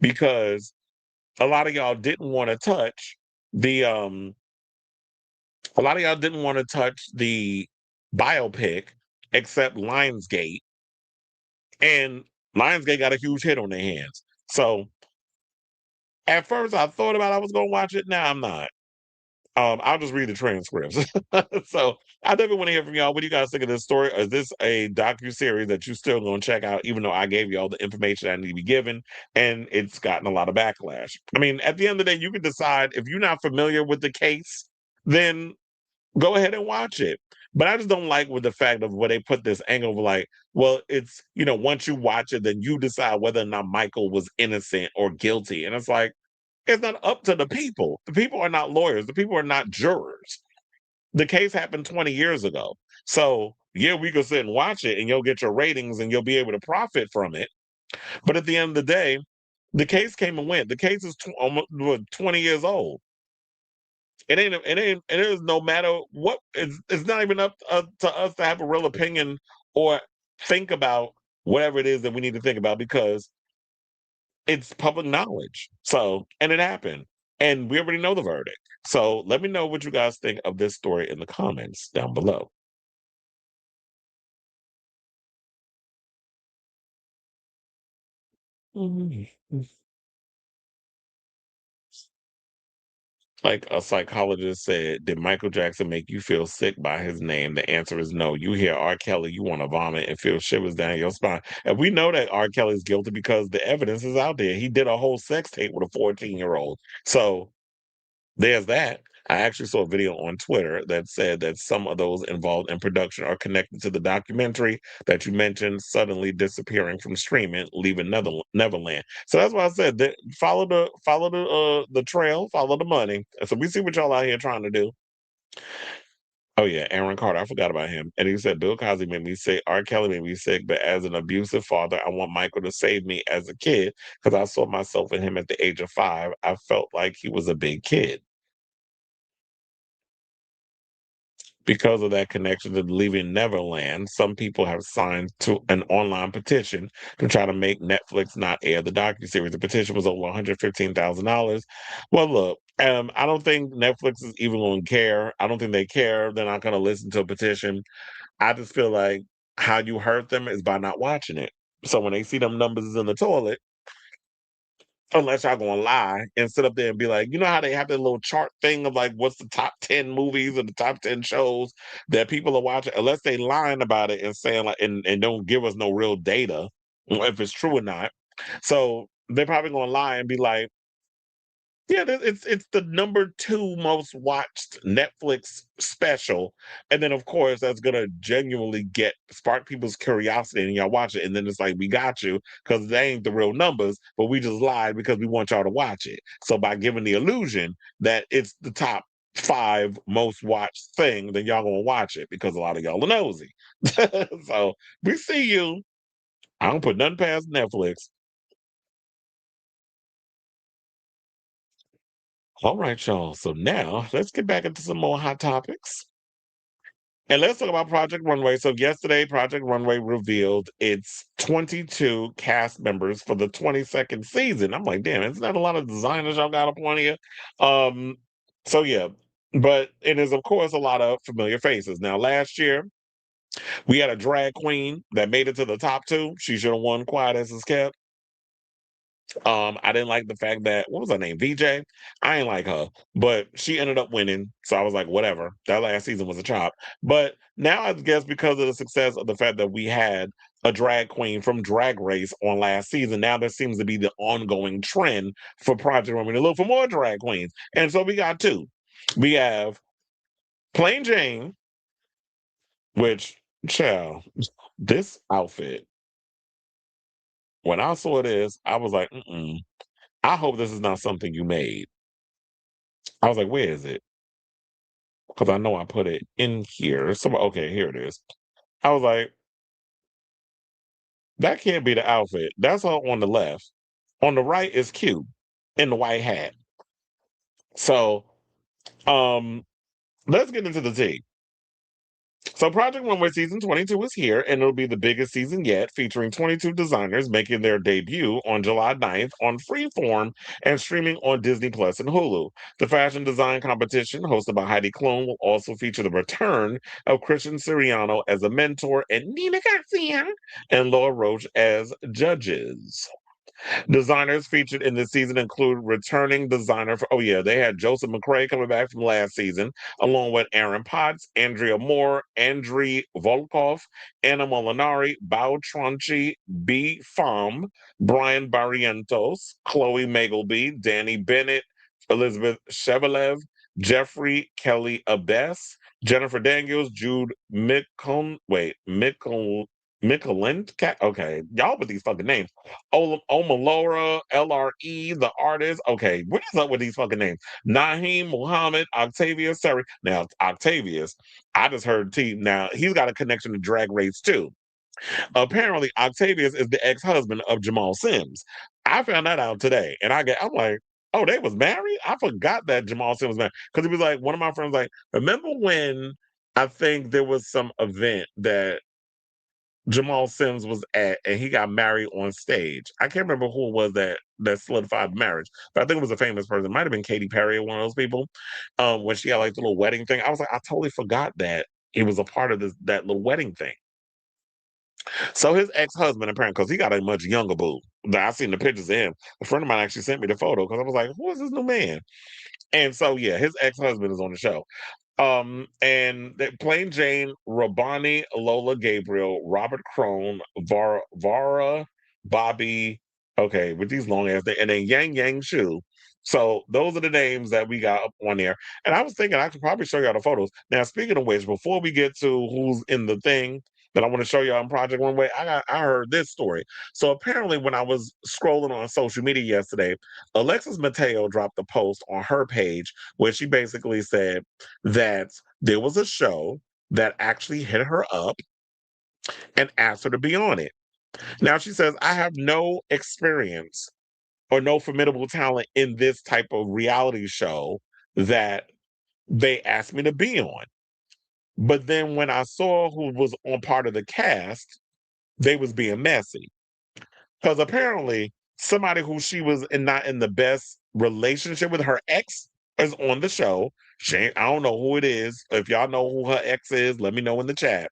because a lot of y'all didn't want to touch the a lot of y'all didn't want to touch the biopic except Lionsgate, and Lionsgate got a huge hit on their hands. So at first I thought about I was gonna watch it. Now I'm not. I'll just read the transcripts. So I definitely want to hear from y'all. What do you guys think of this story? Is this a docu-series that you still gonna check out, even though I gave you all the information I need to be given, and it's gotten a lot of backlash? I mean, at the end of the day, you can decide if you're not familiar with the case, then go ahead and watch it. But I just don't like with the fact of where they put this angle of like, well, it's once you watch it, then you decide whether or not Michael was innocent or guilty. And it's like, it's not up to the people. The people are not lawyers. The people are not jurors. The case happened 20 years ago. So, yeah, we could sit and watch it and you'll get your ratings and you'll be able to profit from it. But at the end of the day, the case came and went. The case is almost 20 years old. It is no matter what, it's not even up to us to have a real opinion or think about whatever it is that we need to think about because it's public knowledge. So, and it happened. And we already know the verdict. So let me know what you guys think of this story in the comments down below. Like a psychologist said, did Michael Jackson make you feel sick by his name? The answer is no. You hear R. Kelly, you want to vomit and feel shivers down your spine. And we know that R. Kelly's guilty because the evidence is out there. He did a whole sex tape with a 14-year-old. So there's that. I actually saw a video on Twitter that said that some of those involved in production are connected to the documentary that you mentioned, suddenly disappearing from streaming, leaving Neverland. So that's why I said that follow the trail, follow the money. So we see what y'all out here trying to do. Oh yeah, Aaron Carter. I forgot about him. And he said Bill Cosby made me sick. R. Kelly made me sick. But as an abusive father, I want Michael to save me as a kid because I saw myself in him at the age of 5. I felt like he was a big kid. Because of that connection to leaving Neverland, some people have signed to an online petition to try to make Netflix not air the docuseries. The petition was over $115,000. Well, look, I don't think Netflix is even going to care. I don't think they care. They're not going to listen to a petition. I just feel like how you hurt them is by not watching it. So when they see them numbers in the toilet, unless y'all gonna lie and sit up there and be like, you know how they have that little chart thing of like what's the top 10 movies or the top 10 shows that people are watching, unless they lying about it and saying like and don't give us no real data if it's true or not. So they're probably gonna lie and be like, yeah, it's the number 2 most watched Netflix special, and then of course that's gonna genuinely spark people's curiosity, and y'all watch it, and then it's like we got you because they ain't the real numbers, but we just lied because we want y'all to watch it. So by giving the illusion that it's the top 5 most watched thing, then y'all gonna watch it because a lot of y'all are nosy. So we see you. I don't put nothing past Netflix. All right, y'all. So now let's get back into some more hot topics. And let's talk about Project Runway. So yesterday, Project Runway revealed its 22 cast members for the 22nd season. I'm like, damn, isn't that a lot of designers y'all got up on here? So yeah, but it is of course a lot of familiar faces. Now, last year we had a drag queen that made it to the top 2. She should have won Quiet as It's Kept. I didn't like the fact that what was her name? VJ. I ain't like her, but she ended up winning. So I was like, whatever. That last season was a chop. But now I guess because of the success of the fact that we had a drag queen from Drag Race on last season, now there seems to be the ongoing trend for Project Runway to look for more drag queens. And so we got 2. We have Plain Jane, which child, this outfit. When I saw this, I was like, I hope this is not something you made I was like, where is it? Because I know I put it in here. So, okay, here it is. I was like, that can't be the outfit. That's all on the left. On the right is Q in the white hat. So, let's get into the tea. So Project Runway Season 22 is here, and it'll be the biggest season yet, featuring 22 designers making their debut on July 9th on Freeform and streaming on Disney Plus and Hulu. The fashion design competition, hosted by Heidi Klum, will also feature the return of Christian Siriano as a mentor and Nina Garcia and Laura Roach as judges. Designers featured in this season include returning designer for, they had Joseph McCrae coming back from last season, along with Aaron Potts, Andrea Moore, Andriy Volkov, Anna Molinari, Bao Tronchi, B. Pham, Brian Barrientos, Chloe Magleby, Danny Bennett, Elizabeth Shevelev, Jeffrey Kelly Abess, Jennifer Daniels, Jude Mickelin, okay, y'all with these fucking names. Omalora, LRE, the artist. Okay, what is up with these fucking names? Naheem, Muhammad, Octavius, Sari. Now, Octavius, I just heard T. Now, he's got a connection to Drag Race too. Apparently, Octavius is the ex-husband of Jamal Sims. I found that out today, and I'm like, oh, they was married? I forgot that Jamal Sims was married. Because he was like, one of my friends was like, remember when I think there was some event that Jamal Sims was at, and he got married on stage. I can't remember who it was that solidified marriage, but I think it was a famous person. It might have been Katy Perry or one of those people. When she had like the little wedding thing, I was like, I totally forgot that he was a part of that little wedding thing. So his ex-husband, apparently, because he got a much younger boo. I seen the pictures of him. A friend of mine actually sent me the photo because I was like, who is this new man? And so yeah, his ex-husband is on the show. And Plain Jane, Rabani, Lola Gabriel, Robert Crone, Vara, Bobby, okay, with these long ass names, and then Yang Shu. So those are the names that we got up on there. And I was thinking I could probably show y'all the photos. Now, speaking of which, before we get to who's in the thing that I want to show y'all on Project Runway, I heard this story. So apparently when I was scrolling on social media yesterday, Alexis Mateo dropped a post on her page where she basically said that there was a show that actually hit her up and asked her to be on it. Now she says, I have no experience or no formidable talent in this type of reality show that they asked me to be on. But then when I saw who was on part of the cast, they was being messy. Because apparently somebody who she was not in the best relationship with, her ex is on the show. I don't know who it is. If y'all know who her ex is, let me know in the chat.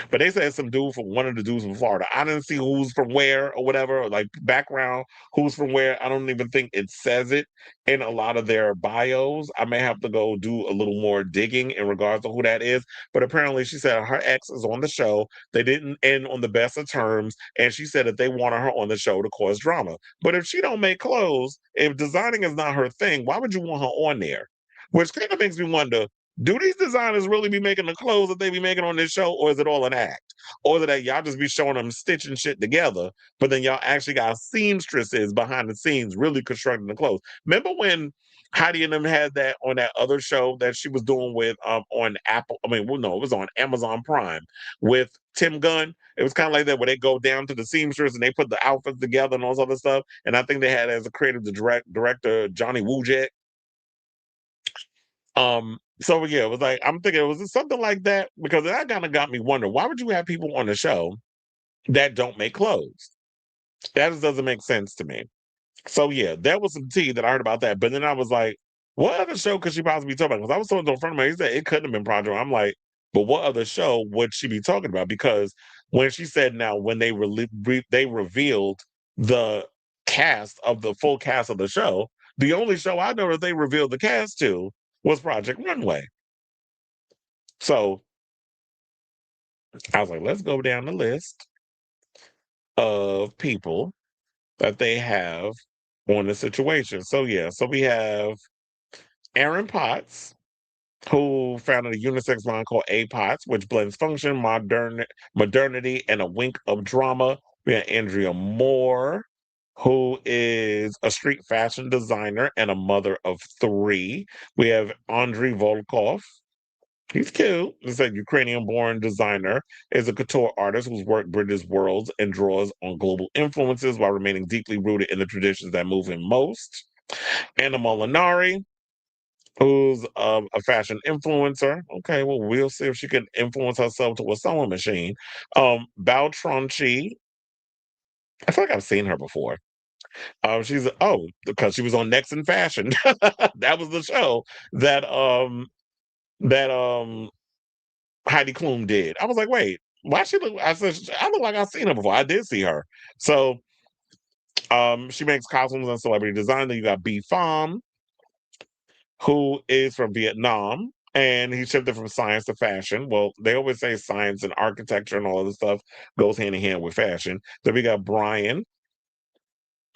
But they said some dude from one of the dudes from Florida. I didn't see who's from where or whatever, or like background, who's from where. I don't even think it says it in a lot of their bios. I may have to go do a little more digging in regards to who that is. But apparently she said her ex is on the show. They didn't end on the best of terms. And she said that they wanted her on the show to cause drama. But if she don't make clothes, if designing is not her thing, why would you want her on there? Which kind of makes me wonder, do these designers really be making the clothes that they be making on this show, or is it all an act? Or is it that y'all just be showing them stitching shit together, but then y'all actually got seamstresses behind the scenes really constructing the clothes? Remember when Heidi and them had that on that other show that she was doing with on Apple? I mean, well, no, it was on Amazon Prime with Tim Gunn. It was kind of like that where they go down to the seamstress and they put the outfits together and all this other stuff. And I think they had as a creative director Johnny Wujek. So yeah, it was like, I'm thinking, was it something like that? Because that kind of got me wondering, why would you have people on the show that don't make clothes? That just doesn't make sense to me. So yeah, that was some tea that I heard about that. But then I was like, what other show could she possibly be talking about? Because I was talking to a friend of mine, he said it couldn't have been Project. I'm like, but what other show would she be talking about? Because when she said now, when they revealed the full cast of the show, the only show I know that they revealed the cast to was Project Runway. So I was like, let's go down the list of people that they have on the situation. So yeah, so we have Aaron Potts, who founded a unisex line called A Potts, which blends function, modernity, and a wink of drama. We have Andrea Moore, who is a street fashion designer and a mother of 3. We have Andriy Volkov. He's cute. He's a Ukrainian-born designer, is a couture artist whose work bridges worlds and draws on global influences while remaining deeply rooted in the traditions that move him most. Anna Molinari, who's a fashion influencer. Okay, well, we'll see if she can influence herself to a sewing machine. Bao Tronchi, I feel like I've seen her before. She's because she was on Next in Fashion. That was the show that that Heidi Klum did. I was like, wait, why she look? I said, I look like I've seen her before. I did see her. So she makes costumes and celebrity design. Then you got B Pham, who is from Vietnam, and he shifted from science to fashion. Well, they always say science and architecture and all of this stuff goes hand in hand with fashion. Then we got Brian,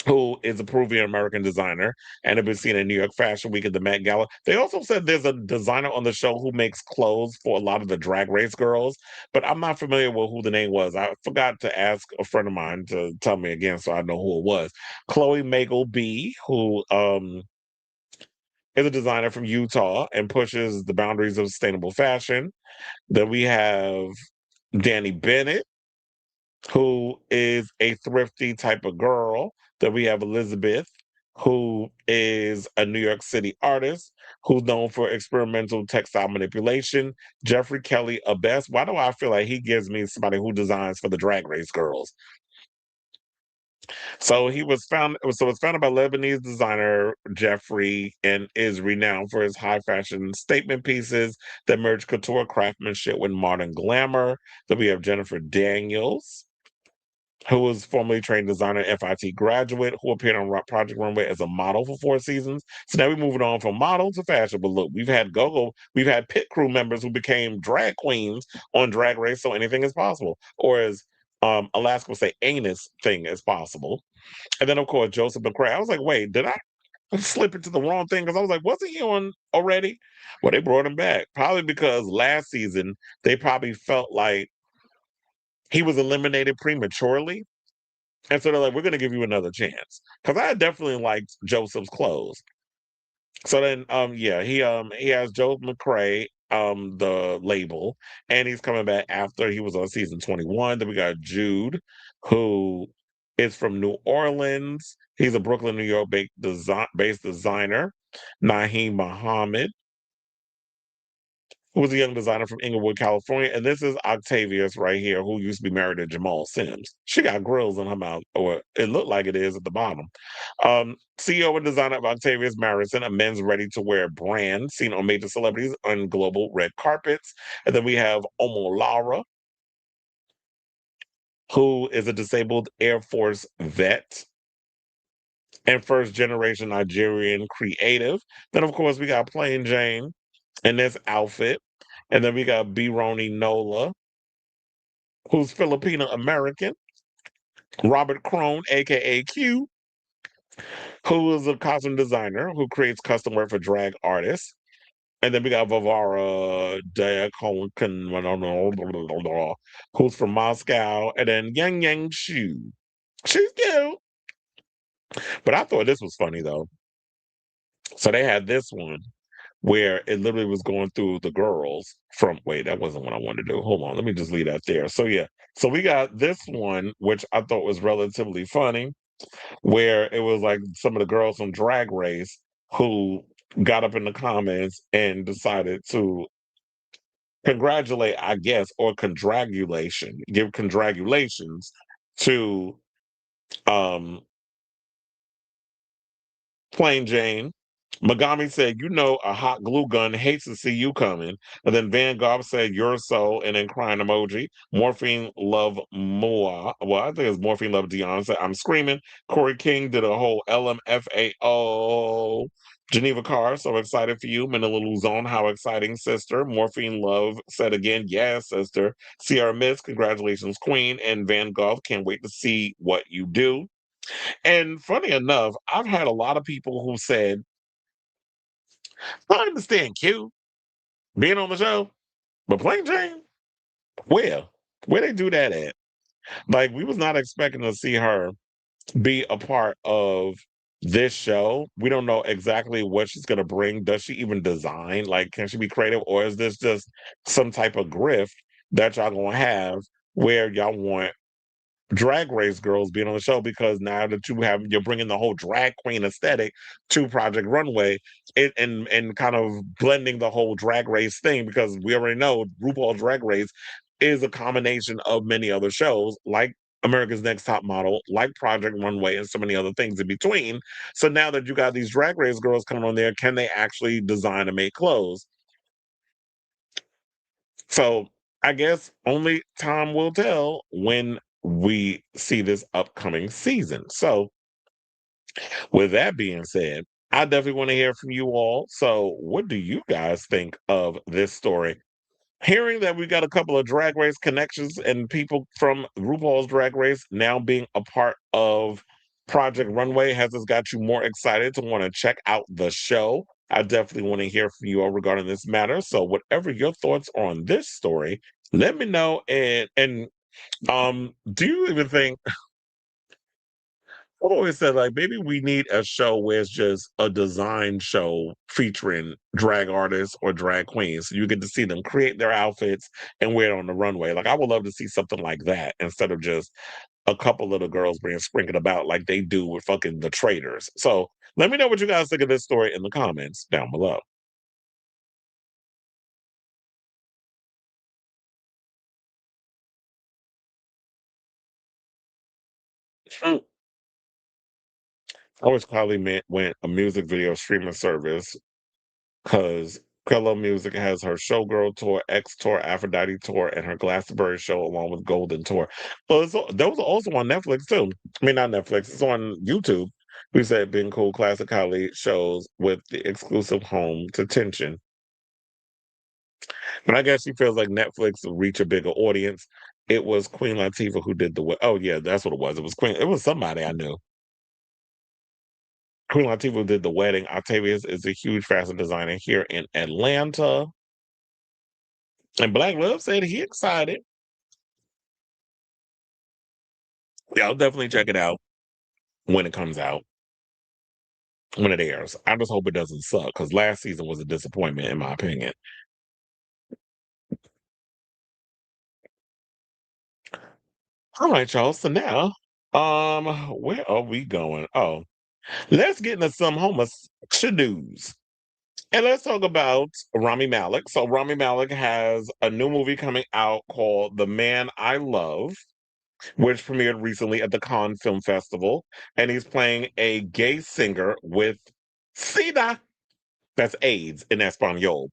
who is a Peruvian American designer and have been seen in New York Fashion Week at the Met Gala. They also said there's a designer on the show who makes clothes for a lot of the Drag Race girls, but I'm not familiar with who the name was. I forgot to ask a friend of mine to tell me again so I know who it was. Chloe Magle B, who is a designer from Utah and pushes the boundaries of sustainable fashion. Then we have Danny Bennett, who is a thrifty type of girl. Then we have Elizabeth, who is a New York City artist who's known for experimental textile manipulation. Jeffrey Kelly Abess. Why do I feel like he gives me somebody who designs for the Drag Race girls? So it's founded by Lebanese designer Jeffrey and is renowned for his high fashion statement pieces that merge couture craftsmanship with modern glamour. Then we have Jennifer Daniels, who was formerly trained designer FIT graduate, who appeared on Project Runway as a model for 4 seasons. So now we're moving on from model to fashion. But look, we've had pit crew members who became drag queens on Drag Race, so anything is possible. Or as Alaska would say, anus thing is possible. And then, of course, Joseph McCray. I was like, wait, did I slip into the wrong thing? Because I was like, wasn't he on already? Well, they brought him back. Probably because last season, they probably felt like he was eliminated prematurely. And so they're like, we're going to give you another chance. Because I definitely liked Joseph's clothes. So then, he has Joe McCray, the label, and he's coming back after he was on season 21. Then we got Jude, who is from New Orleans. He's a Brooklyn, New York based designer. Naheem Muhammad, who was a young designer from Inglewood, California. And this is Octavius right here, who used to be married to Jamal Sims. She got grills in her mouth, or it looked like it is at the bottom. CEO and designer of Octavius Marison, a men's ready-to-wear brand seen on major celebrities on global red carpets. And then we have Omo Lara, who is a disabled Air Force vet and first-generation Nigerian creative. Then, of course, we got Plain Jane in this outfit. And then we got Bironi Nola, who's Filipino American. Robert Crone, aka Q, who is a costume designer who creates custom wear for drag artists. And then we got Vavara Diakonkan, who's from Moscow. And then Yang Yang Shu. She's cute. But I thought this was funny, though. So they had this one where it literally was going through the girls from that wasn't what I wanted to do. Hold on, let me just leave that there. So yeah, so we got this one, which I thought was relatively funny, where it was like some of the girls from Drag Race who got up in the comments and decided to congratulate, I guess, or give congratulations to Plain Jane. Megami said, a hot glue gun hates to see you coming. And then Van Gogh said, you're so, and then crying emoji. Morphine Love Moa. Well, I think it's Morphine Love Dion said, I'm screaming. Corey King did a whole LMFAO. Geneva Carr, so excited for you. Manila Luzon, how exciting, sister. Morphine Love said again, yes, sister. Sierra Miss, congratulations, queen. And Van Gogh, can't wait to see what you do. And funny enough, I've had a lot of people who said, I understand Q being on the show, but Plain Jane, where they do that at? Like, we was not expecting to see her be a part of this show. We don't know exactly what she's going to bring. Does she even design? Like, can she be creative? Or is this just some type of grift that y'all going to have where y'all want drag race girls being on the show? Because now that you're bringing the whole drag queen aesthetic to Project Runway, and kind of blending the whole drag race thing, because we already know RuPaul's Drag Race is a combination of many other shows like America's Next Top Model, like Project Runway, and so many other things in between. So now that you got these drag race girls coming on there, can they actually design and make clothes? So I guess only time will tell when we see this upcoming season. So with that being said, I definitely want to hear from you all. So what do you guys think of this story? Hearing that we got a couple of drag race connections and people from RuPaul's Drag Race now being a part of Project Runway, has this got you more excited to want to check out the show? I definitely want to hear from you all regarding this matter. So whatever your thoughts are on this story, let me know. And do you even think, I've always said, like, maybe we need a show where it's just a design show featuring drag artists or drag queens. So you get to see them create their outfits and wear it on the runway. Like, I would love to see something like that instead of just a couple little girls being sprinkled about like they do with fucking the traders. So let me know what you guys think of this story in the comments down below. I wish Kylie went a music video streaming service, because Pillow Music has her Showgirl Tour, X Tour, Aphrodite Tour, and her Glastonbury show along with Golden Tour. Well, those are also on Netflix too. I mean, not Netflix, it's on YouTube. We said being cool classic Kylie shows with the exclusive home to Tension. But I guess she feels like Netflix will reach a bigger audience. It was Queen Latifah who did oh yeah, that's what it was. It was somebody I knew. Queen Latifah did the wedding. Octavius is a huge fashion designer here in Atlanta. And Black Love said he excited. Yeah, I'll definitely check it out when it comes out, when it airs. I just hope it doesn't suck, because last season was a disappointment, in my opinion. All right, y'all. So now, where are we going? Oh, let's get into some homosexual news. And let's talk about Rami Malek. So Rami Malek has a new movie coming out called The Man I Love, which premiered recently at the Cannes Film Festival. And he's playing a gay singer with SIDA. That's AIDS in Espanol.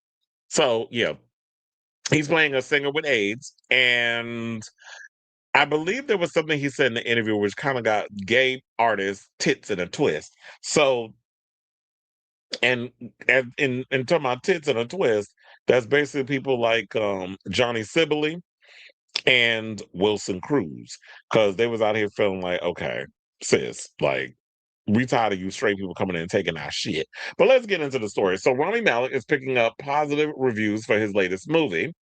So, yeah, he's playing a singer with AIDS. And I believe there was something he said in the interview which kind of got gay artists tits in a twist. So, and in talking about tits in a twist, that's basically people like Johnny Sibilly and Wilson Cruz, because they was out here feeling like, okay, sis, like, we tired of you straight people coming in and taking our shit. But let's get into the story. So Rami Malek is picking up positive reviews for his latest movie.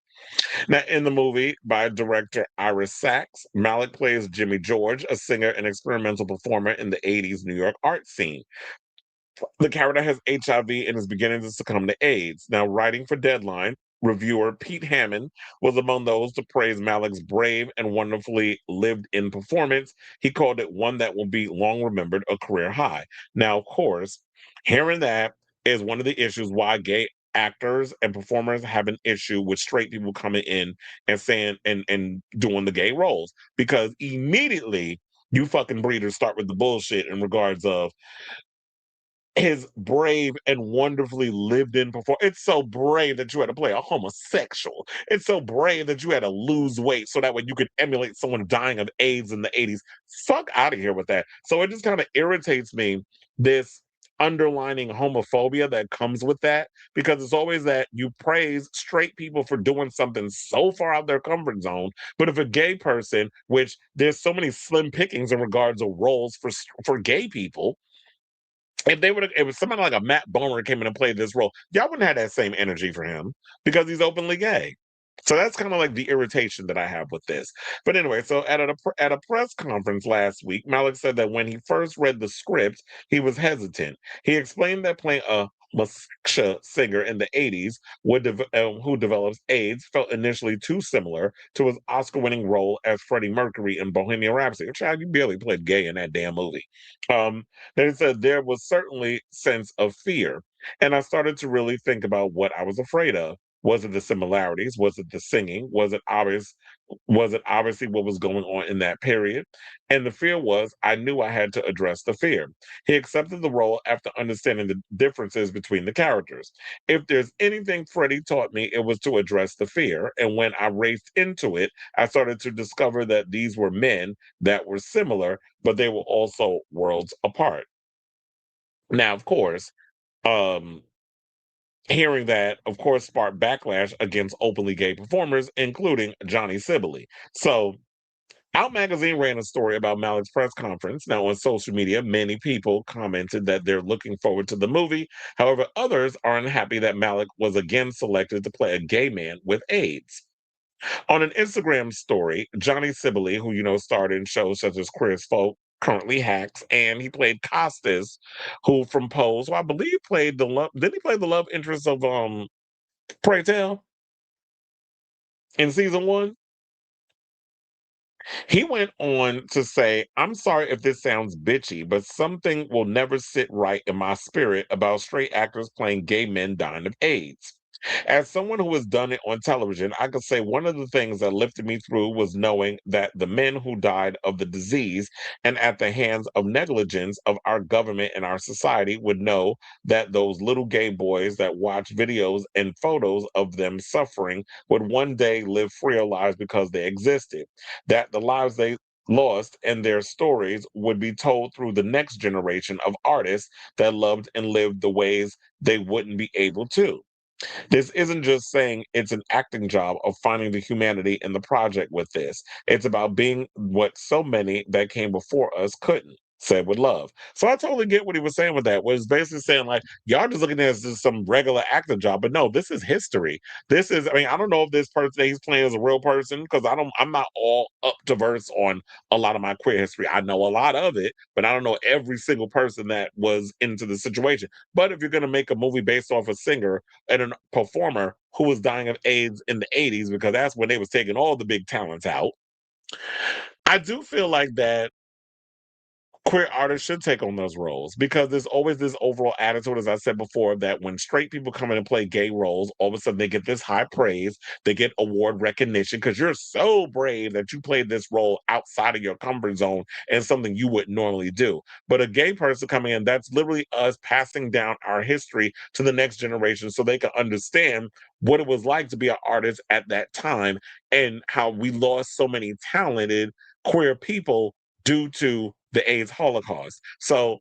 Now, in the movie by director Iris Sachs, Malek plays Jimmy George, a singer and experimental performer in the 80s New York art scene. The character has HIV and is beginning to succumb to AIDS. Now, writing for Deadline, reviewer Pete Hammond was among those to praise Malek's brave and wonderfully lived-in performance. He called it one that will be long remembered, a career high. Now, of course, hearing that is one of the issues why gay actors and performers have an issue with straight people coming in and saying and doing the gay roles, because immediately you fucking breeders start with the bullshit in regards of his brave and wonderfully lived in performance. It's so brave that you had to play a homosexual. It's so brave that you had to lose weight so that way you could emulate someone dying of AIDS in the 80s. Fuck out of here with that. So it just kind of irritates me, this underlining homophobia that comes with that, because it's always that you praise straight people for doing something so far out their comfort zone, but if a gay person, which there's so many slim pickings in regards of roles for gay people, if somebody like a Matt Bomer came in and played this role, y'all wouldn't have that same energy for him, because he's openly gay. So that's kind of like the irritation that I have with this. But anyway, so at a press conference last week, Malek said that when he first read the script, he was hesitant. He explained that playing a Maksha singer in the 80s who develops AIDS felt initially too similar to his Oscar-winning role as Freddie Mercury in Bohemian Rhapsody. Child, you barely played gay in that damn movie. They said there was certainly sense of fear. And I started to really think about what I was afraid of. Was it the similarities? Was it the singing? Was it obvious? Was it obviously what was going on in that period? And the fear was I knew I had to address the fear. He accepted the role after understanding the differences between the characters. If there's anything Freddie taught me, it was to address the fear. And when I raced into it, I started to discover that these were men that were similar, but they were also worlds apart. Now, of course, um, hearing that, of course, sparked backlash against openly gay performers, including Johnny Sibilly. So, Out Magazine ran a story about Malek's press conference. Now, on social media, many people commented that they're looking forward to the movie. However, others are unhappy that Malek was again selected to play a gay man with AIDS. On an Instagram story, Johnny Sibilly, who starred in shows such as Queer as Folk, currently Hacks, and he played Costas, who from Pose, who I believe played the love. Did he play the love interest of Pray Tell in season 1? He went on to say, I'm sorry if this sounds bitchy, but something will never sit right in my spirit about straight actors playing gay men dying of AIDS. As someone who has done it on television, I could say one of the things that lifted me through was knowing that the men who died of the disease and at the hands of negligence of our government and our society would know that those little gay boys that watch videos and photos of them suffering would one day live freer lives because they existed, that the lives they lost and their stories would be told through the next generation of artists that loved and lived the ways they wouldn't be able to. This isn't just saying it's an acting job of finding the humanity in the project with this. It's about being what so many that came before us couldn't. Said with love. So I totally get what he was saying with that. Was basically saying like, y'all just looking at it as just some regular acting job, but no, this is history. This is, I mean, I don't know if this person that he's playing is a real person because I'm not all up to verse on a lot of my queer history. I know a lot of it, but I don't know every single person that was into the situation. But if you're going to make a movie based off a singer and a performer who was dying of AIDS in the 80s, because that's when they was taking all the big talents out, I do feel like that queer artists should take on those roles because there's always this overall attitude, as I said before, that when straight people come in and play gay roles, all of a sudden they get this high praise, they get award recognition because you're so brave that you played this role outside of your comfort zone and something you wouldn't normally do. But a gay person coming in, that's literally us passing down our history to the next generation so they can understand what it was like to be an artist at that time and how we lost so many talented queer people due to the AIDS Holocaust. So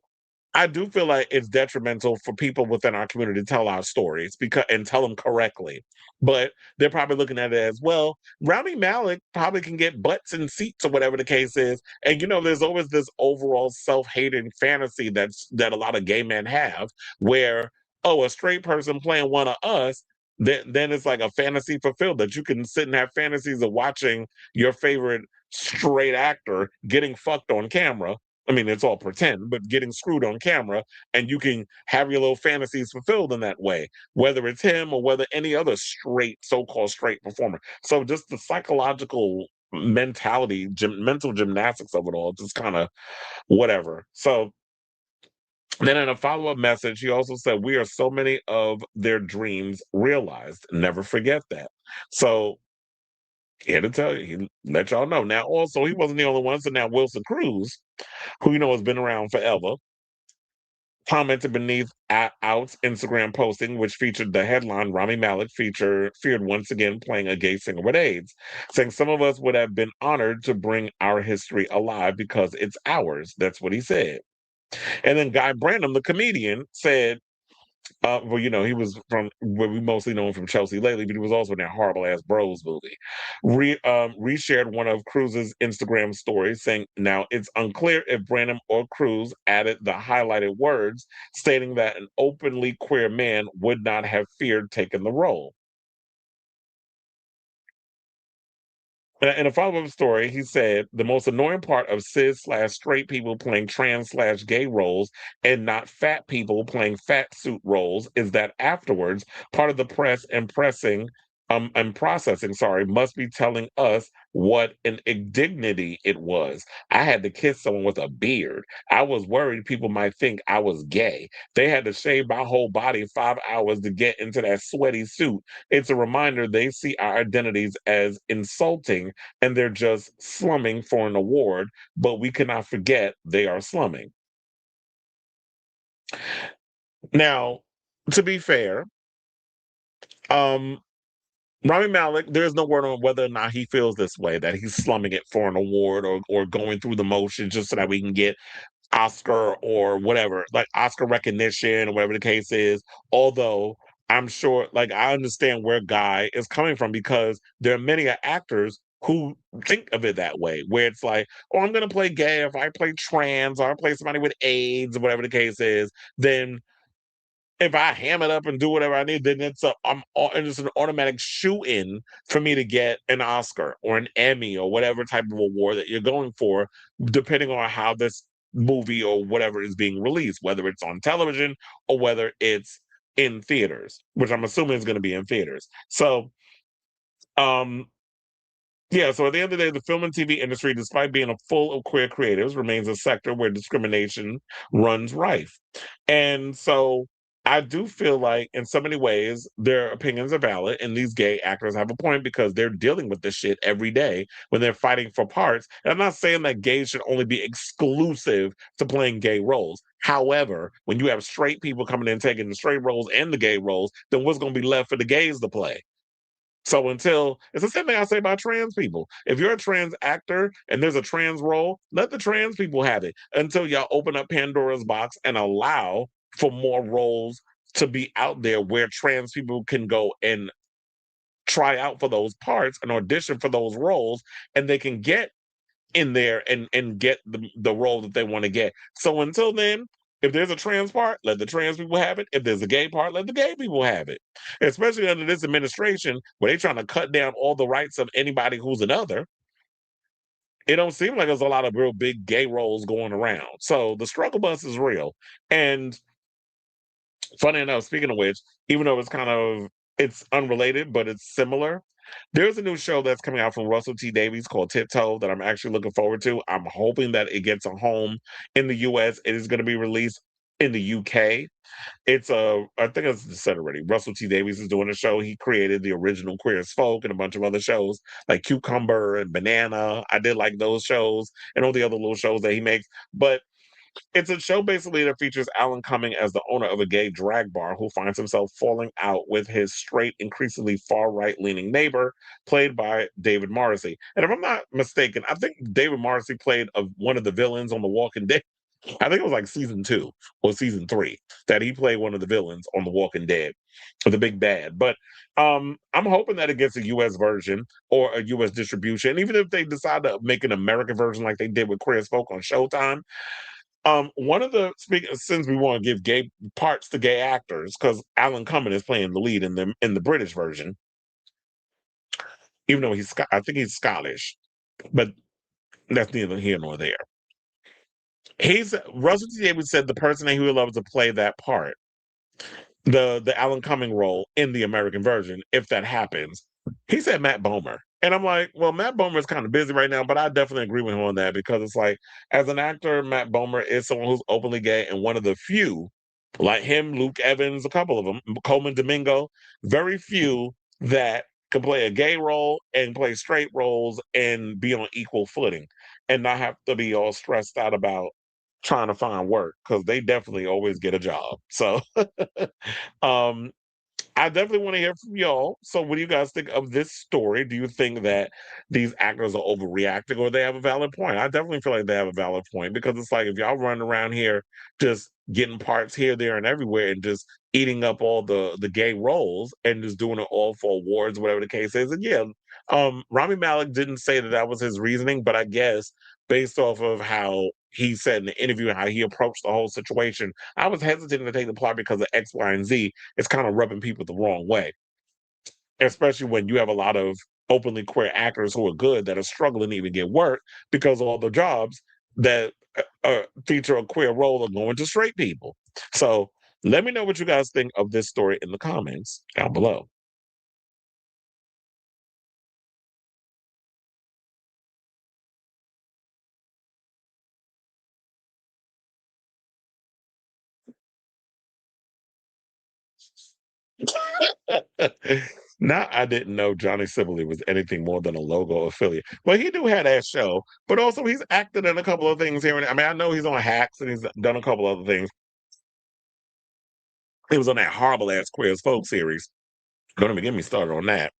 I do feel like it's detrimental for people within our community to tell our stories and tell them correctly. But they're probably looking at it as, well, Rami Malek probably can get butts and seats or whatever the case is. And there's always this overall self-hating fantasy that a lot of gay men have, where, oh, a straight person playing one of us, then it's like a fantasy fulfilled that you can sit and have fantasies of watching your favorite straight actor getting fucked on camera. I mean, it's all pretend, but getting screwed on camera, and you can have your little fantasies fulfilled in that way, whether it's him or whether any other so-called straight performer. So just the psychological mentality, mental gymnastics of it all, just kind of whatever. So then in a follow-up message, he also said, we are so many of their dreams realized. Never forget that. So here to tell you, he let y'all know. Now, also, he wasn't the only one. So now Wilson Cruz, who has been around forever, commented beneath Out's Instagram posting, which featured the headline, Rami Malek feared once again playing a gay singer with AIDS, saying some of us would have been honored to bring our history alive because it's ours. That's what he said. And then Guy Branum, the comedian, said, well, he was from where we mostly know him from Chelsea Lately, but he was also in that horrible ass Bros movie. Reshared one of Cruz's Instagram stories saying, now it's unclear if Branham or Cruz added the highlighted words stating that an openly queer man would not have feared taking the role. In a follow-up story, he said the most annoying part of cis/straight people playing trans/gay roles and not fat people playing fat suit roles is that afterwards, part of the press and processing, must be telling us what an indignity it was. I had to kiss someone with a beard. I was worried people might think I was gay. They had to shave my whole body 5 hours to get into that sweaty suit. It's a reminder they see our identities as insulting and they're just slumming for an award, but we cannot forget they are slumming. Now, to be fair, Rami Malek, there's no word on whether or not he feels this way, that he's slumming it for an award or going through the motions just so that we can get Oscar or whatever, like Oscar recognition or whatever the case is. Although I'm sure, like, I understand where Guy is coming from because there are many actors who think of it that way, where it's like, oh, I'm going to play gay. If I play trans or I play somebody with AIDS or whatever the case is, then if I ham it up and do whatever I need, then it's an automatic shoe-in for me to get an Oscar or an Emmy or whatever type of award that you're going for, depending on how this movie or whatever is being released, whether it's on television or whether it's in theaters, which I'm assuming is going to be in theaters. So, yeah, so at the end of the day, the film and TV industry, despite being full of queer creatives, remains a sector where discrimination runs rife. And so I do feel like in so many ways their opinions are valid and these gay actors have a point because they're dealing with this shit every day when they're fighting for parts. And I'm not saying that gays should only be exclusive to playing gay roles. However, when you have straight people coming in taking the straight roles and the gay roles, then what's going to be left for the gays to play? So until it's the same thing I say about trans people. If you're a trans actor and there's a trans role, let the trans people have it until y'all open up Pandora's box and allow for more roles to be out there where trans people can go and try out for those parts and audition for those roles and they can get in there and get the role that they want to get. So until then, if there's a trans part, let the trans people have it. If there's a gay part, let the gay people have it. Especially under this administration where they're trying to cut down all the rights of anybody who's another. It don't seem like there's a lot of real big gay roles going around. So the struggle bus is real. And funny enough, speaking of which, even though it's unrelated, but it's similar. There's a new show that's coming out from Russell T Davies called Tiptoe that I'm actually looking forward to. I'm hoping that it gets a home in the US. It is going to be released in the UK. I think it's said already. Russell T Davies is doing a show. He created the original Queer as Folk and a bunch of other shows like Cucumber and Banana. I did like those shows and all the other little shows that he makes. But it's a show basically that features Alan Cumming as the owner of a gay drag bar who finds himself falling out with his straight, increasingly far-right leaning neighbor, played by David Morrissey. And if I'm not mistaken, I think David Morrissey played one of the villains on The Walking Dead. I think it was like season 2 or season 3 that he played one of the villains on The Walking Dead, or the big bad. But I'm hoping that it gets a U.S. version or a U.S. distribution. Even if they decide to make an American version like they did with Queer as Folk on Showtime, one of the since we want to give gay parts to gay actors, because Alan Cumming is playing the lead in the British version, even though I think he's Scottish, but that's neither here nor there. Russell T Davies said the person that he would love to play that part, the Alan Cumming role in the American version, if that happens. He said Matt Bomer. And I'm like, well, Matt Bomer is kind of busy right now, but I definitely agree with him on that because it's like, as an actor, Matt Bomer is someone who's openly gay and one of the few, like him, Luke Evans, a couple of them, Coleman Domingo, very few that can play a gay role and play straight roles and be on equal footing and not have to be all stressed out about trying to find work because they definitely always get a job. So I definitely want to hear from y'all. So what do you guys think of this story? Do you think that these actors are overreacting or they have a valid point? I definitely feel like they have a valid point because it's like if y'all running around here just getting parts here, there, and everywhere and just eating up all the gay roles and just doing it all for awards, whatever the case is. And yeah, Rami Malek didn't say that was his reasoning, but I guess based off of how he said in the interview, how he approached the whole situation, I was hesitant to take the plot because of X, Y, and Z. It's kind of rubbing people the wrong way, especially when you have a lot of openly queer actors who are good that are struggling to even get work because all the jobs that feature a queer role are going to straight people. So let me know what you guys think of this story in the comments down below. Now I didn't know Johnny Sibilly was anything more than a logo affiliate. Well, he do have that show, but also he's acted in a couple of things here. I mean, I know he's on Hacks and he's done a couple other things. He was on that horrible ass Queer as Folk series. Don't even get me started on that.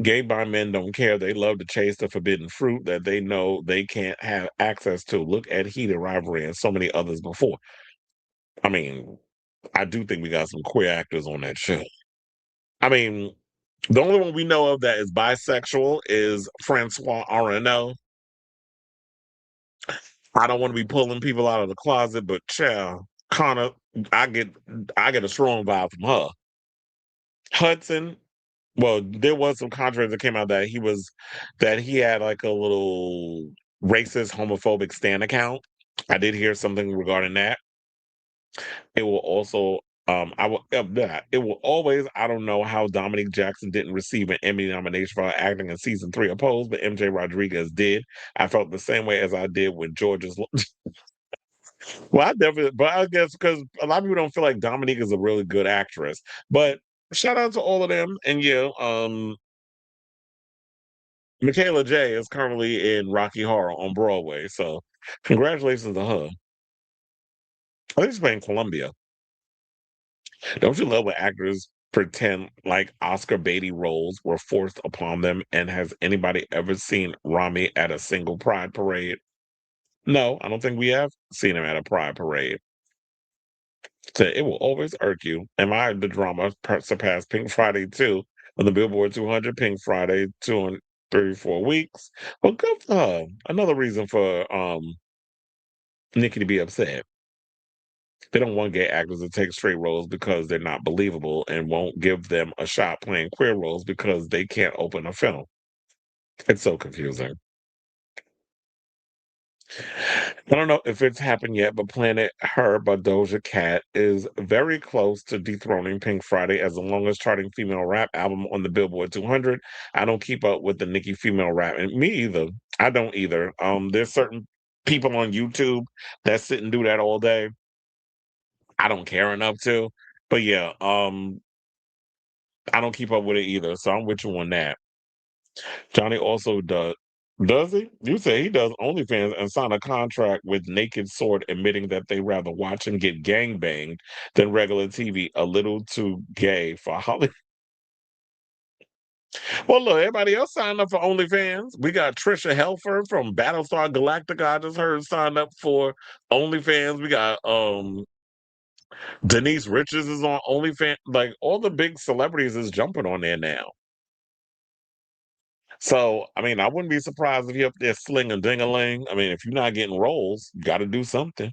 Gay bi men don't care. They love to chase the forbidden fruit that they know they can't have access to. Look at Heated Rivalry and so many others before. I mean, I do think we got some queer actors on that show. I mean, the only one we know of that is bisexual is Francois Arnaud. I don't want to be pulling people out of the closet, but child, Connor, I get a strong vibe from her. Hudson, well, there was some controversy that came out that he had like a little racist, homophobic stan account. I did hear something regarding that. It will also it will always, I don't know how Dominique Jackson didn't receive an Emmy nomination for acting in season 3 of Pose, but MJ Rodriguez did. I felt the same way as I did when George's. Well, but I guess because a lot of people don't feel like Dominique is a really good actress. But shout out to all of them. And yeah, Michaela J is currently in Rocky Horror on Broadway. So congratulations to her. I think she's playing Columbia. Don't you love when actors pretend like Oscar Beatty roles were forced upon them? And has anybody ever seen Rami at a single Pride parade? No, I don't think we have seen him at a Pride parade. So it will always irk you. Am I the drama surpassed Pink Friday too? On the Billboard 200, Pink Friday 234 weeks. Well, good for her. Another reason for Nikki to be upset. They don't want gay actors to take straight roles because they're not believable and won't give them a shot playing queer roles because they can't open a film. It's so confusing. I don't know if it's happened yet, but Planet Her by Doja Cat is very close to dethroning Pink Friday as the longest charting female rap album on the Billboard 200. I don't keep up with the Nicki female rap, and me either. I don't either. There's certain people on YouTube that sit and do that all day. I don't care enough to, but yeah, I don't keep up with it either. So I'm with you on that. Johnny also does he? You say he does OnlyFans and sign a contract with Naked Sword, admitting that they rather watch him get gangbanged than regular TV. A little too gay for Hollywood. Well, look, everybody else signed up for OnlyFans. We got Trisha Helfer from Battlestar Galactica. I just heard signed up for OnlyFans. We got Denise Richards is on OnlyFans. Like all the big celebrities is jumping on there now. So, I mean, I wouldn't be surprised if you're up there slinging ding-a-ling. I mean, if you're not getting roles, you got to do something.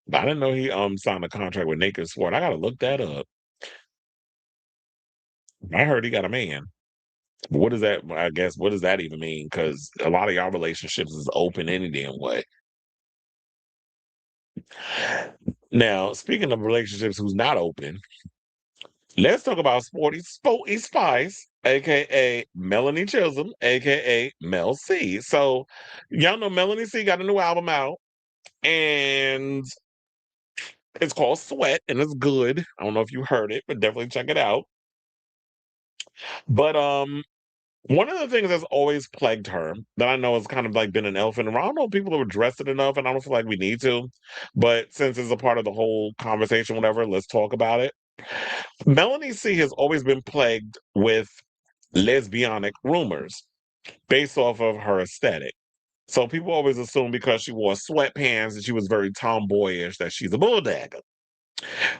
But I didn't know he signed a contract with Naked Sword. I got to look that up. I heard he got a man. What does that? I guess what does that even mean? Because a lot of y'all relationships is open any damn way. Now, speaking of relationships, who's not open? Let's talk about Sporty Spice, aka Melanie Chisholm, aka Mel C. So, y'all know Melanie C got a new album out, and it's called Sweat, and it's good. I don't know if you heard it, but definitely check it out. But one of the things that's always plagued her that I know has kind of like been an elephant around. I don't know if people have addressed it enough, and I don't feel like we need to. But since it's a part of the whole conversation, whatever, let's talk about it. Melanie C has always been plagued with lesbianic rumors based off of her aesthetic. So people always assume because she wore sweatpants and she was very tomboyish that she's a bulldagger.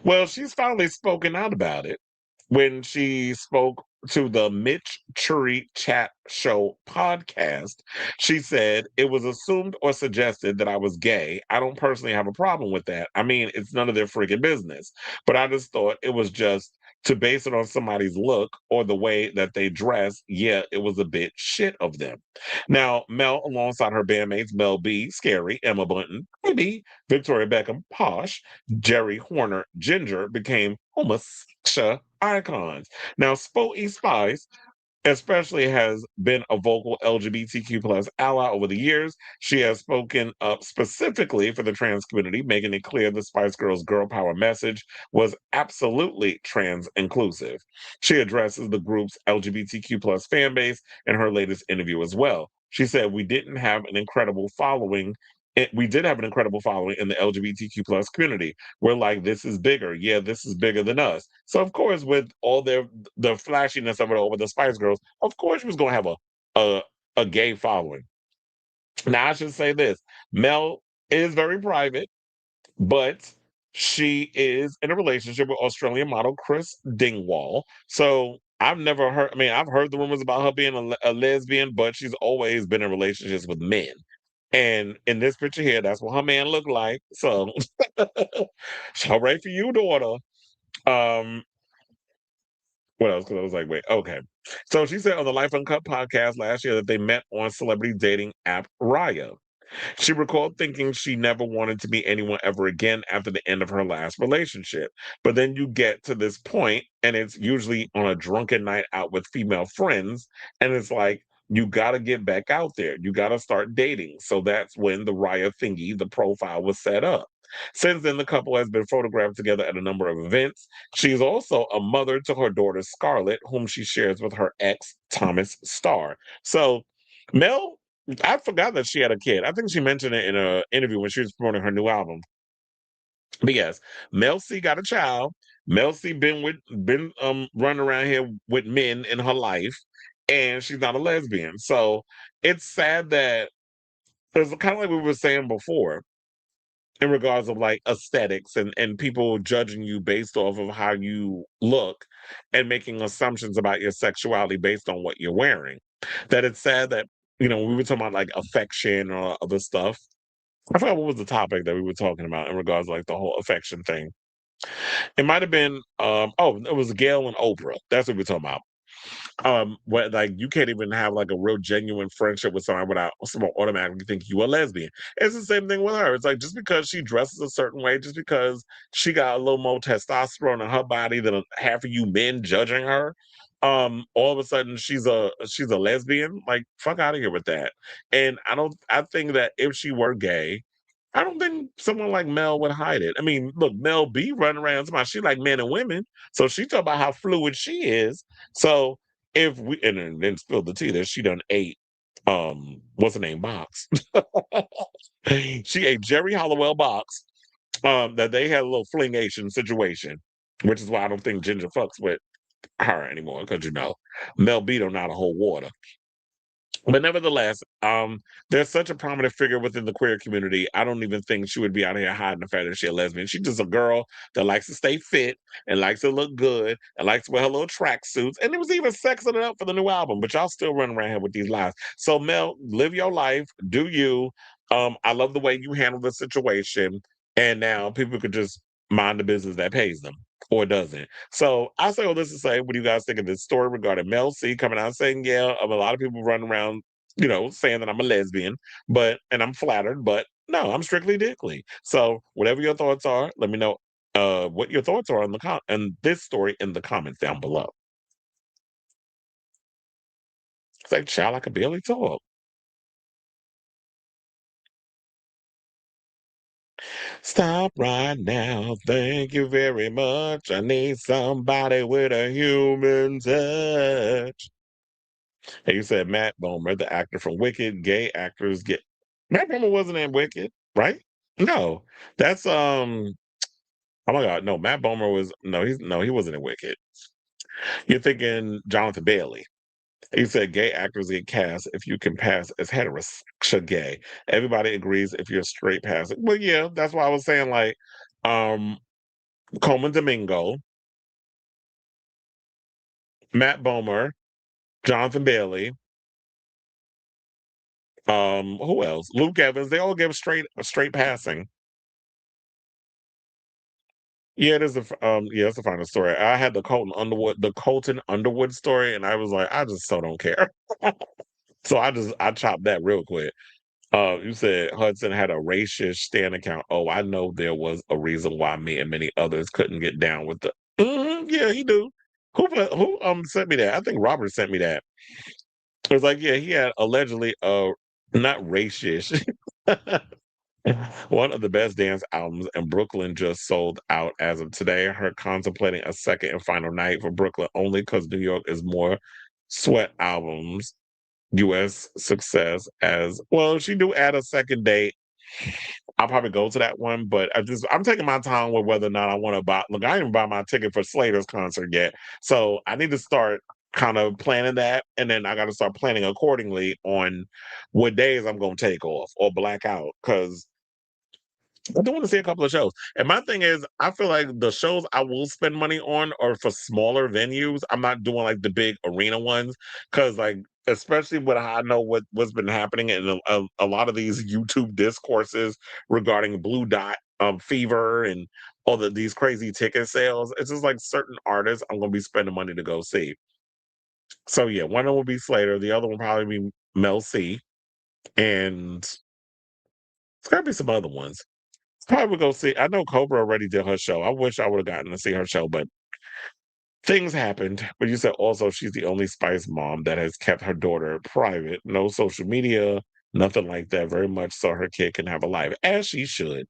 Well, she's finally spoken out about it when she spoke to the Mitch Chury Chat Show podcast, she said, "It was assumed or suggested that I was gay. I don't personally have a problem with that. I mean, it's none of their freaking business. But I just thought it was just to base it on somebody's look or the way that they dress. Yeah, it was a bit shit of them." Now, Mel, alongside her bandmates Mel B, Scary, Emma Bunton, Baby, Victoria Beckham, Posh, Jerry Horner, Ginger, became homosexual icons. Now, Sporty Spice especially has been a vocal LGBTQ plus ally over the years. She has spoken up specifically for the trans community, making it clear the Spice Girls girl power message was absolutely trans inclusive. She addresses the group's LGBTQ plus fan base in her latest interview as well. She said, we did have an incredible following in the LGBTQ plus community. We're like, this is bigger. Yeah, this is bigger than us. So of course, with all the flashiness of it all with the Spice Girls, of course she was gonna have a gay following. Now I should say this. Mel is very private, but she is in a relationship with Australian model Chris Dingwall. So I've never heard, I mean, I've heard the rumors about her being a lesbian, but she's always been in relationships with men. And in this picture here, that's what her man looked like. So, hooray for you, daughter. Um, what else? Because I was like, wait, okay. So she said on the Life Uncut podcast last year that they met on celebrity dating app Raya. She recalled thinking she never wanted to meet anyone ever again after the end of her last relationship. But then you get to this point, and it's usually on a drunken night out with female friends, and it's like, you got to get back out there. You got to start dating. So that's when the Raya thingy, the profile, was set up. Since then, the couple has been photographed together at a number of events. She's also a mother to her daughter Scarlett, whom she shares with her ex, Thomas Starr. So Mel, I forgot that she had a kid. I think she mentioned it in an interview when she was promoting her new album. But yes, Mel C got a child. Mel C been running around here with men in her life, and she's not a lesbian. So it's sad that there's kind of like we were saying before in regards of like aesthetics and people judging you based off of how you look and making assumptions about your sexuality based on what you're wearing. That it's sad that, you know, we were talking about like affection or other stuff. I forgot what was the topic that we were talking about in regards to like the whole affection thing. It might have been it was Gayle and Oprah. That's what we're talking about. Where like you can't even have like a real genuine friendship with someone without someone automatically think you a lesbian. It's the same thing with her. It's like just because she dresses a certain way, just because she got a little more testosterone in her body than half of you men judging her, all of a sudden she's a lesbian. Like fuck out of here with that. And I think that if she were gay, I don't think someone like Mel would hide it. I mean, look, Mel B running around talking about she like men and women. So she talk about how fluid she is. So if we and then spill the tea that she done ate what's the name box. She ate Jerry Hollowell box. That they had a little flingation situation, which is why I don't think Ginger fucks with her anymore, because you know, Mel B don't know how to hold water. But nevertheless, there's such a prominent figure within the queer community. I don't even think she would be out here hiding the fact that she's a lesbian. She's just a girl that likes to stay fit and likes to look good and likes to wear her little track suits. And it was even sexing it up for the new album, but y'all still running around here with these lies. So Mel, live your life, do you. I love the way you handle the situation. And now people could just mind the business that pays them or doesn't. So I say all this to say, what do you guys think of this story regarding Mel C coming out saying, yeah, a lot of people running around, you know, saying that I'm a lesbian, and I'm flattered, but no, I'm strictly dickly. So whatever your thoughts are, let me know what your thoughts are on this story in the comments down below. It's like, child, I could barely talk. Stop right now. Thank you very much. I need somebody with a human touch. And you said Matt Bomer, the actor from Wicked, gay actors get Matt Bomer wasn't in Wicked, right? No. That's oh my god, no, Matt Bomer was he wasn't in Wicked. You're thinking Jonathan Bailey. He said gay actors get cast if you can pass as heterosexual gay. Everybody agrees if you're straight pass it. Well, yeah, that's why I was saying like Coleman Domingo Matt Bomer, Jonathan Bailey, who else? Luke Evans. They all give straight passing. Yeah, it is yeah, it's the final story. I had the Colton Underwood story, and I was like, I just so don't care. So I chopped that real quick. You said Hudson had a racist Stan account. Oh, I know there was a reason why me and many others couldn't get down with the. Yeah, he do. Who sent me that? I think Robert sent me that. It was like, yeah, he had allegedly not racist. One of the best dance albums, and Brooklyn just sold out as of today. Her contemplating a second and final night for Brooklyn only because New York is more sweat albums. U.S. success as well. She do add a second date. I'll probably go to that one, but I'm taking my time with whether or not I want to buy. Look, I didn't even buy my ticket for Slater's concert yet, so I need to start kind of planning that, and then I got to start planning accordingly on what days I'm going to take off or black out because I do want to see a couple of shows. And my thing is, I feel like the shows I will spend money on are for smaller venues. I'm not doing like the big arena ones because, like, especially when I know what's been happening in a lot of these YouTube discourses regarding Blue Dot Fever and all these crazy ticket sales. It's just like certain artists I'm going to be spending money to go see. So yeah, one of them will be Slater. The other one will probably be Mel C. And it's got to be some other ones. Probably go see. I know Cobra already did her show. I wish I would have gotten to see her show, but things happened. But you said also she's the only Spice mom that has kept her daughter private. No social media, nothing like that. Very much so her kid can have a life, as she should.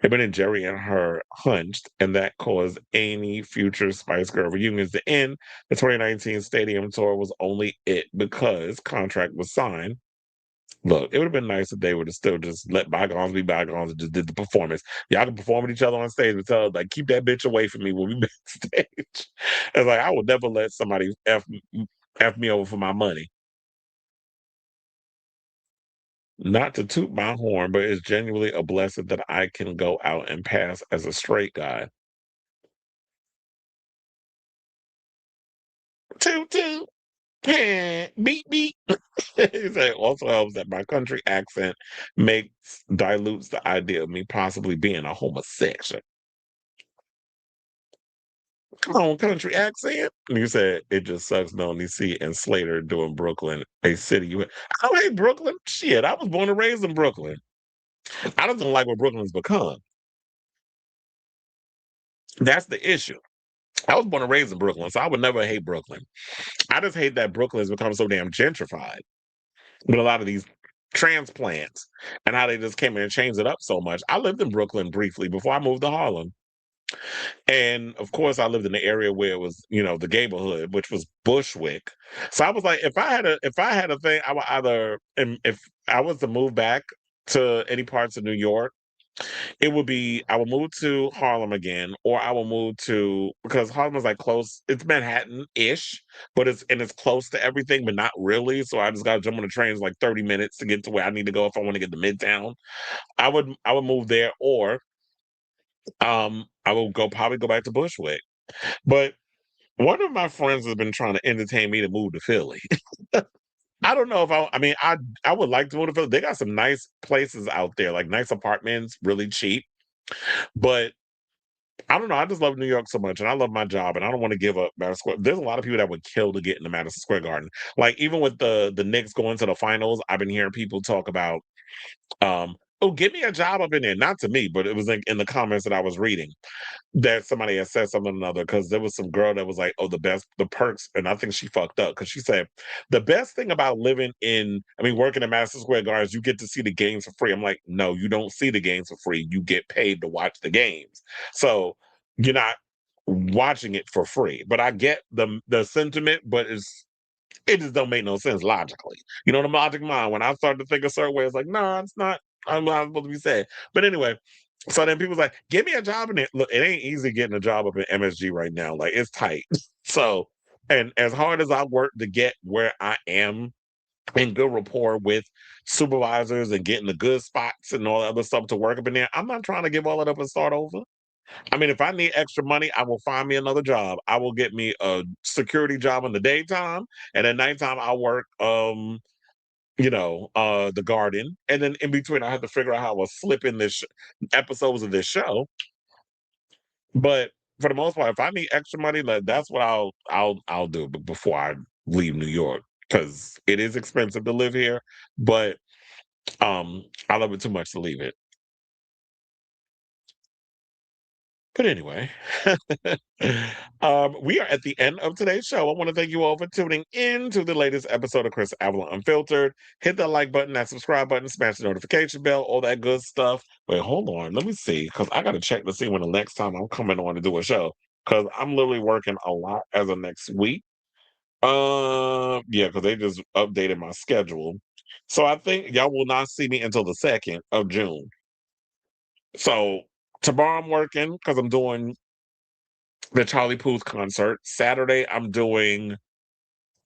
And then Jerry and her hunched, and that caused any future Spice Girl reunions to end. The 2019 stadium tour was only it because contract was signed. Look, it would have been nice if they would have still just let bygones be bygones and just did the performance. Y'all can perform with each other on stage and tell like keep that bitch away from me when we backstage. It's like I would never let somebody f me over for my money. Not to toot my horn, but it's genuinely a blessing that I can go out and pass as a straight guy. Toot toot, beep beep. It also helps that my country accent dilutes the idea of me possibly being a homosexual. Come on, country accent. And you said it just sucks knowing DC and Slater doing Brooklyn, a city. I don't hate Brooklyn. Shit, I was born and raised in Brooklyn. I just don't like what Brooklyn's become. That's the issue. I was born and raised in Brooklyn, so I would never hate Brooklyn. I just hate that Brooklyn has become so damn gentrified with a lot of these transplants and how they just came in and changed it up so much. I lived in Brooklyn briefly before I moved to Harlem. And of course, I lived in the area where it was, the neighborhood, which was Bushwick. So I was like, if I had a thing, I would either, and if I was to move back to any parts of New York, it would be I would move to Harlem again, or I will move to because Harlem is like close. It's Manhattan-ish, but it's close to everything, but not really. So I just got to jump on the train. It's like 30 minutes to get to where I need to go if I want to get to Midtown. I would move there, or I will probably go back to Bushwick. But one of my friends has been trying to entertain me to move to Philly. I don't know if I would like to move to Philly. They got some nice places out there, like nice apartments, really cheap. But I don't know. I just love New York so much, and I love my job, and I don't want to give up Madison Square. There's a lot of people that would kill to get into Madison Square Garden. Like even with the Knicks going to the finals, I've been hearing people talk about, oh, give me a job up in there. Not to me, but it was in the comments that I was reading that somebody had said something or another because there was some girl that was like, oh, the perks, and I think she fucked up because she said the best thing about working at Madison Square Garden is you get to see the games for free. I'm like, no, you don't see the games for free. You get paid to watch the games, so you're not watching it for free. But I get the sentiment, but it just don't make no sense logically. The logic mind when I started to think a certain way, it's like, no, it's not. I'm not supposed to be saying. But anyway. So then people's like, give me a job in it. Look, it ain't easy getting a job up in MSG right now. Like it's tight. So, and as hard as I work to get where I am in good rapport with supervisors and getting the good spots and all that other stuff to work up in there, I'm not trying to give all it up and start over. I mean, if I need extra money, I will find me another job. I will get me a security job in the daytime, and at nighttime I'll work the garden. And then in between I have to figure out how I will slip in this episodes of this show. But for the most part, if I need extra money, like that's what I'll do before I leave New York, because it is expensive to live here, but I love it too much to leave it. But anyway, we are at the end of today's show. I want to thank you all for tuning in to the latest episode of Chris Avalon Unfiltered. Hit that like button, that subscribe button, smash the notification bell, all that good stuff. Wait, hold on. Let me see, because I got to check to see when the next time I'm coming on to do a show, because I'm literally working a lot as of next week. Yeah, because they just updated my schedule. So I think y'all will not see me until the 2nd of June. So tomorrow I'm working because I'm doing the Charlie Puth concert. Saturday I'm doing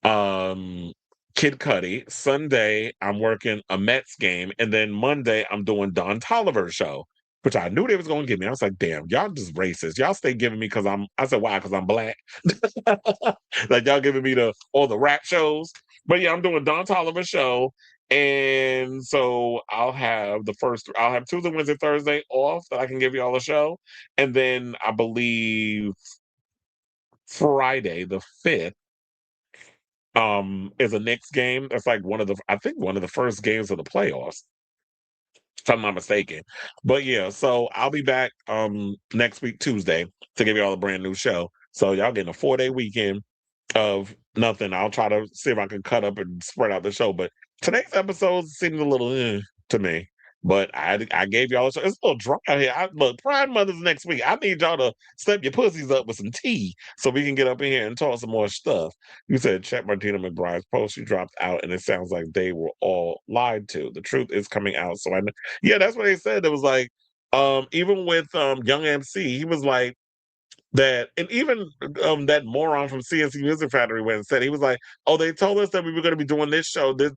Kid Cudi. Sunday I'm working a Mets game, and then Monday I'm doing Don Toliver's show, which I knew they was gonna give me. I was like, damn, y'all just racist. Y'all stay giving me because I said, why? Because I'm black. Like y'all giving me all the rap shows. But yeah, I'm doing Don Toliver's show. And so I'll have Tuesday, Wednesday, Thursday off that I can give y'all a show. And then I believe Friday the 5th is a Knicks game. That's like one of the first games of the playoffs, if I'm not mistaken. But yeah, so I'll be back next week Tuesday to give y'all a brand new show. So y'all getting a 4-day weekend of nothing. I'll try to see if I can cut up and spread out the show. But today's episode seemed a little to me. But I gave y'all a show. It's a little dry out here. Look, Pride Month's next week. I need y'all to step your pussies up with some tea so we can get up in here and talk some more stuff. You said check Martina McBride's post. She dropped out, and it sounds like they were all lied to. The truth is coming out. So yeah, that's what they said. It was like, even with Young MC, he was like, that, and even that moron from CNC Music Factory went and said, he was like, oh, they told us that we were going to be doing this show. Do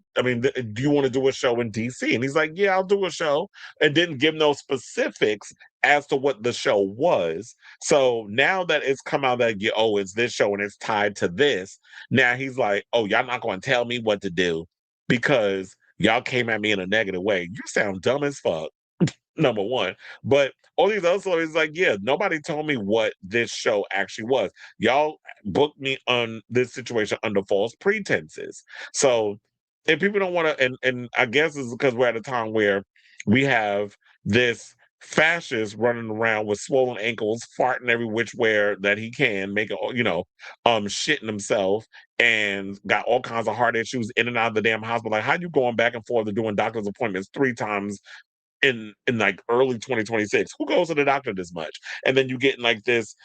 you want to do a show in DC? And he's like, yeah, I'll do a show, and didn't give no specifics as to what the show was. So now that it's come out that it's this show and it's tied to this, now he's like, oh, y'all not going to tell me what to do because y'all came at me in a negative way. You sound dumb as fuck. Number one. But all these other stories, like, yeah, nobody told me what this show actually was. Y'all booked me on this situation under false pretenses. So if people don't want to, and I guess it's because we're at a time where we have this fascist running around with swollen ankles, farting every which way that he can, making shitting himself, and got all kinds of heart issues in and out of the damn hospital. Like, how you going back and forth to doing doctor's appointments 3 times in like early 2026? Who goes to the doctor this much? And then you getting like this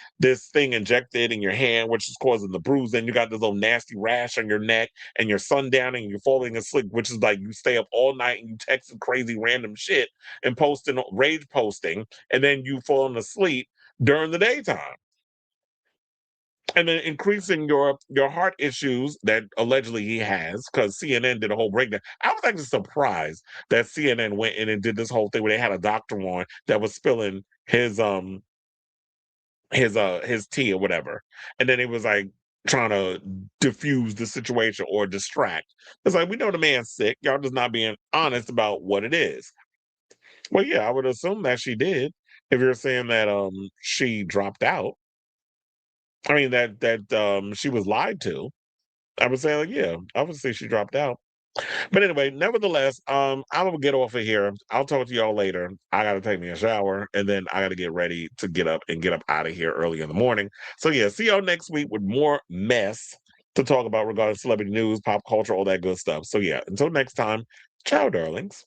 thing injected in your hand, which is causing the bruise. Then you got this little nasty rash on your neck, and you're sundowning and you're falling asleep, which is like you stay up all night and you texting crazy random shit and rage posting, and then you falling asleep during the daytime. And then increasing your heart issues that allegedly he has, because CNN did a whole breakdown. I was actually surprised that CNN went in and did this whole thing where they had a doctor on that was spilling his tea or whatever, and then it was like trying to diffuse the situation or distract. It's like, we know the man's sick. Y'all just not being honest about what it is. Well, yeah, I would assume that she did. If you're saying that she dropped out, I mean that she was lied to, I would say, like, yeah, obviously she dropped out. But anyway, nevertheless, I'm gonna get off of here. I'll talk to y'all later. I gotta take me a shower, and then I gotta get ready to get up out of here early in the morning. So yeah, see y'all next week with more mess to talk about regarding celebrity news, pop culture, all that good stuff. So yeah, until next time, ciao, darlings.